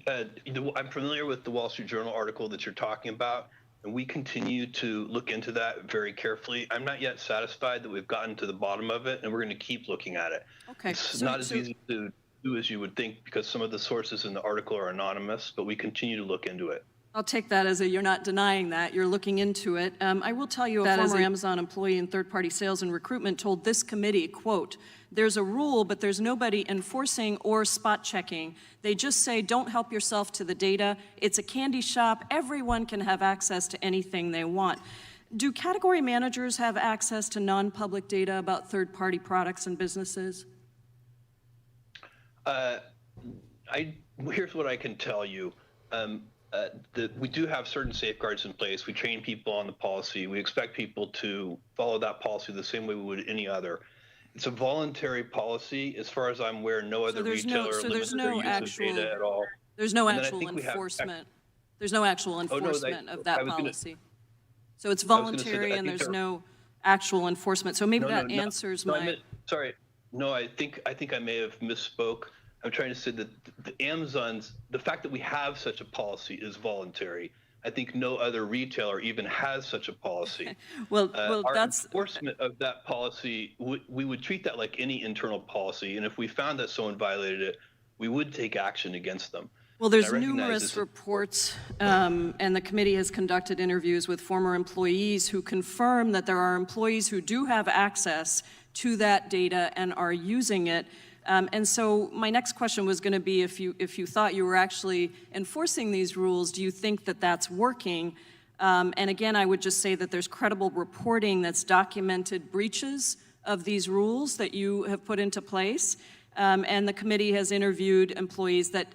I'm familiar with the Wall Street Journal article that you're talking about, and we continue to look into that very carefully. I'm not yet satisfied that we've gotten to the bottom of it, and we're going to keep looking at it. Okay. It's not as easy to do as you would think because some of the sources in the article are anonymous, but we continue to look into it. I'll take that as you're not denying that, you're looking into it. I will tell you, a former Amazon employee in third-party sales and recruitment told this committee, quote, "There's a rule, but there's nobody enforcing or spot checking. They just say, don't help yourself to the data. It's a candy shop. Everyone can have access to anything they want." Do category managers have access to non-public data about third-party products and businesses? Here's what I can tell you. We do have certain safeguards in place. We train people on the policy. We expect people to follow that policy the same way we would any other. It's a voluntary policy. As far as I'm aware, no other retailer limits their use of data at all. There's no actual enforcement. There's no actual enforcement of that policy. So it's voluntary and there's no actual enforcement. So maybe that answers my... Sorry. No, I think I may have misspoke. I'm trying to say that the fact that we have such a policy is voluntary. I think no other retailer even has such a policy. Well, our that's enforcement of that policy. We would treat that like any internal policy, and if we found that someone violated it, we would take action against them. Well, there's numerous reports, and the committee has conducted interviews with former employees who confirm that there are employees who do have access to that data and are using it. And so my next question was going to be, if you thought you were actually enforcing these rules, do you think that that's working? And again, I would just say that there's credible reporting that's documented breaches of these rules that you have put into place. And the committee has interviewed employees that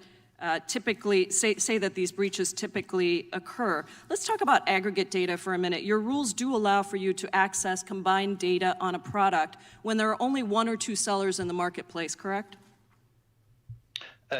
typically say that these breaches typically occur. Let's talk about aggregate data for a minute. Your rules do allow for you to access combined data on a product when there are only one or two sellers in the marketplace, correct?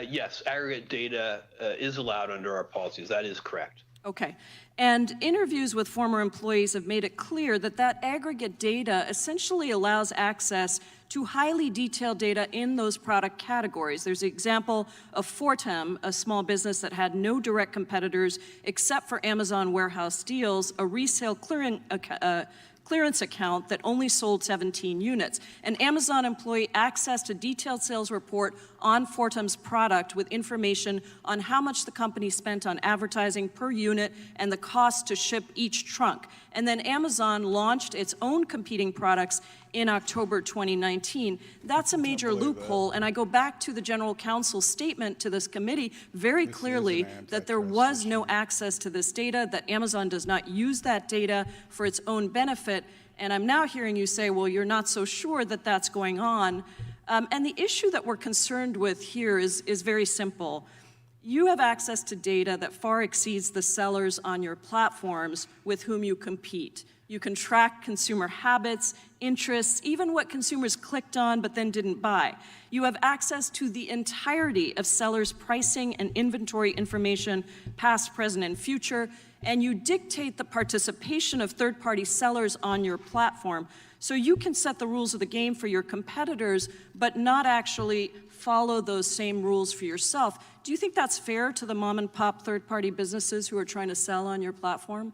Yes, aggregate data is allowed under our policies. That is correct. Okay. And interviews with former employees have made it clear that that aggregate data essentially allows access to highly detailed data in those product categories. There's the example of Fortem, a small business that had no direct competitors except for Amazon Warehouse Deals, a resale clearance account that only sold 17 units. An Amazon employee accessed a detailed sales report on Fortem's product with information on how much the company spent on advertising per unit and the cost to ship each trunk. And then Amazon launched its own competing products in October 2019. That's a major loophole, and I go back to the General Counsel's statement to this committee very clearly that there was no access to this data, that Amazon does not use that data for its own benefit, and I'm now hearing you say, well, you're not so sure that that's going on. And the issue that we're concerned with here is very simple. You have access to data that far exceeds the sellers on your platforms with whom you compete. You can track consumer habits, interests, even what consumers clicked on but then didn't buy. You have access to the entirety of sellers' pricing and inventory information, past, present, and future, and you dictate the participation of third-party sellers on your platform. So you can set the rules of the game for your competitors, but not actually follow those same rules for yourself. Do you think that's fair to the mom-and-pop third-party businesses who are trying to sell on your platform?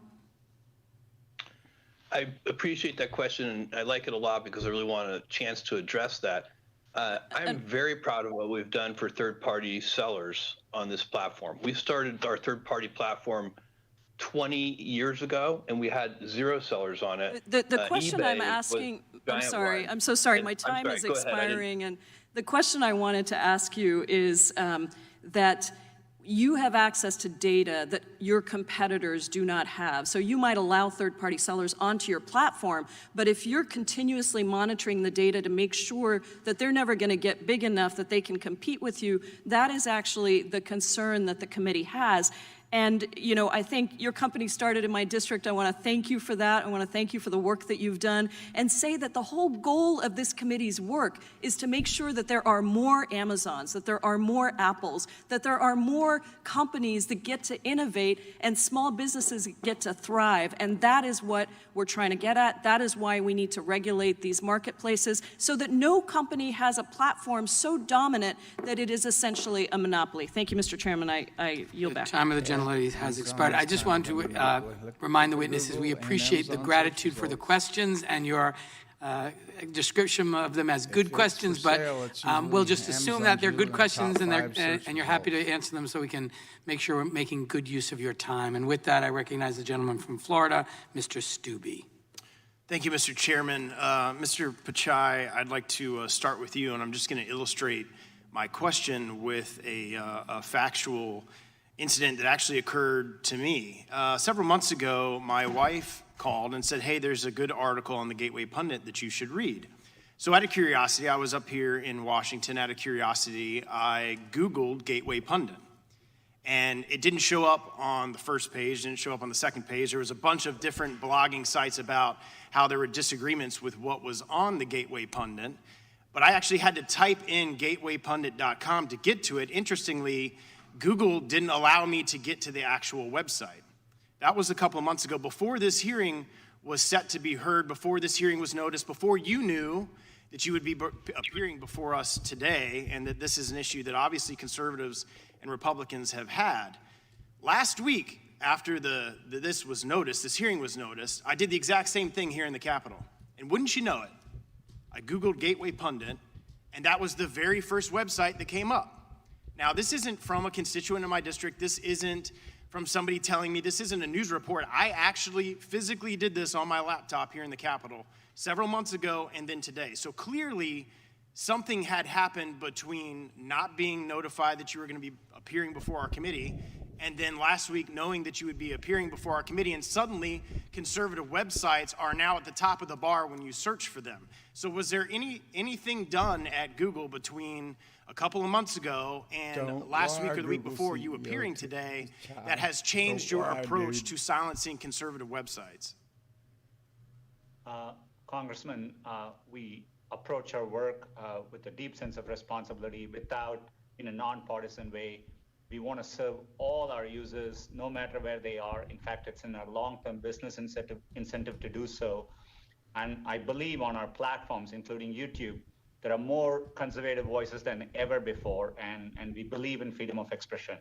I appreciate that question, and I like it a lot because I really want a chance to address that. I'm very proud of what we've done for third-party sellers on this platform. We started our third-party platform 20 years ago, and we had 0 sellers on it. The question I'm asking, I'm so sorry, my time is expiring, and the question I wanted to ask you is that you have access to data that your competitors do not have. So you might allow third-party sellers onto your platform, but if you're continuously monitoring the data to make sure that they're never going to get big enough that they can compete with you, that is actually the concern that the committee has. And, you know, I think your company started in my district. I want to thank you for that. I want to thank you for the work that you've done, and say that the whole goal of this committee's work is to make sure that there are more Amazons, that there are more Apples, that there are more companies that get to innovate and small businesses get to thrive. And that is what we're trying to get at. That is why we need to regulate these marketplaces so that no company has a platform so dominant that it is essentially a monopoly. Thank you, Mr. Chairman. I yield back. Time of the gentlelady has expired. I just want to remind the witnesses we appreciate the gratitude for the questions and your description of them as good questions, but we'll just assume that they're good questions and you're happy to answer them so we can make sure we're making good use of your time. And with that, I recognize the gentleman from Florida, Mr. Stubbe. Thank you, Mr. Chairman. Mr. Pichai, I'd like to start with you, and I'm just going to illustrate my question with a factual incident that actually occurred to me. Several months ago, my wife called and said, hey, there's a good article on the Gateway Pundit that you should read. So out of curiosity, I was up here in Washington. Out of curiosity, I Googled Gateway Pundit. And it didn't show up on the first page, didn't show up on the second page. There was a bunch of different blogging sites about how there were disagreements with what was on the Gateway Pundit. But I actually had to type in gatewaypundit.com to get to it. Interestingly, Google didn't allow me to get to the actual website. That was a couple of months ago, before this hearing was set to be heard, before this hearing was noticed, before you knew that you would be appearing before us today, and that this is an issue that obviously conservatives and Republicans have had. Last week, after this was noticed, this hearing was noticed, I did the exact same thing here in the Capitol. And wouldn't you know it, I Googled Gateway Pundit, and that was the very first website that came up. Now, this isn't from a constituent in my district. This isn't from somebody telling me. This isn't a news report. I actually physically did this on my laptop here in the Capitol several months ago and then today. So clearly, something had happened between not being notified that you were going to be appearing before our committee and then last week knowing that you would be appearing before our committee, and suddenly conservative websites are now at the top of the bar when you search for them. So was there anything done at Google between a couple of months ago and last week or the week before you appearing today that has changed your approach to silencing conservative websites? Congressman, we approach our work with a deep sense of responsibility in a nonpartisan way. We want to serve all our users, no matter where they are. In fact, it's in our long-term business incentive to do so. And I believe on our platforms, including YouTube, there are more conservative voices than ever before, and we believe in freedom of expression.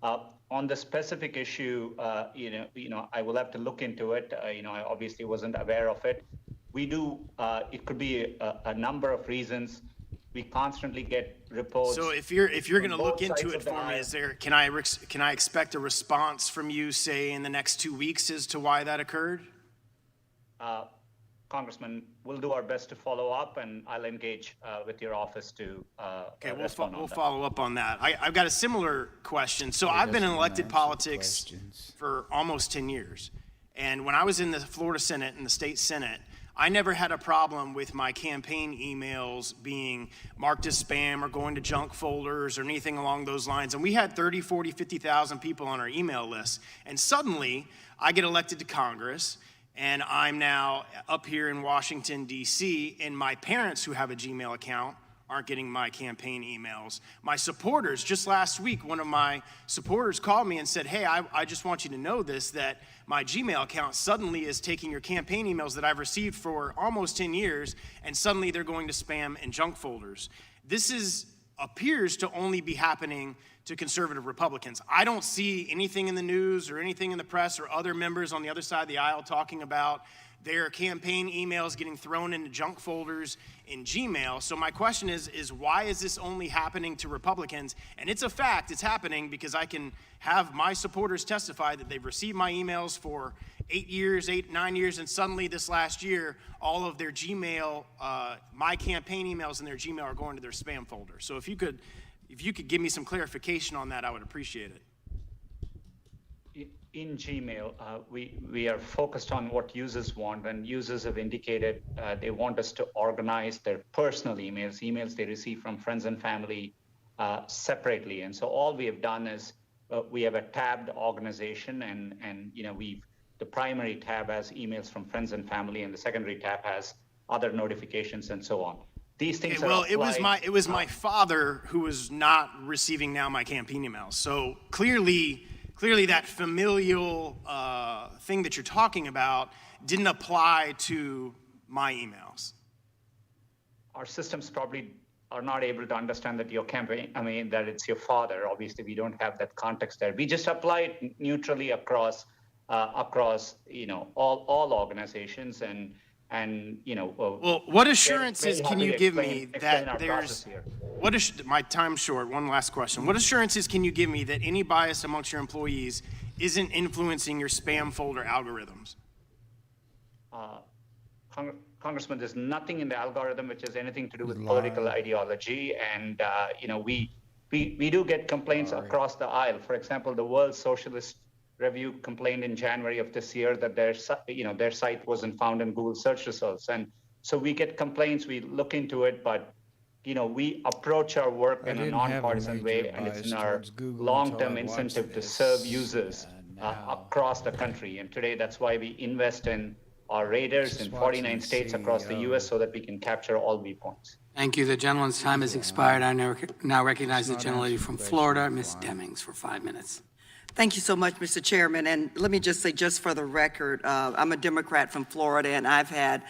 On the specific issue, I will have to look into it. I obviously wasn't aware of it. We do. It could be a number of reasons. We constantly get reports. So if you're going to look into it for me, can I expect a response from you, say, in the next 2 weeks as to why that occurred? Congressman, we'll do our best to follow up, and I'll engage with your office to respond on we'll that. follow up on that. I've got a similar question. So I've been in elected politics for almost 10 years. And when I was in the Florida Senate and the state Senate, I never had a problem with my campaign emails being marked as spam or going to junk folders or anything along those lines. And we had 30, 40, 50,000 people on our email list. And suddenly I get elected to Congress, and I'm now up here in Washington, D.C., and my parents who have a Gmail account aren't getting my campaign emails. My supporters, just last week, one of my supporters called me and said, hey, I just want you to know this, that my Gmail account suddenly is taking your campaign emails that I've received for almost 10 years, and suddenly they're going to spam and junk folders. This appears to only be happening to conservative Republicans. I don't see anything in the news or anything in the press or other members on the other side of the aisle talking about their campaign emails getting thrown into junk folders in Gmail. So my question is why is this only happening to Republicans? And it's a fact, it's happening because I can have my supporters testify that they've received my emails for 9 years, and suddenly this last year, all of their Gmail, my campaign emails in their Gmail are going to their spam folder. So if you could give me some clarification on that, I would appreciate it. In Gmail, we are focused on what users want, and users have indicated they want us to organize their personal emails they receive from friends and family separately. And so all we have done is we have a tabbed organization, and the primary tab has emails from friends and family, and the secondary tab has other notifications and so on. These things well, it was my father who was not receiving now my campaign emails. So clearly that familial thing that you're talking about didn't apply to my emails. Our systems probably are not able to understand that that it's your father. Obviously, we don't have that context there. We just apply it neutrally across all organizations well, what assurances can you give me that there's my time's short, one last question. What assurances can you give me that any bias amongst your employees isn't influencing your spam folder algorithms? Congressman, there's nothing in the algorithm which has anything to do with political ideology, and we do get complaints across the aisle. For example, the World Socialist Review complained in January of this year that their site wasn't found in Google search results, and so we get complaints. We look into it, but we approach our work in a nonpartisan way, and it's in our long-term incentive to serve users across the country. And today, that's why we invest in our radars in 49 states across the U.S. so that we can capture all viewpoints. Thank you. The gentleman's time has expired. I now recognize the gentlelady from Florida, Ms. Demings, for 5 minutes. Thank you so much, Mr. Chairman. And let me just say, just for the record, I'm a Democrat from Florida, and I've had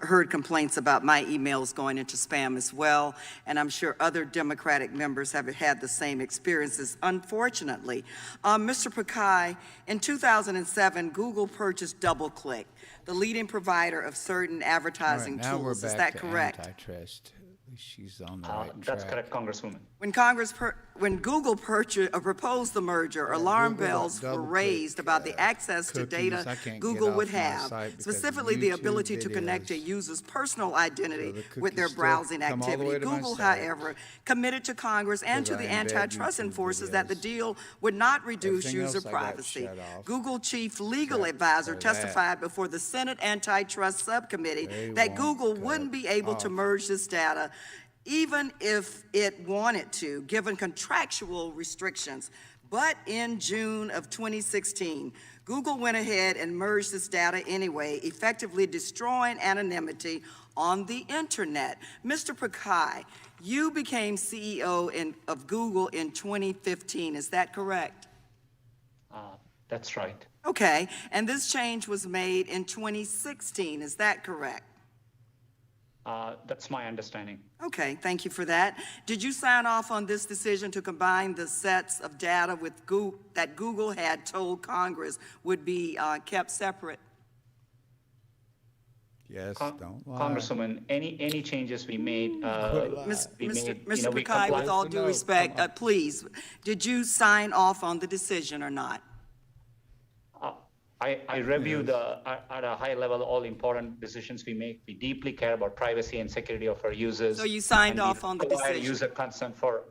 heard complaints about my emails going into spam as well. And I'm sure other Democratic members have had the same experiences, unfortunately. Mr. Pakai, in 2007, Google purchased DoubleClick, the leading provider of certain advertising tools. Is that correct? Antitrust. She's on the right track. That's correct, Congresswoman. When Google proposed the merger, alarm bells were raised about the access to data Google would have, specifically the ability to connect a user's personal identity with their browsing activity. Google, however, committed to Congress and to the antitrust enforcers that the deal would not reduce user privacy. Google chief legal advisor testified before the Senate Antitrust Subcommittee that Google wouldn't be able to merge this data even if it wanted to, given contractual restrictions. But in June of 2016, Google went ahead and merged this data anyway, effectively destroying anonymity on the internet. Mr. Pakai, you became CEO of Google in 2015, is that correct? That's right. Okay, and this change was made in 2016, is that correct? That's my understanding. Okay, thank you for that. Did you sign off on this decision to combine the sets of data with that Google had told Congress would be kept separate? Yes, don't lie. Congresswoman, any changes we made, Mr. Pakai, with all due respect, please, did you sign off on the decision or not? I review at a high level all important decisions we make. We deeply care about privacy and security of our users. So you signed off on the decision? User consent for.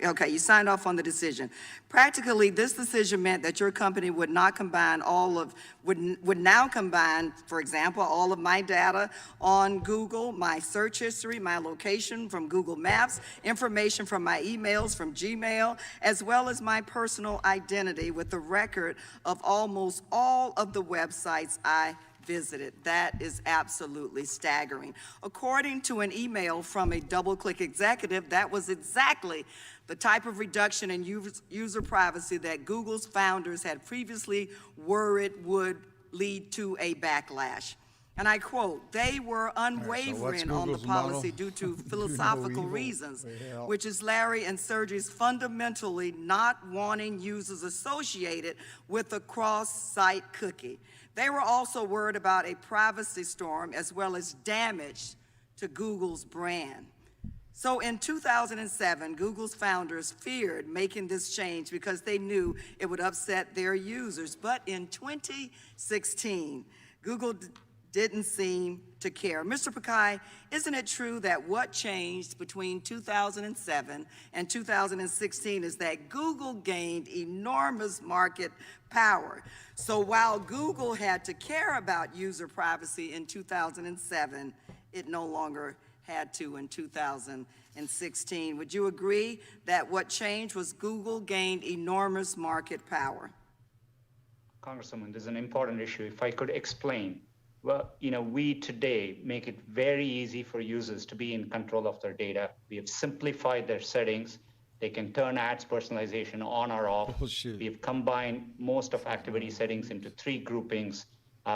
Okay, you signed off on the decision. Practically, this decision meant that your company would not combine would now combine, for example, all of my data on Google, my search history, my location from Google Maps, information from my emails from Gmail, as well as my personal identity with the record of almost all of the websites I visited. That is absolutely staggering. According to an email from a DoubleClick executive, that was exactly the type of reduction in user privacy that Google's founders had previously worried would lead to a backlash. And I quote, "They were unwavering on the policy due to philosophical reasons, which is Larry and Sergey's fundamentally not wanting users associated with a cross-site cookie. They were also worried about a privacy storm as well as damage to Google's brand." So in 2007, Google's founders feared making this change because they knew it would upset their users. But in 2016, Google didn't seem to care. Mr. Pakai, isn't it true that what changed between 2007 and 2016 is that Google gained enormous market power? So while Google had to care about user privacy in 2007, it no longer had to in 2016. 2016. Would you agree that what changed was Google gained enormous market power? Congresswoman, this is an important issue. If I could explain, well, we today make it very easy for users to be in control of their data. We have simplified their settings. They can turn ads personalization on or off. We have combined most of activity settings into 3 groupings.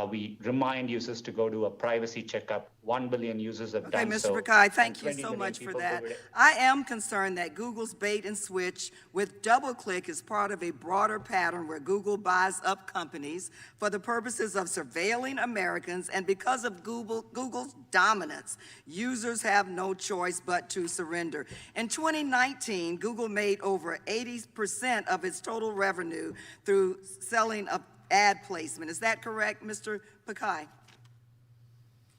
We remind users to go do a privacy checkup. 1 billion users have done so. Okay, Mr. Pakai, thank you so much for that. I am concerned that Google's bait and switch with DoubleClick is part of a broader pattern where Google buys up companies for the purposes of surveilling Americans, and because of Google's dominance, users have no choice but to surrender. In 2019, Google made over 80% of its total revenue through selling a ad placement. Is that correct, Mr. Pakai?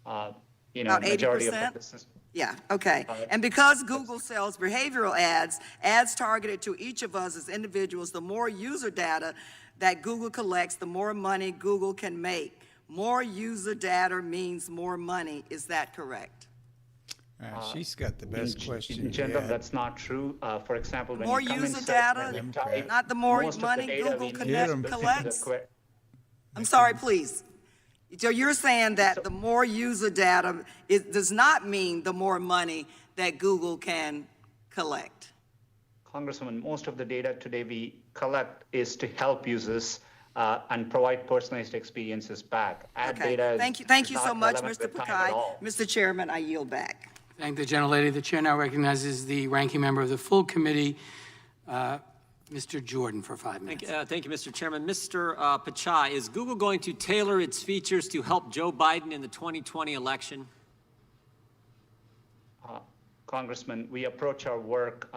About majority 80%? Of this is, yeah, okay. And because Google sells behavioral ads targeted to each of us as individuals, the more user data that Google collects, the more money Google can make. More user data means more money. Is that correct? She's got the best question. In general, that's not true. For example, when more you come user in data, not the more money Google collects. I'm sorry, please. So you're saying that the more user data, it does not mean the more money that Google can collect. Congresswoman, most of the data today we collect is to help users and provide personalized experiences back. Ad data Thank you so much, Mr. Pakai. Mr. Chairman, I yield back. Thank the gentlelady. The chair now recognizes the ranking member of the full committee, Mr. Jordan, for 5 minutes. Thank you, Mr. Chairman. Mr. Pachai, is Google going to tailor its features to help Joe Biden in the 2020 election? Congressman, we approach our work,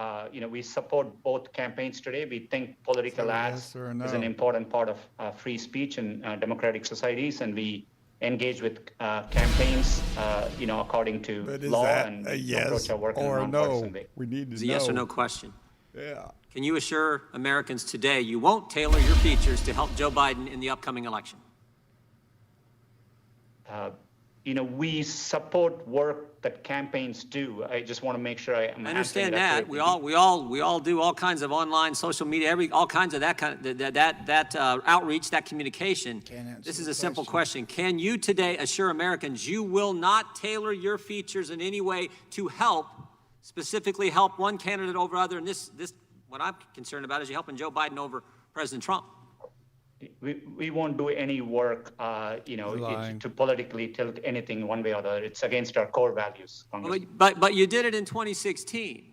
we support both campaigns today. We think political ads is an important part of free speech in democratic societies, and we engage with campaigns, according to law, and approach our work in a nonpartisan way. We need to know. It's a yes or no question. Yeah. Can you assure Americans today you won't tailor your features to help Joe Biden in the upcoming election? We support work that campaigns do. I just want to make sure I understand that. We all do all kinds of online, social media, all kinds of that outreach, that communication. This is a simple question. Can you today assure Americans you will not tailor your features in any way to specifically help one candidate over other? And this what I'm concerned about is you helping Joe Biden over President Trump. We won't do any work, to politically tilt anything one way or the other. It's against our core values. But you did it in 2016.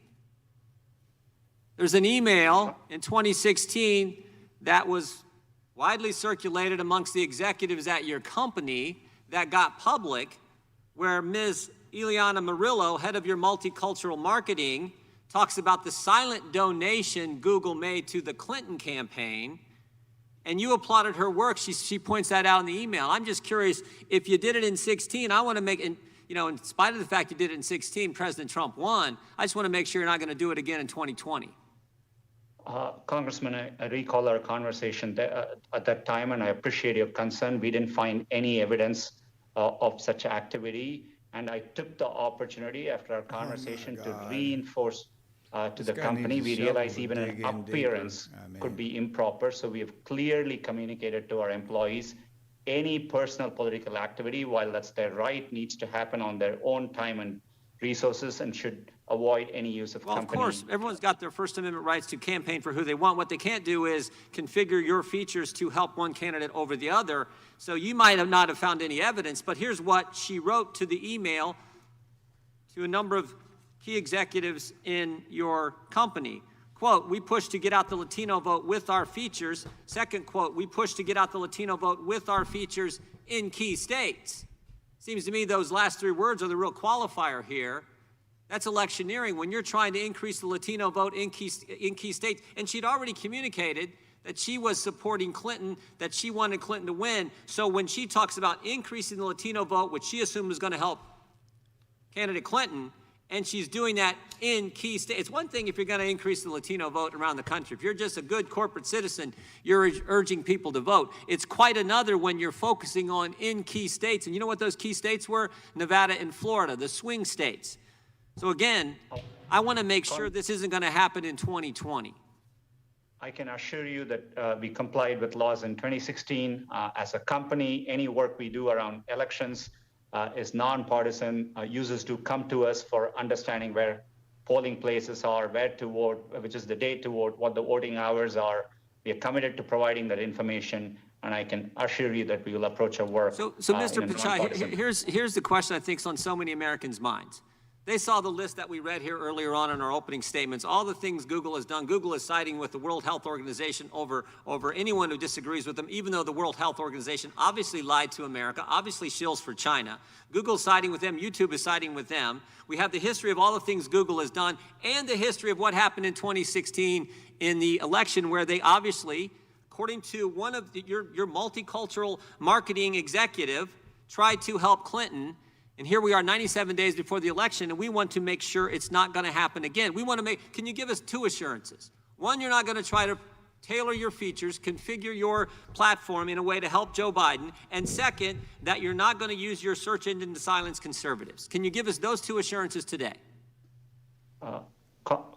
There's an email in 2016 that was widely circulated amongst the executives at your company that got public, where Ms. Ileana Murillo, head of your multicultural marketing, talks about the silent donation Google made to the Clinton campaign, and you applauded her work. She points that out in the email. I'm just curious, if you did it in 16, I want to make, in spite of the fact you did it in 16, President Trump won, I just want to make sure you're not going to do it again in 2020. Congressman, I recall our conversation at that time, and I appreciate your concern. We didn't find any evidence of such activity, and I took the opportunity after our conversation to reinforce to the company. We realize even an appearance could be improper, so we have clearly communicated to our employees any personal political activity, while that's their right, needs to happen on their own time and resources and should avoid any use of company. Of course, everyone's got their First Amendment rights to campaign for who they want. What they can't do is configure your features to help one candidate over the other. So you might have not have found any evidence, but here's what she wrote to the email to a number of key executives in your company. Quote, we push to get out the Latino vote with our features. Second quote, we push to get out the Latino vote with our features in key states. Seems to me those last 3 words are the real qualifier here. That's electioneering when you're trying to increase the Latino vote in key states. And she'd already communicated that she was supporting Clinton, that she wanted Clinton to win. So when she talks about increasing the Latino vote, which she assumed was going to help candidate Clinton, and she's doing that in key states. It's one thing if you're going to increase the Latino vote around the country. If you're just a good corporate citizen, you're urging people to vote. It's quite another when you're focusing on in key states. And you know what those key states were? Nevada and Florida, the swing states. So again, I want to make sure this isn't going to happen in 2020. I can assure you that we complied with laws in 2016. As a company, any work we do around elections is nonpartisan. Users do come to us for understanding where polling places are, where to vote, which is the date to vote, what the voting hours are. We are committed to providing that information, and I can assure you that we will approach our work. So Mr. Pichai, here's the question I think is on so many Americans' minds. They saw the list that we read here earlier on in our opening statements, all the things Google has done. Google is siding with the World Health Organization over anyone who disagrees with them, even though the World Health Organization obviously lied to America, obviously shills for China. Google's siding with them, YouTube is siding with them. We have the history of all the things Google has done and the history of what happened in 2016 in the election, where they obviously, according to one of your multicultural marketing executive, tried to help Clinton. And here we are 97 days before the election, and we want to make sure it's not going to happen again. We want to can you give us two assurances? One, you're not going to try to tailor your features, configure your platform in a way to help Joe Biden. And second, that you're not going to use your search engine to silence conservatives. Can you give us those two assurances today?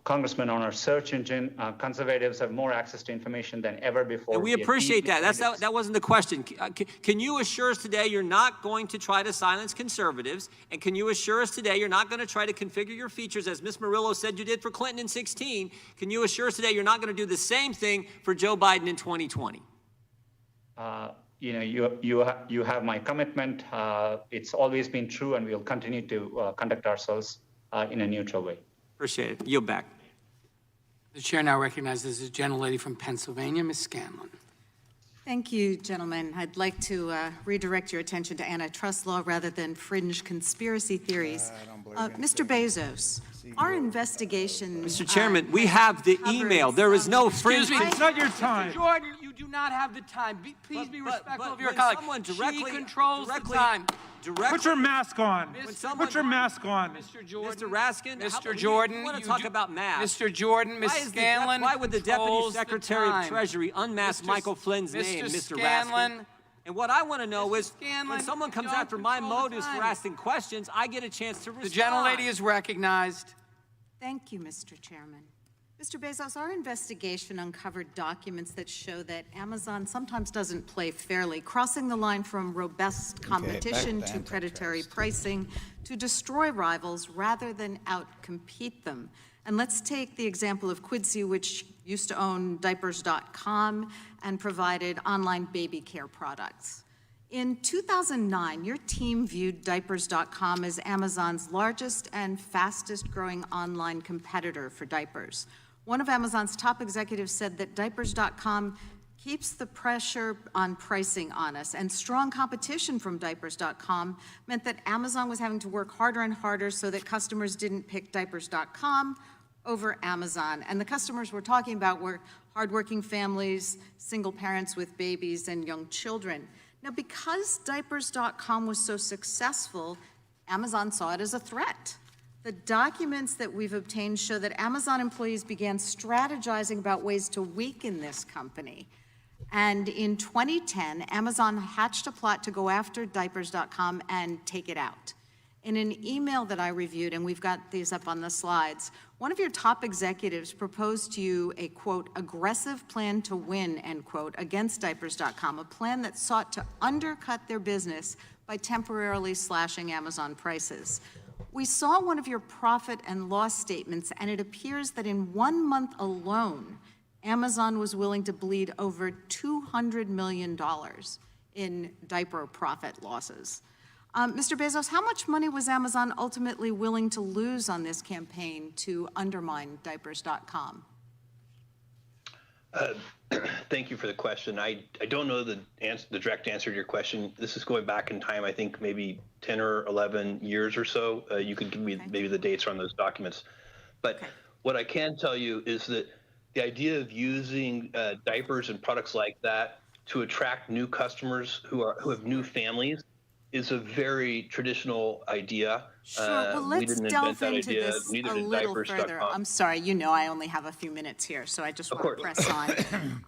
Congressman, on our search engine, conservatives have more access to information than ever before. And we appreciate that. That wasn't the question. Can you assure us today you're not going to try to silence conservatives? And can you assure us today you're not going to try to configure your features, as Ms. Murillo said you did for Clinton in 2016? Can you assure us today you're not going to do the same thing for Joe Biden in 2020? You have my commitment. It's always been true, and we'll continue to conduct ourselves in a neutral way. Appreciate it. Yield back. The chair now recognizes the gentlelady from Pennsylvania, Ms. Scanlon. Thank you, gentlemen. I'd like to redirect your attention to antitrust law rather than fringe conspiracy theories. Mr. Bezos, our investigation... Mr. Chairman, we have the email. There is no fringe... Excuse me, it's not your time. Mr. Jordan, you do not have the time. Please be respectful of your colleague. She controls the time. Put your mask on. Put your mask on. Mr. Jordan. Mr. Raskin, Mr. Jordan, you want to talk about masks. Mr. Jordan, Ms. Scanlon. Why would the Deputy Secretary of Treasury unmask Michael Flynn's name, Mr. Raskin? And what I want to know is, when someone comes after my motives for asking questions, I get a chance to respond. The gentlelady is recognized. Thank you, Mr. Chairman. Mr. Bezos, our investigation uncovered documents that show that Amazon sometimes doesn't play fairly, crossing the line from robust competition to predatory pricing to destroy rivals rather than outcompete them. And let's take the example of Quidsi, which used to own diapers.com and provided online baby care products. In 2009, your team viewed diapers.com as Amazon's largest and fastest growing online competitor for diapers. One of Amazon's top executives said that diapers.com keeps the pressure on pricing on us, and strong competition from diapers.com meant that Amazon was having to work harder and harder so that customers didn't pick diapers.com over Amazon. And the customers we're talking about were hardworking families, single parents with babies, and young children. Now, because diapers.com was so successful, Amazon saw it as a threat. The documents that we've obtained show that Amazon employees began strategizing about ways to weaken this company. And in 2010, Amazon hatched a plot to go after diapers.com and take it out. In an email that I reviewed, and we've got these up on the slides, one of your top executives proposed to you a, quote, aggressive plan to win, end quote, against diapers.com, a plan that sought to undercut their business by temporarily slashing Amazon prices. We saw one of your profit and loss statements, and it appears that in 1 month alone, Amazon was willing to bleed over $200 million in diaper profit losses. Mr. Bezos, how much money was Amazon ultimately willing to lose on this campaign to undermine diapers.com? Thank you for the question. I don't know the direct answer to your question. This is going back in time, I think maybe 10 or 11 years or so. You could give me maybe the dates on those documents. But what I can tell you is that the idea of using diapers and products like that to attract new customers who have new families is a very traditional idea. Sure, well, let's delve into this a little further. I'm sorry, you know I only have a few minutes here, so I just want to press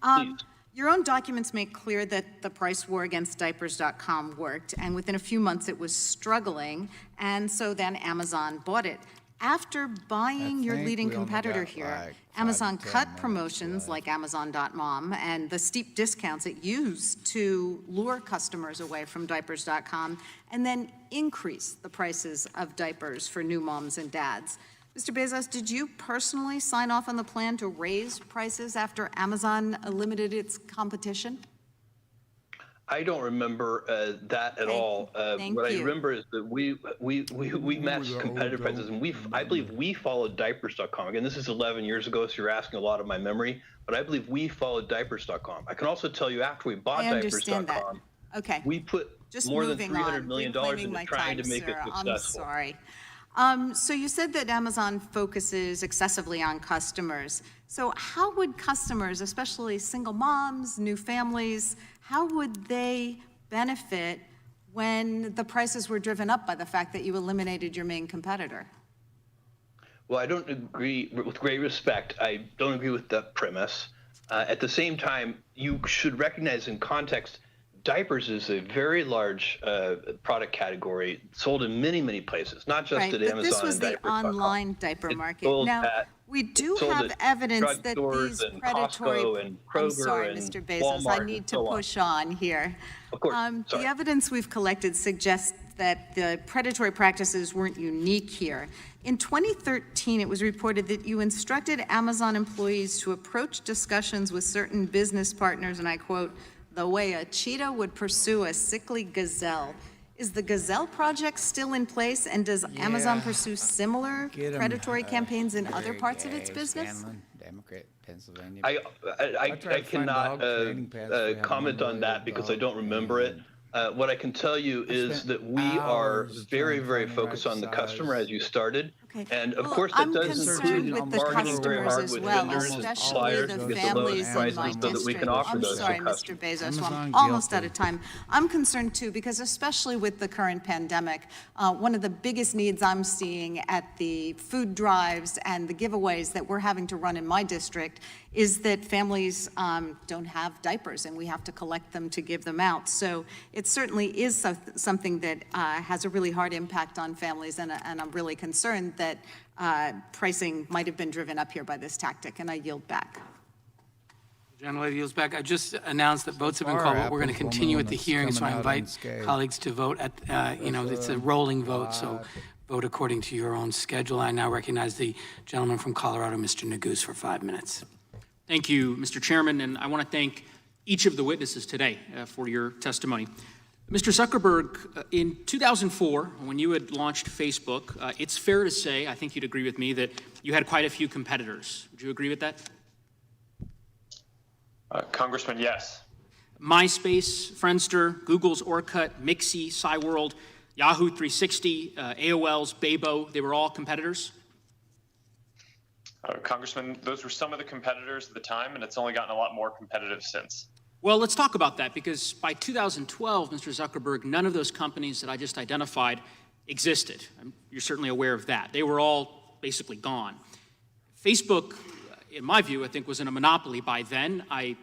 on. Your own documents make clear that the price war against diapers.com worked, and within a few months it was struggling, and so then Amazon bought it. After buying your leading competitor here, Amazon cut promotions like Amazon.mom and the steep discounts it used to lure customers away from diapers.com, and then increase the prices of diapers for new moms and dads. Mr. Bezos, did you personally sign off on the plan to raise prices after Amazon limited its competition? I don't remember that at all. What I remember is that we matched competitive prices, and I believe we followed diapers.com. Again, this is 11 years ago, so you're asking a lot of my memory, but I believe we followed diapers.com. I can also tell you after we bought diapers.com, we put more than $300 million into trying to make it successful. I'm sorry. So you said that Amazon focuses excessively on customers. So how would customers, especially single moms, new families, how would they benefit when the prices were driven up by the fact that you eliminated your main competitor? Well, I don't agree, with great respect, I don't agree with the premise. At the same time, you should recognize in context, diapers is a very large product category sold in many, many places, not just at Amazon. But this was the online diaper market. Now, we do have evidence that these predatory... I'm sorry, Mr. Bezos, I need to push on here. Of course, the evidence we've collected suggests that the predatory practices weren't unique here. In 2013, it was reported that you instructed Amazon employees to approach discussions with certain business partners, and I quote, the way a cheetah would pursue a sickly gazelle. Is the Gazelle Project still in place, and does Amazon pursue similar predatory campaigns in other parts of its business? Scanlon, Democrat, Pennsylvania. I cannot comment on that because I don't remember it. What I can tell you is that we are very, very focused on the customer, as you started. And of course, that does include bargaining very hard with vendors and suppliers to get the lowest prices so that we can offer those to customers. Mr. Bezos, I'm almost out of time. I'm concerned too, because especially with the current pandemic, one of the biggest needs I'm seeing at the food drives and the giveaways that we're having to run in my district is that families don't have diapers, and we have to collect them to give them out. So it certainly is something that has a really hard impact on families, and I'm really concerned that pricing might have been driven up here by this tactic, and I yield back. The gentlelady yields back. I just announced that votes have been called, but we're going to continue with the hearing, so I invite colleagues to vote at, it's a rolling vote, so vote according to your own schedule. I now recognize the gentleman from Colorado, Mr. Neguse, for 5 minutes. Thank you, Mr. Chairman, and I want to thank each of the witnesses today for your testimony. Mr. Zuckerberg, in 2004, when you had launched Facebook, it's fair to say, I think you'd agree with me, that you had quite a few competitors. Would you agree with that? Congressman, yes. MySpace, Friendster, Google's Orkut, Mixi, Cyworld, Yahoo 360, AOL's Bebo, they were all competitors? Congressman, those were some of the competitors at the time, and it's only gotten a lot more competitive since. Well, let's talk about that, because by 2012, Mr. Zuckerberg, none of those companies that I just identified existed. You're certainly aware of that. They were all basically gone. Facebook, in my view, I think was in a monopoly by then. I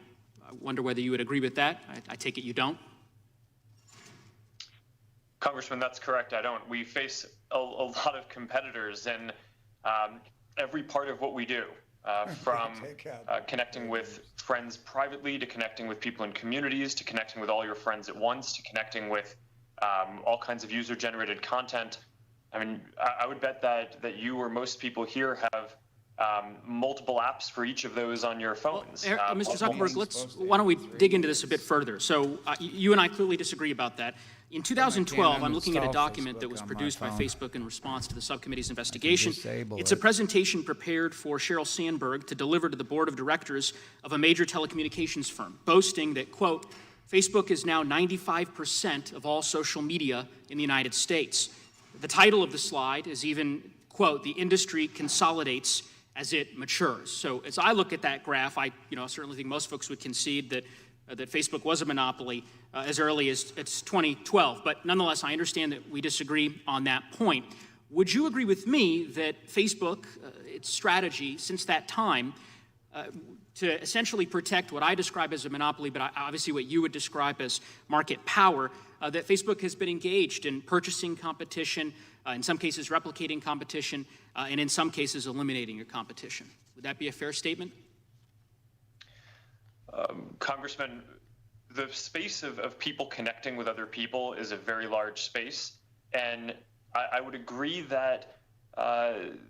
wonder whether you would agree with that. I take it you don't. Congressman, that's correct. I don't. We face a lot of competitors in every part of what we do. From connecting with friends privately, to connecting with people in communities, to connecting with all your friends at once, to connecting with all kinds of user-generated content. I mean, I would bet that you or most people here have multiple apps for each of those on your phones. Mr. Zuckerberg, why don't we dig into this a bit further? So you and I clearly disagree about that. In 2012, I'm looking at a document that was produced by Facebook in response to the subcommittee's investigation. It's a presentation prepared for Sheryl Sandberg to deliver to the board of directors of a major telecommunications firm, boasting that, quote, Facebook is now 95% of all social media in the United States. The title of the slide is even, quote, the industry consolidates as it matures. So as I look at that graph, I certainly think most folks would concede that Facebook was a monopoly as early as 2012. But nonetheless, I understand that we disagree on that point. Would you agree with me that Facebook, its strategy since that time, to essentially protect what I describe as a monopoly, but obviously what you would describe as market power, that Facebook has been engaged in purchasing competition, in some cases replicating competition, and in some cases eliminating your competition. Would that be a fair statement? Congressman, the space of people connecting with other people is a very large space, and I would agree that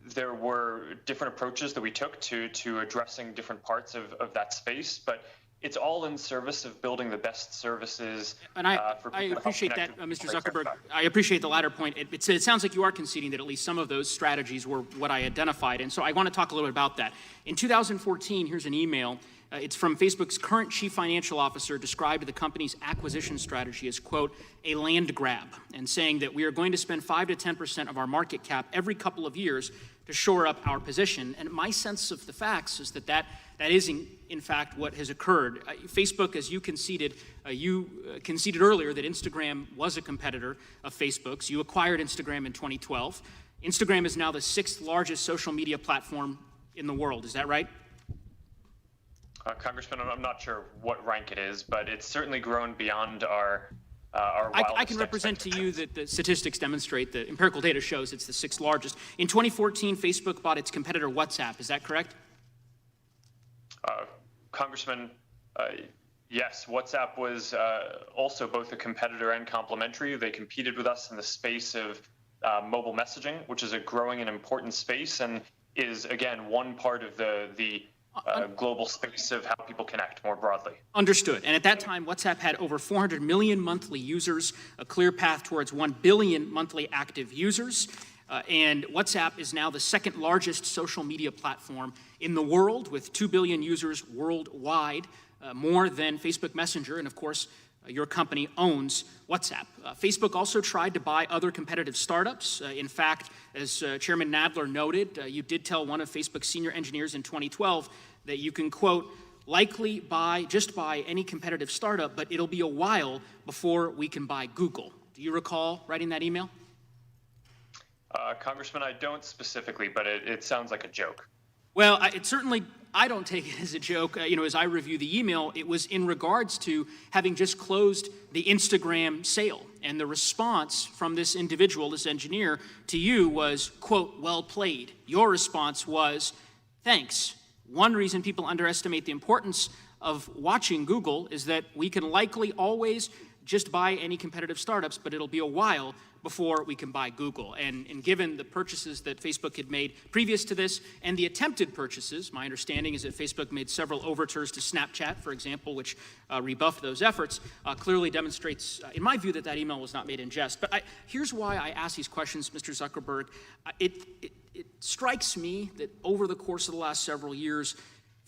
there were different approaches that we took to addressing different parts of that space, but it's all in service of building the best services. And I appreciate that, Mr. Zuckerberg. I appreciate the latter point. It sounds like you are conceding that at least some of those strategies were what I identified, and so I want to talk a little bit about that. In 2014, here's an email. It's from Facebook's current chief financial officer, described the company's acquisition strategy as, quote, a land grab, and saying that we are going to spend 5 to 10% of our market cap every couple of years to shore up our position. And my sense of the facts is that is in fact what has occurred. Facebook, as you conceded earlier that Instagram was a competitor of Facebook's. You acquired Instagram in 2012. Instagram is now the 6th largest social media platform in the world. Is that right? Congressman, I'm not sure what rank it is, but it's certainly grown beyond our I can represent to you that the statistics demonstrate that empirical data shows it's the 6th largest. In 2014, Facebook bought its competitor WhatsApp. Is that correct? Congressman, yes, WhatsApp was also both a competitor and complementary. They competed with us in the space of mobile messaging, which is a growing and important space, and is, again, one part of the global space of how people connect more broadly. Understood. And at that time, WhatsApp had over 400 million monthly users, a clear path towards 1 billion monthly active users. And WhatsApp is now the 2nd largest social media platform in the world, with 2 billion users worldwide, more than Facebook Messenger. And of course, your company owns WhatsApp. Facebook also tried to buy other competitive startups. In fact, as Chairman Nadler noted, you did tell one of Facebook's senior engineers in 2012 that you can, quote, likely just buy any competitive startup, but it'll be a while before we can buy Google. Do you recall writing that email? Congressman, I don't specifically, but it sounds like a joke. Well, I don't take it as a joke. As I review the email, it was in regards to having just closed the Instagram sale. And the response from this individual, this engineer, to you was, quote, well played. Your response was, thanks. One reason people underestimate the importance of watching Google is that we can likely always just buy any competitive startups, but it'll be a while before we can buy Google. And given the purchases that Facebook had made previous to this and the attempted purchases, my understanding is that Facebook made several overtures to Snapchat, for example, which rebuffed those efforts, clearly demonstrates, in my view, that email was not made in jest. But here's why I ask these questions, Mr. Zuckerberg. It strikes me that over the course of the last several years,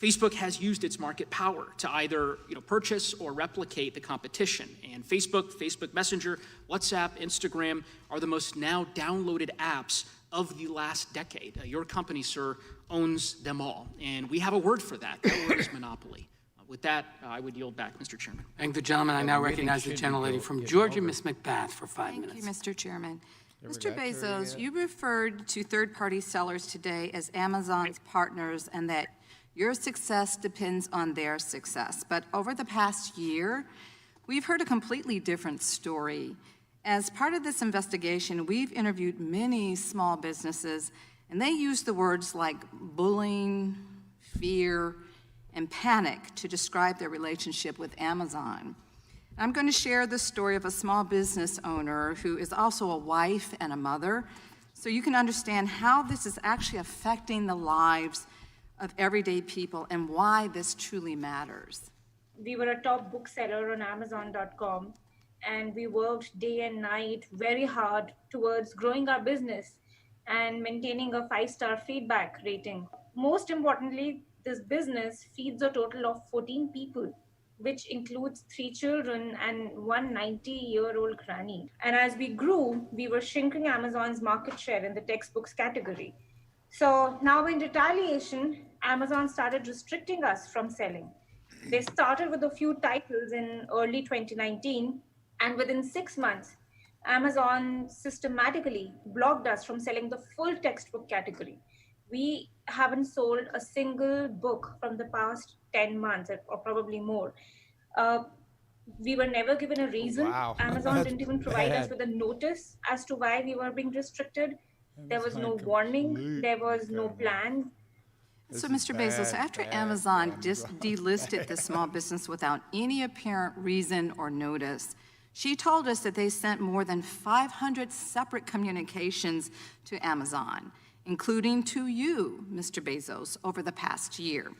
Facebook has used its market power to either purchase or replicate the competition. And Facebook Messenger, WhatsApp, Instagram are the most now downloaded apps of the last decade. Your company, sir, owns them all. And we have a word for that. That word is monopoly. With that, I would yield back, Mr. Chairman. Thank the gentleman. I now recognize the gentlelady from Georgia, Ms. McBath, for 5 minutes. Thank you, Mr. Chairman. Mr. Bezos, you referred to third-party sellers today as Amazon's partners and that your success depends on their success. But over the past year, we've heard a completely different story. As part of this investigation, we've interviewed many small businesses, and they use the words like bullying, fear, and panic to describe their relationship with Amazon. I'm going to share the story of a small business owner who is also a wife and a mother, so you can understand how this is actually affecting the lives of everyday people and why this truly matters. We were a top bookseller on Amazon.com, and we worked day and night very hard towards growing our business and maintaining a 5-star feedback rating. Most importantly, this business feeds a total of 14 people, which includes 3 children and one 90-year-old granny. And as we grew, we were shrinking Amazon's market share in the textbooks category. So now in retaliation, Amazon started restricting us from selling. They started with a few titles in early 2019, and within 6 months, Amazon systematically blocked us from selling the full textbook category. We haven't sold a single book from the past 10 months or probably more. We were never given a reason. Wow. Amazon didn't even provide us bad. with a notice as to why we were being restricted. There was no warning. There was no plan. So, Mr. Bezos, after Amazon delisted the small business without any apparent reason or notice, she told us that they sent more than 500 separate communications to Amazon, including to you, Mr. Bezos, over the past year.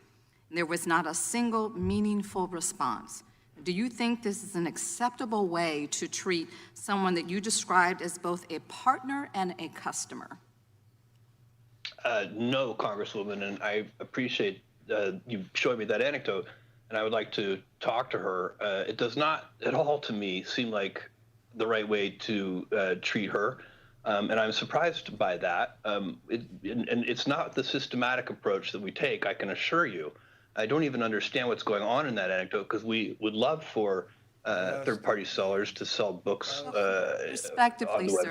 There was not a single meaningful response. Do you think this is an acceptable way to treat someone that you described as both a partner and a customer? No, Congresswoman, and I appreciate you showing me that anecdote, and I would like to talk to her. It does not at all to me seem like the right way to treat her, and I'm surprised by that. And it's not the systematic approach that we take, I can assure you. I don't even understand what's going on in that anecdote, because we would love for third-party sellers to sell books on the website.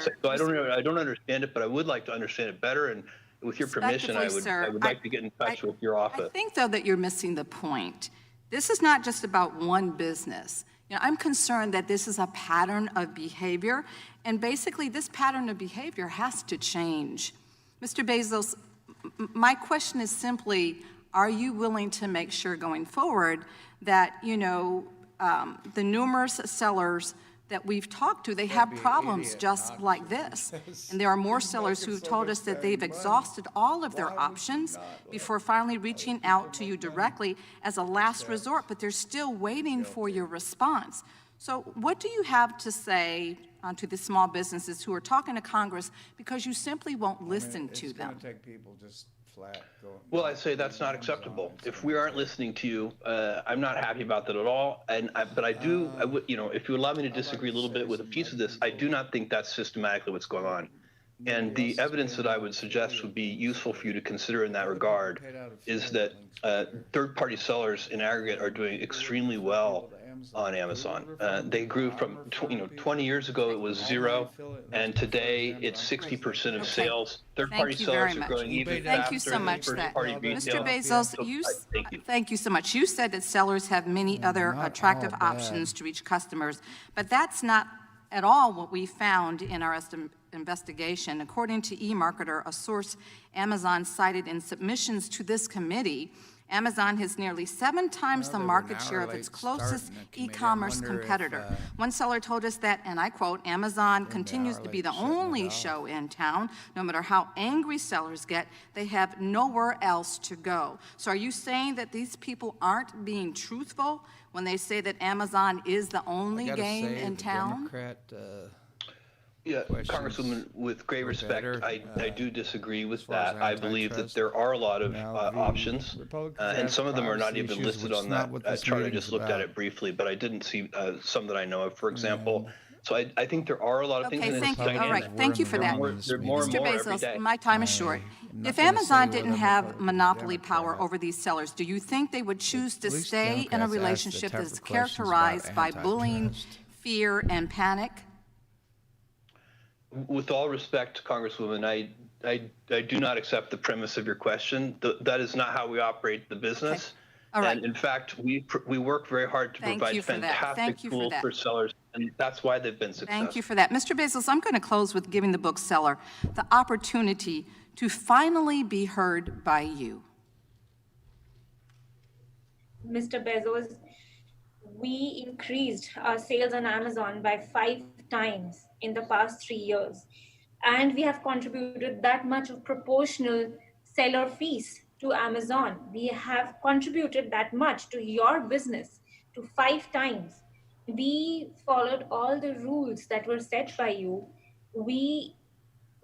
Sir. So I don't understand it, but I would like to understand it better. And with your permission, I would like to get in touch with your office. I think, though, that you're missing the point. This is not just about one business. You know, I'm concerned that this is a pattern of behavior, and basically this pattern of behavior has to change. Mr. Bezos, my question is simply, are you willing to make sure going forward that, you know, the numerous sellers that we've talked to, they have problems just like this. And there are more sellers who've told us that they've exhausted all of their options before finally reaching out to you directly as a last resort, but they're still waiting for your response. So what do you have to say to the small businesses who are talking to Congress because you simply won't listen to them? It's going to take people just flat going. Well, I say that's not acceptable. If we aren't listening to you, I'm not happy about that at all. But I would, you know, if you allow me to disagree a little bit with a piece of this, I do not think that's systematically what's going on. And the evidence that I would suggest would be useful for you to consider in that regard is that third-party sellers in aggregate are doing extremely well on Amazon. They grew from 20 years ago it was 0, and today it's 60% of sales. Third-party sellers are growing even faster. Thank you so much. Mr. Bezos, thank you so much. You said that sellers have many other attractive options to reach customers, but that's not at all what we found in our investigation. According to eMarketer, a source Amazon cited in submissions to this committee, Amazon has nearly 7 times the market share of its closest e-commerce competitor. One seller told us that, and I quote, Amazon continues to be the only show in town. No matter how angry sellers get, they have nowhere else to go. So are you saying that these people aren't being truthful when they say that Amazon is the only game in town? Yeah, Congresswoman, with great respect, I do disagree with that. I believe that there are a lot of options, and some of them are not even listed on that chart. I just looked at it briefly, but I didn't see some that I know of, for example. So I think there are a lot of things. Okay, thank you. All right, thank you for that. Mr. Bezos, my time is short. If Amazon didn't have monopoly power over these sellers, do you think they would choose to stay in a relationship that's characterized by bullying, fear, and panic? With all respect, Congresswoman, I do not accept the premise of your question. That is not how we operate the business. Okay. All right. And in fact, we work very hard to provide fantastic tools for sellers, and that's why they've been successful. Thank you for that. Mr. Bezos, I'm going to close with giving the bookseller the opportunity to finally be heard by you. Mr. Bezos, we increased our sales on Amazon by 5 times in the past 3 years. And we have contributed that much of proportional seller fees to Amazon. We have contributed that much to your business, to 5 times. We followed all the rules that were set by you. We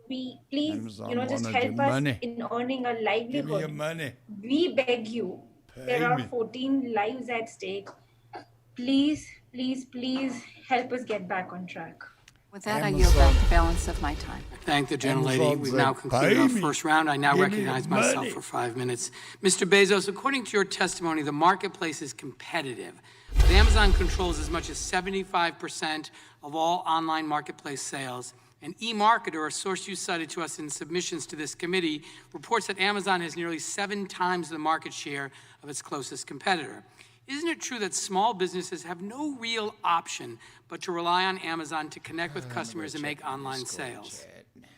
please, Amazon just help us in earning a livelihood. Give me your money. We beg you. There are 14 lives at stake. Please, please, please help us get back on track. With that, I yield back the balance of my time. I thank the gentlelady. We've now concluded our first round. I now recognize myself for 5 minutes. Mr. Bezos, according to your testimony, the marketplace is competitive. But Amazon controls as much as 75% of all online marketplace sales. And eMarketer, a source you cited to us in submissions to this committee, reports that Amazon has nearly 7 times the market share of its closest competitor. Isn't it true that small businesses have no real option but to rely on Amazon to connect with customers and make online sales? Okay,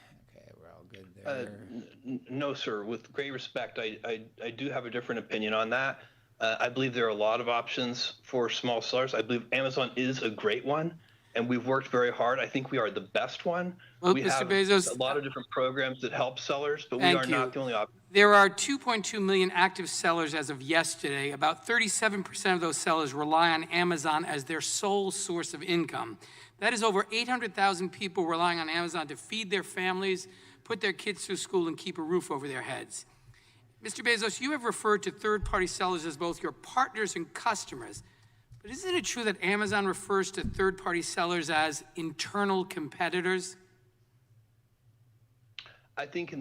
we're all good there. No, sir. With great respect, I do have a different opinion on that. I believe there are a lot of options for small sellers. I believe Amazon is a great one, and we've worked very hard. I think we are the best one. Well, we Mr. have Bezos, a lot of different programs that help sellers, but we Thank are you. not the only option. There are 2.2 million active sellers as of yesterday. About 37% of those sellers rely on Amazon as their sole source of income. That is over 800,000 people relying on Amazon to feed their families, put their kids through school, and keep a roof over their heads. Mr. Bezos, you have referred to third-party sellers as both your partners and customers. But isn't it true that Amazon refers to third-party sellers as internal competitors? I think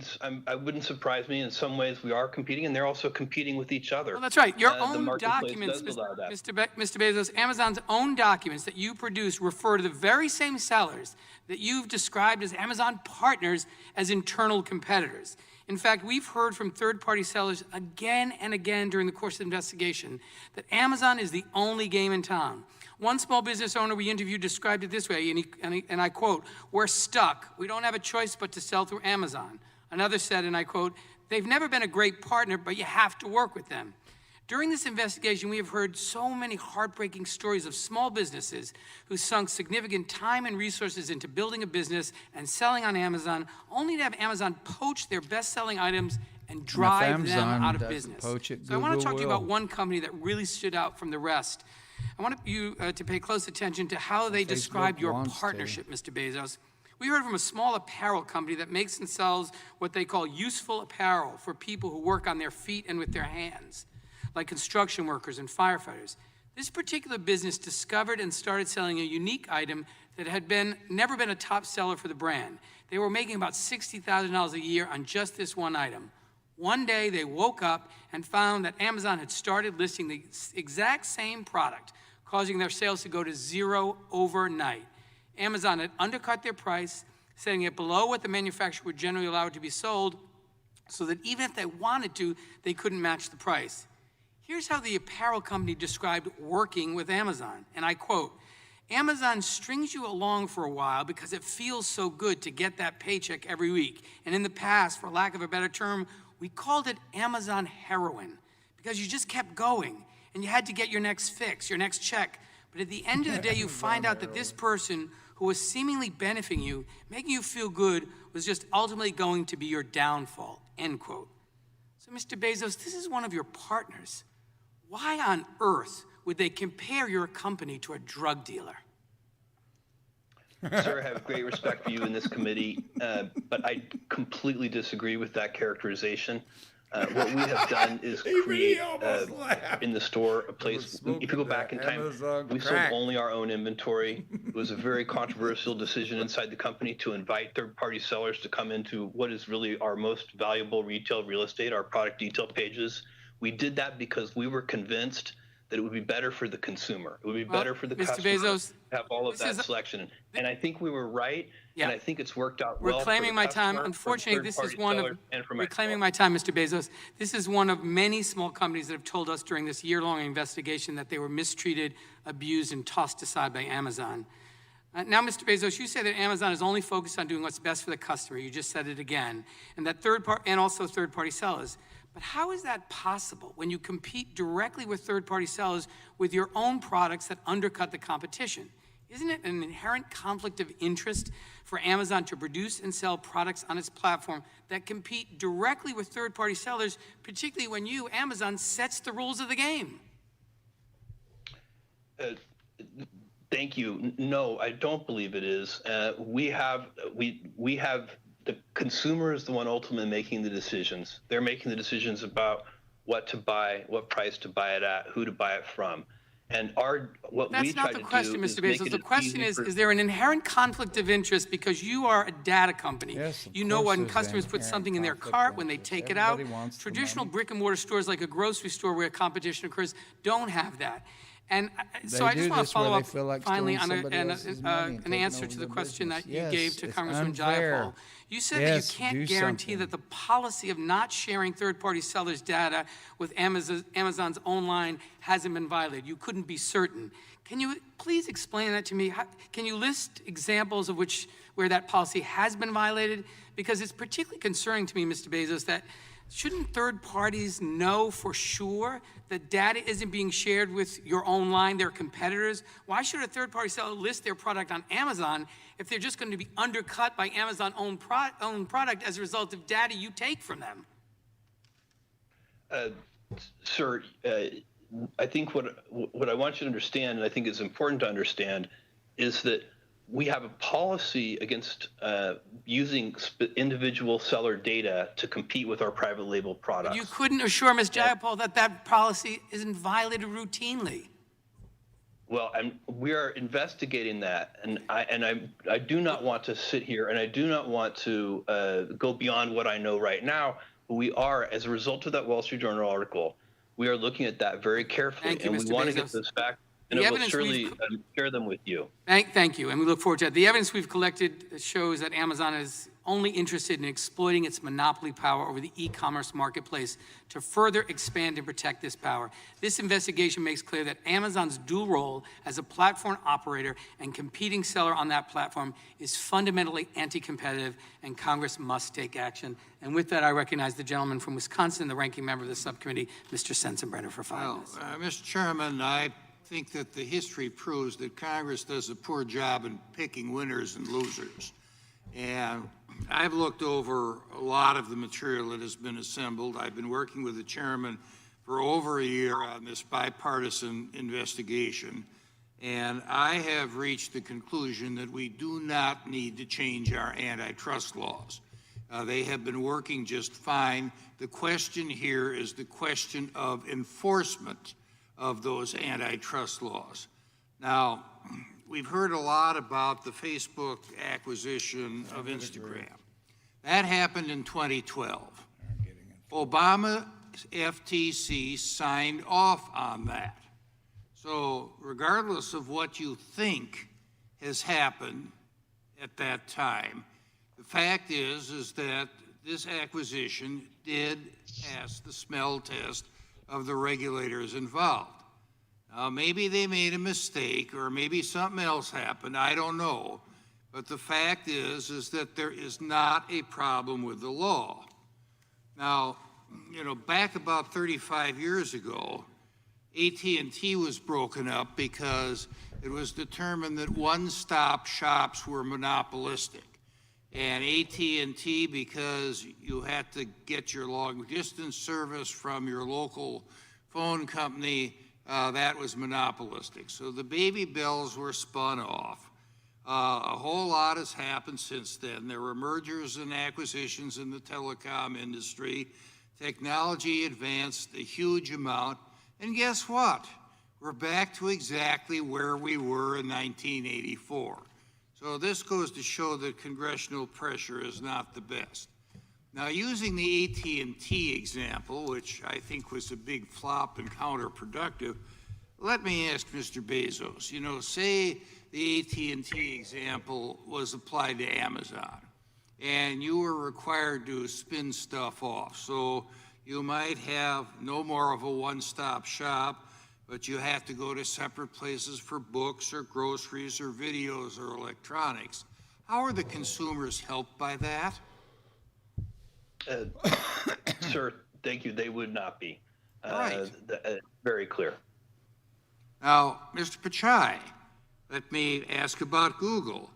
I wouldn't surprise me. In some ways, we are competing, and they're also competing with each other. Well, that's right. Your The own marketplace documents, does allow that. Mr. Bezos, Amazon's own documents that you produce refer to the very same sellers that you've described as Amazon partners as internal competitors. In fact, we've heard from third-party sellers again and again during the course of the investigation that Amazon is the only game in town. One small business owner we interviewed described it this way, and I quote, "We're stuck. We don't have a choice but to sell through Amazon." Another said, and I quote, "They've never been a great partner, but you have to work with them." During this investigation, we have heard so many heartbreaking stories of small businesses who sunk significant time and resources into building a business and selling on Amazon, only to have Amazon poach their best-selling items and drive them out of business. So I want to talk to you about one company that really stood out from the rest. I want you to pay close attention to how they described your partnership, Mr. Bezos. We heard from a small apparel company that makes and sells what they call useful apparel for people who work on their feet and with their hands, like construction workers and firefighters. This particular business discovered and started selling a unique item that had never been a top seller for the brand. They were making about $60,000 a year on just this one item. One day they woke up and found that Amazon had started listing the exact same product, causing their sales to go to zero overnight. Amazon had undercut their price, setting it below what the manufacturer would generally allow it to be sold, so that even if they wanted to, they couldn't match the price. Here's how the apparel company described working with Amazon, and I quote, "Amazon strings you along for a while because it feels so good to get that paycheck every week. And in the past, for lack of a better term, we called it Amazon heroin because you just kept going and you had to get your next fix, your next check. But at the end of the day, you find out that this person who was seemingly benefiting you, making you feel good, was just ultimately going to be your downfall," end quote. So, Mr. Bezos, this is one of your partners. Why on earth would they compare your company to a drug dealer? Sir, I have great respect for you in this committee, but I completely disagree with that characterization. What we have done is create in the store a place. If you go back in time, we sold only our own inventory. It was a very controversial decision inside the company to invite third-party sellers to come into what is really our most valuable retail real estate, our product detail pages. We did that because we were convinced that it would be better for the consumer. It would be better for the customer Bezos, to have all of that selection. And I think we were right, and I think it's worked out well. Reclaiming my time. Unfortunately, this is one of reclaiming my time, Mr. Bezos. This is one of many small companies that have told us during this year-long investigation that they were mistreated, abused, and tossed aside by Amazon. Now, Mr. Bezos, you say that Amazon is only focused on doing what's best for the customer. You just said it again, and that also third-party sellers. But how is that possible when you compete directly with third-party sellers with your own products that undercut the competition? Isn't it an inherent conflict of interest for Amazon to produce and sell products on its platform that compete directly with third-party sellers, particularly when you, Amazon, sets the rules of the game? Thank you. No, I don't believe it is. We have the consumer is the one ultimately making the decisions. They're making the decisions about what to buy, what price to buy it at, who to buy it from. And That's not the question, Mr. Bezos. The question is there an inherent conflict of interest because you are a data company? Yes, you know when customers put something in their cart, when they take it out. Traditional brick and mortar stores like a grocery store where competition occurs don't have that. And so I just want to follow up finally on an answer to the question that you gave to Congressman Jayapal. You said that you can't guarantee that the policy of not sharing third-party sellers' data with Amazon's own line hasn't been violated. You couldn't be certain. Can you please explain that to me? Can you list examples of where that policy has been violated? Because it's particularly concerning to me, Mr. Bezos, that shouldn't third parties know for sure that data isn't being shared with your own line, their competitors? Why should a third-party seller list their product on Amazon if they're just going to be undercut by Amazon's own product as a result of data you take from them? Sir, I think what I want you to understand, and I think is important to understand, is that we have a policy against using individual seller data to compete with our private label products. But you couldn't assure Ms. Jayapal that that policy isn't violated routinely. Well, we are investigating that, and I do not want to sit here, and I do not want to go beyond what I know right now. But we are, as a result of that Wall Street Journal article, we are looking at that very carefully, Thank you, and Mr. we want Bezos. to get this back. And I will surely share them with you. Thank you, and we look forward to that. The evidence we've collected shows that Amazon is only interested in exploiting its monopoly power over the e-commerce marketplace to further expand and protect this power. This investigation makes clear that Amazon's dual role as a platform operator and competing seller on that platform is fundamentally anti-competitive, and Congress must take action. And with that, I recognize the gentleman from Wisconsin, the ranking member of the subcommittee, Mr. Sensenbrenner, for 5 minutes. Mr. Chairman, I think that the history proves that Congress does a poor job in picking winners and losers. And I've looked over a lot of the material that has been assembled. I've been working with the chairman for over a year on this bipartisan investigation. And I have reached the conclusion that we do not need to change our antitrust laws. They have been working just fine. The question here is the question of enforcement of those antitrust laws. Now, we've heard a lot about the Facebook acquisition of Instagram. That happened in 2012. Obama's FTC signed off on that. So regardless of what you think has happened at that time, the fact is that this acquisition did pass the smell test of the regulators involved. Now, maybe they made a mistake or maybe something else happened, I don't know. But the fact is that there is not a problem with the law. Now, back about 35 years ago, AT&T was broken up because it was determined that one-stop shops were monopolistic. And AT&T, because you had to get your long-distance service from your local phone company, that was monopolistic. So the baby bells were spun off. A whole lot has happened since then. There were mergers and acquisitions in the telecom industry. Technology advanced a huge amount. And guess what? We're back to exactly where we were in 1984. So this goes to show that congressional pressure is not the best. Now, using the AT&T example, which I think was a big flop and counterproductive, let me ask Mr. Bezos, say the AT&T example was applied to Amazon, and you were required to spin stuff off. So you might have no more of a one-stop shop, but you have to go to separate places for books or groceries or videos or electronics. How are the consumers helped by that? Sir, thank you. They would not be. Right. Very clear. Now, Mr. Pichai, let me ask about Google.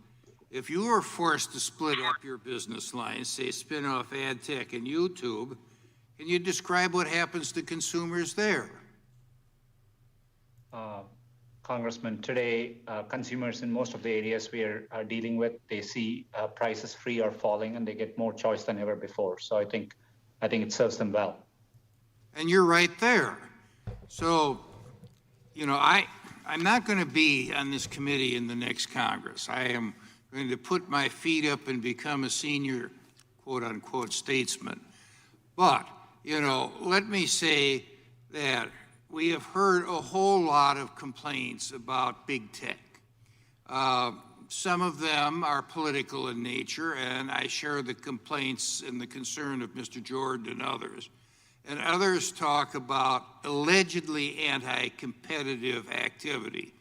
If you were forced to split up your business lines, say spin off ad tech and YouTube, can you describe what happens to consumers there? Congressman, today, consumers in most of the areas we are dealing with, they see prices free or falling, and they get more choice than ever before. So I think it serves them well. And you're right there. So, I'm not going to be on this committee in the next Congress. I am going to put my feet up and become a senior, quote unquote, statesman. But, let me say that we have heard a whole lot of complaints about big tech. Some of them are political in nature, and I share the complaints and the concern of Mr. Jordan and others. And others talk about allegedly anti-competitive activity.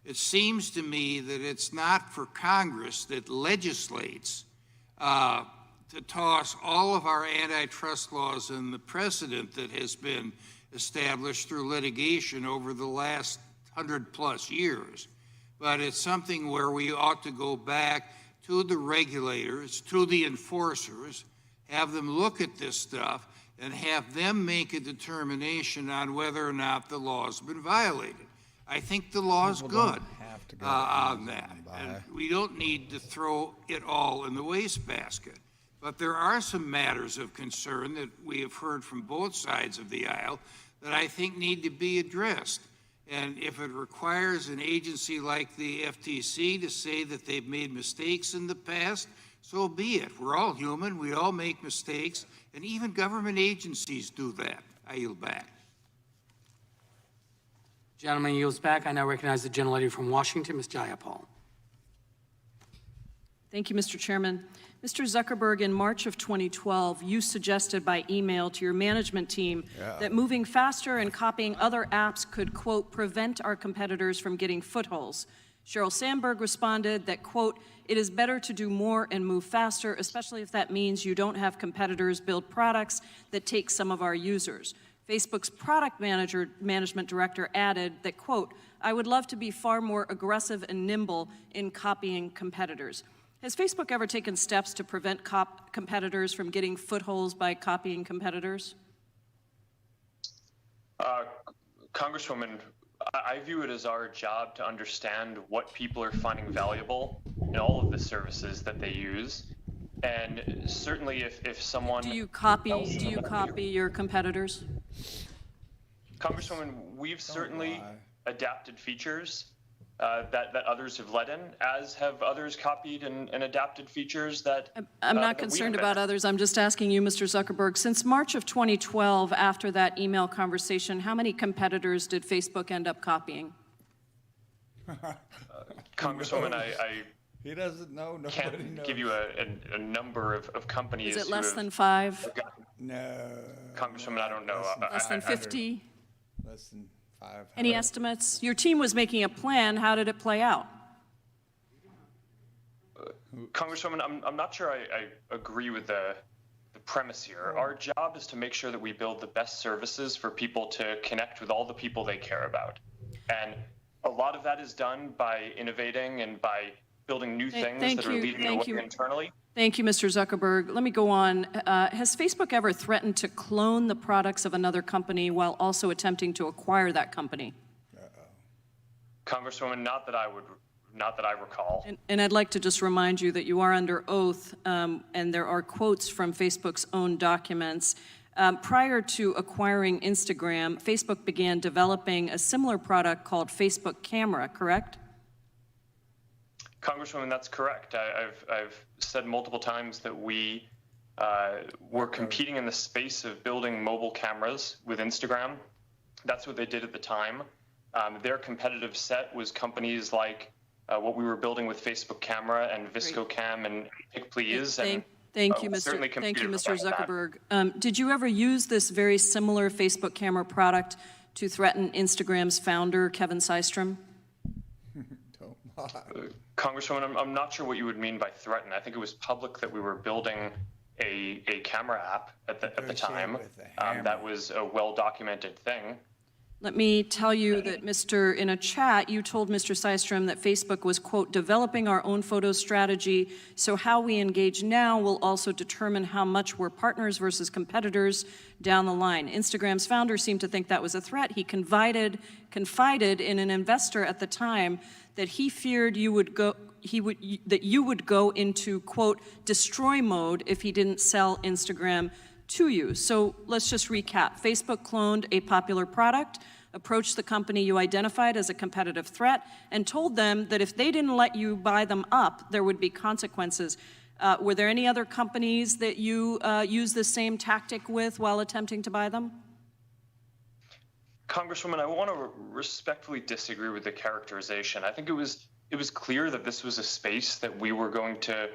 It seems to me that it's not for Congress that legislates to toss all of our antitrust laws and the precedent that has been established through litigation over the last 100+ years. But it's something where we ought to go back to the regulators, to the enforcers, have them look at this stuff, and have them make a determination on whether or not the law's been violated. I think the law's good on that. And we don't need to throw it all in the wastebasket. But there are some matters of concern that we have heard from both sides of the aisle that I think need to be addressed. And if it requires an agency like the FTC to say that they've made mistakes in the past, so be it. We're all human, we all make mistakes, and even government agencies do that. I yield back. Gentleman yields back. I now recognize the gentlelady from Washington, Ms. Jayapal. Thank you, Mr. Chairman. Mr. Zuckerberg, in March of 2012, you suggested by email to your management team that moving faster and copying other apps could, quote, prevent our competitors from getting footholds. Sheryl Sandberg responded that, quote, it is better to do more and move faster, especially if that means you don't have competitors build products that take some of our users. Facebook's product management director added that, quote, I would love to be far more aggressive and nimble in copying competitors. Has Facebook ever taken steps to prevent competitors from getting footholds by copying competitors? Congresswoman, I view it as our job to understand what people are finding valuable in all of the services that they use. And certainly if someone... Do you copy your competitors? Congresswoman, we've certainly adapted features that others have led in, as have others copied and adapted features that I'm not concerned about others. I'm just asking you, Mr. Zuckerberg, since March of 2012, after that email conversation, how many competitors did Facebook end up copying? Congresswoman, he doesn't know. Nobody can't knows. give you a number of companies. Is it less than 5? No. Congresswoman, I don't know. Less than 50? Less than 500. Any estimates? Your team was making a plan. How did it play out? Congresswoman, I'm not sure I agree with the premise here. Our job is to make sure that we build the best services for people to connect with all the people they care about. And a lot of that is done by innovating and by building new things that are leading the way internally. Thank you, Mr. Zuckerberg. Let me go on. Has Facebook ever threatened to clone the products of another company while also attempting to acquire that company? Congresswoman, not that I recall. And I'd like to just remind you that you are under oath, and there are quotes from Facebook's own documents. Prior to acquiring Instagram, Facebook began developing a similar product called Facebook Camera, correct? Congresswoman, that's correct. I've said multiple times that we were competing in the space of building mobile cameras with Instagram. That's what they did at the time. Their competitive set was companies like what we were building with Facebook Camera and ViscoCam and PicPlease. Thank you, Mr. Zuckerberg. Did you ever use this very similar Facebook Camera product to threaten Instagram's founder, Kevin Systrom? Congresswoman, I'm not sure what you would mean by threaten. I think it was public that we were building a camera app at the time. That was a well-documented thing. Let me tell you that, in a chat, you told Mr. Systrom that Facebook was, quote, developing our own photo strategy, so how we engage now will also determine how much we're partners versus competitors down the line. Instagram's founder seemed to think that was a threat. He confided in an investor at the time that he feared you would go into, quote, destroy mode if he didn't sell Instagram to you. So let's just recap. Facebook cloned a popular product, approached the company you identified as a competitive threat, and told them that if they didn't let you buy them up, there would be consequences. Were there any other companies that you used the same tactic with while attempting to buy them? Congresswoman, I want to respectfully disagree with the characterization. I think it was clear that this was a space that we were going to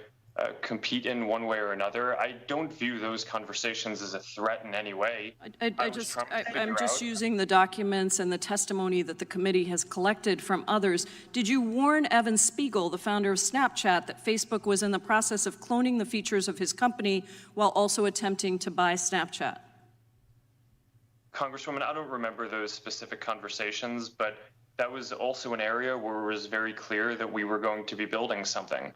compete in one way or another. I don't view those conversations as a threat in any way. I'm just using the documents and the testimony that the committee has collected from others. Did you warn Evan Spiegel, the founder of Snapchat, that Facebook was in the process of cloning the features of his company while also attempting to buy Snapchat? Congresswoman, I don't remember those specific conversations, but that was also an area where it was very clear that we were going to be building something.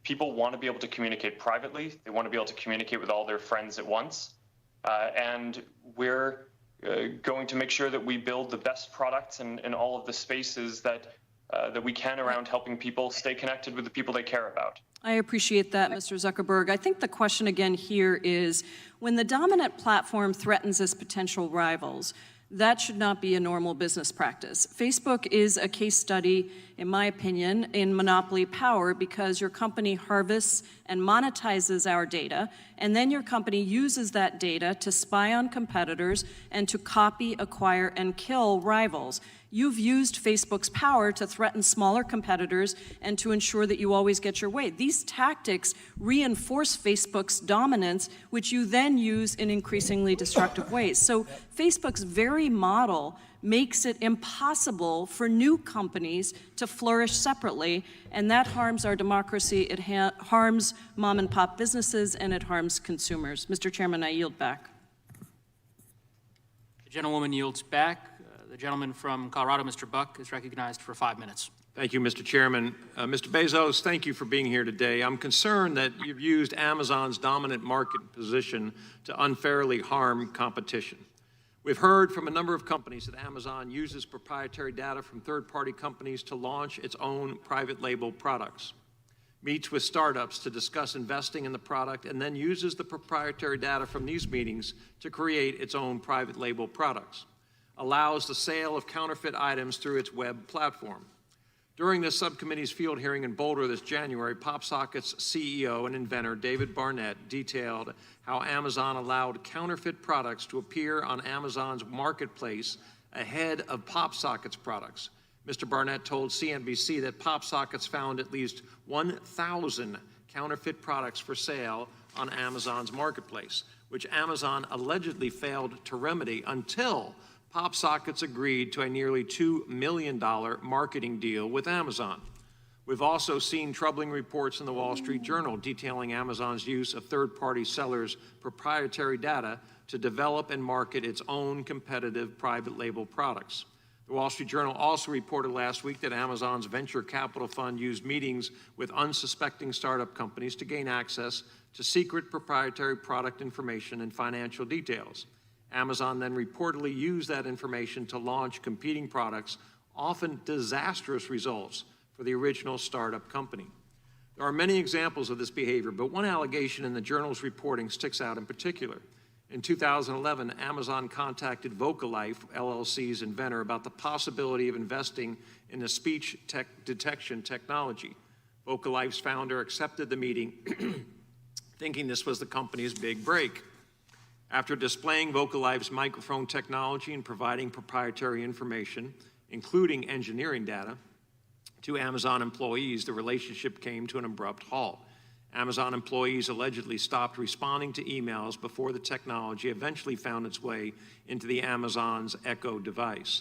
People want to be able to communicate privately. They want to be able to communicate with all their friends at once. And we're going to make sure that we build the best products in all of the spaces that we can around helping people stay connected with the people they care about. I appreciate that, Mr. Zuckerberg. I think the question again here is, when the dominant platform threatens its potential rivals, that should not be a normal business practice. Facebook is a case study, in my opinion, in monopoly power because your company harvests and monetizes our data, and then your company uses that data to spy on competitors and to copy, acquire, and kill rivals. You've used Facebook's power to threaten smaller competitors and to ensure that you always get your way. These tactics reinforce Facebook's dominance, which you then use in increasingly destructive ways. So Facebook's very model makes it impossible for new companies to flourish separately, and that harms our democracy, it harms mom and pop businesses, and it harms consumers. Mr. Chairman, I yield back. The gentlewoman yields back. The gentleman from Colorado, Mr. Buck, is recognized for 5 minutes. Thank you, Mr. Chairman. Mr. Bezos, thank you for being here today. I'm concerned that you've used Amazon's dominant market position to unfairly harm competition. We've heard from a number of companies that Amazon uses proprietary data from third-party companies to launch its own private label products, meets with startups to discuss investing in the product, and then uses the proprietary data from these meetings to create its own private label products, allows the sale of counterfeit items through its web platform. During this subcommittee's field hearing in Boulder this January, PopSocket's CEO and inventor David Barnett detailed how Amazon allowed counterfeit products to appear on Amazon's marketplace ahead of PopSocket's products. Mr. Barnett told CNBC that PopSockets found at least 1,000 counterfeit products for sale on Amazon's marketplace, which Amazon allegedly failed to remedy until PopSockets agreed to a nearly $2 million marketing deal with Amazon. We've also seen troubling reports in the Wall Street Journal detailing Amazon's use of third-party sellers' proprietary data to develop and market its own competitive private label products. The Wall Street Journal also reported last week that Amazon's venture capital fund used meetings with unsuspecting startup companies to gain access to secret proprietary product information and financial details. Amazon then reportedly used that information to launch competing products, often disastrous results for the original startup company. There are many examples of this behavior, but one allegation in the journal's reporting sticks out in particular. In 2011, Amazon contacted Vocalife, LLC's inventor, about the possibility of investing in the speech detection technology. Vocalife's founder accepted the meeting, thinking this was the company's big break. After displaying Vocalife's microphone technology and providing proprietary information, including engineering data, to Amazon employees, the relationship came to an abrupt halt. Amazon employees allegedly stopped responding to emails before the technology eventually found its way into the Amazon's Echo device.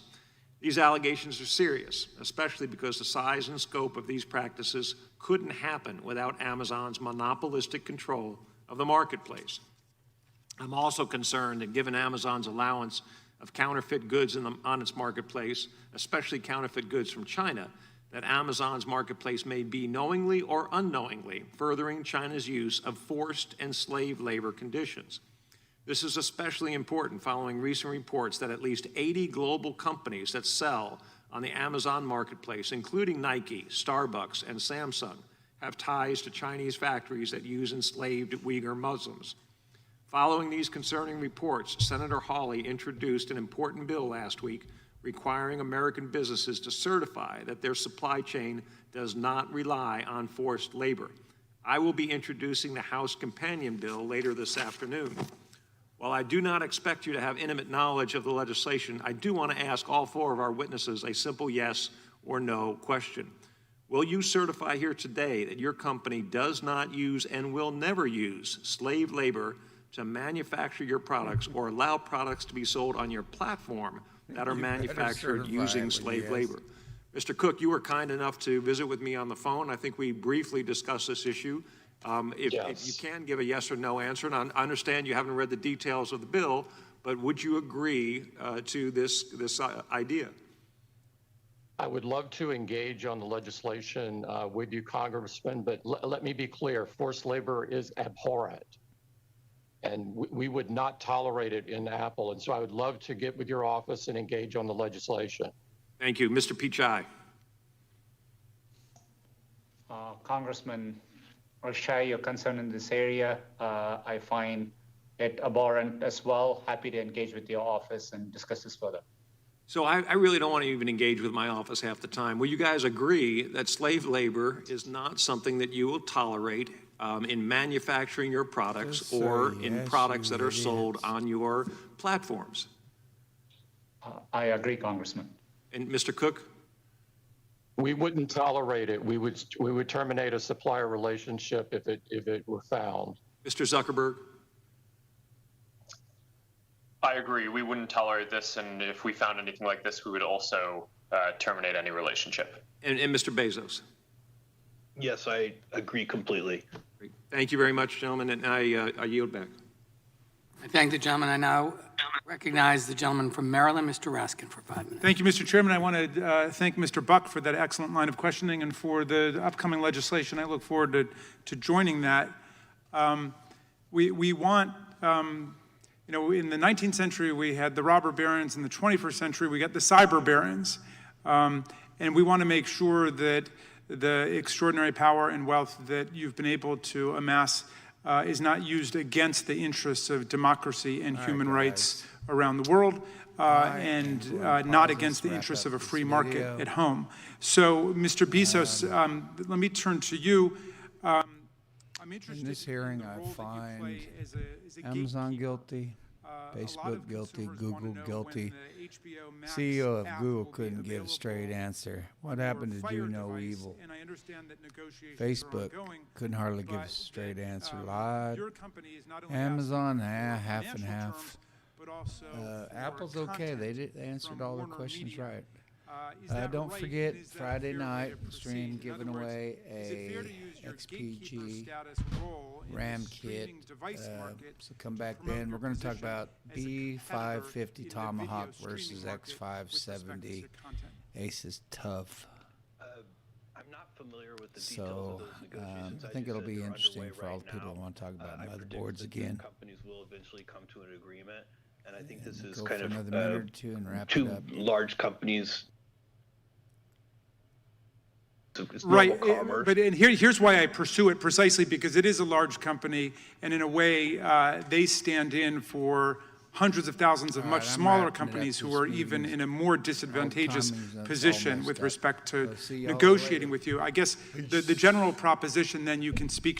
These allegations are serious, especially because the size and scope of these practices couldn't happen without Amazon's monopolistic control of the marketplace. I'm also concerned that given Amazon's allowance of counterfeit goods on its marketplace, especially counterfeit goods from China, that Amazon's marketplace may be knowingly or unknowingly furthering China's use of forced and slave labor conditions. This is especially important following recent reports that at least 80 global companies that sell on the Amazon marketplace, including Nike, Starbucks, and Samsung, have ties to Chinese factories that use enslaved Uyghur Muslims. Following these concerning reports, Senator Hawley introduced an important bill last week requiring American businesses to certify that their supply chain does not rely on forced labor. I will be introducing the House companion bill later this afternoon. While I do not expect you to have intimate knowledge of the legislation, I do want to ask all four of our witnesses a simple yes or no question. Will you certify here today that your company does not use and will never use slave labor to manufacture your products or allow products to be sold on your platform that are manufactured using slave labor? Mr. Cook, you were kind enough to visit with me on the phone. I think we briefly discussed this issue. If you can give a yes or no answer, and I understand you haven't read the details of the bill, but would you agree to this idea? I would love to engage on the legislation with you, Congressman, but let me be clear, forced labor is abhorrent. And we would not tolerate it in Apple. And so I would love to get with your office and engage on the legislation. Thank you. Mr. Pichai. Congressman, I'll share your concern in this area. I find it abhorrent as well. Happy to engage with your office and discuss this further. So I really don't want to even engage with my office half the time. Will you guys agree that slave labor is not something that you will tolerate in manufacturing your products or in products that are sold on your platforms? I agree, Congressman. And Mr. Cook? We wouldn't tolerate it. We would terminate a supplier relationship if it were found. Mr. Zuckerberg? I agree. We wouldn't tolerate this, and if we found anything like this, we would also terminate any relationship. And Mr. Bezos? Yes, I agree completely. Great. Thank you very much, gentlemen, and I yield back. I thank the gentleman. I now recognize the gentleman from Maryland, Mr. Raskin, for 5 minutes. Thank you, Mr. Chairman. I want to thank Mr. Buck for that excellent line of questioning and for the upcoming legislation. I look forward to joining that. We want, you know, in the 19th century, we had the robber barons. In the 21st century, we got the cyber barons. And we want to make sure that the extraordinary power and wealth that you've been able to amass is not used against the interests of democracy and human rights around the world, and not against the interests of a free market at home. So, Mr. Bezos, let me turn to you. I'm interested in this hearing, I find Amazon guilty, Facebook guilty, Google guilty. CEO of Google couldn't give a straight answer. What happened to do no evil? Facebook couldn't hardly give a straight answer. Lied. Amazon, half and half. Apple's okay. They answered all their questions right. Don't forget Friday night stream giving away a XPG RAM kit. So come back then. We're going to talk about B550 Tomahawk versus X570. Ace is tough. I'm not familiar with the So details of those negotiations. I think it'll be interesting for all the people who want to talk about motherboards again. Companies will eventually come to an agreement, and I think this is Go kind for of another minute or two and wrap it two up. large companies. Right, but here's why I pursue it, precisely because it is a large company, and in a way, they stand in for hundreds of thousands of much smaller companies who are even in a more disadvantageous position with respect to negotiating with you. I guess the general proposition then you can speak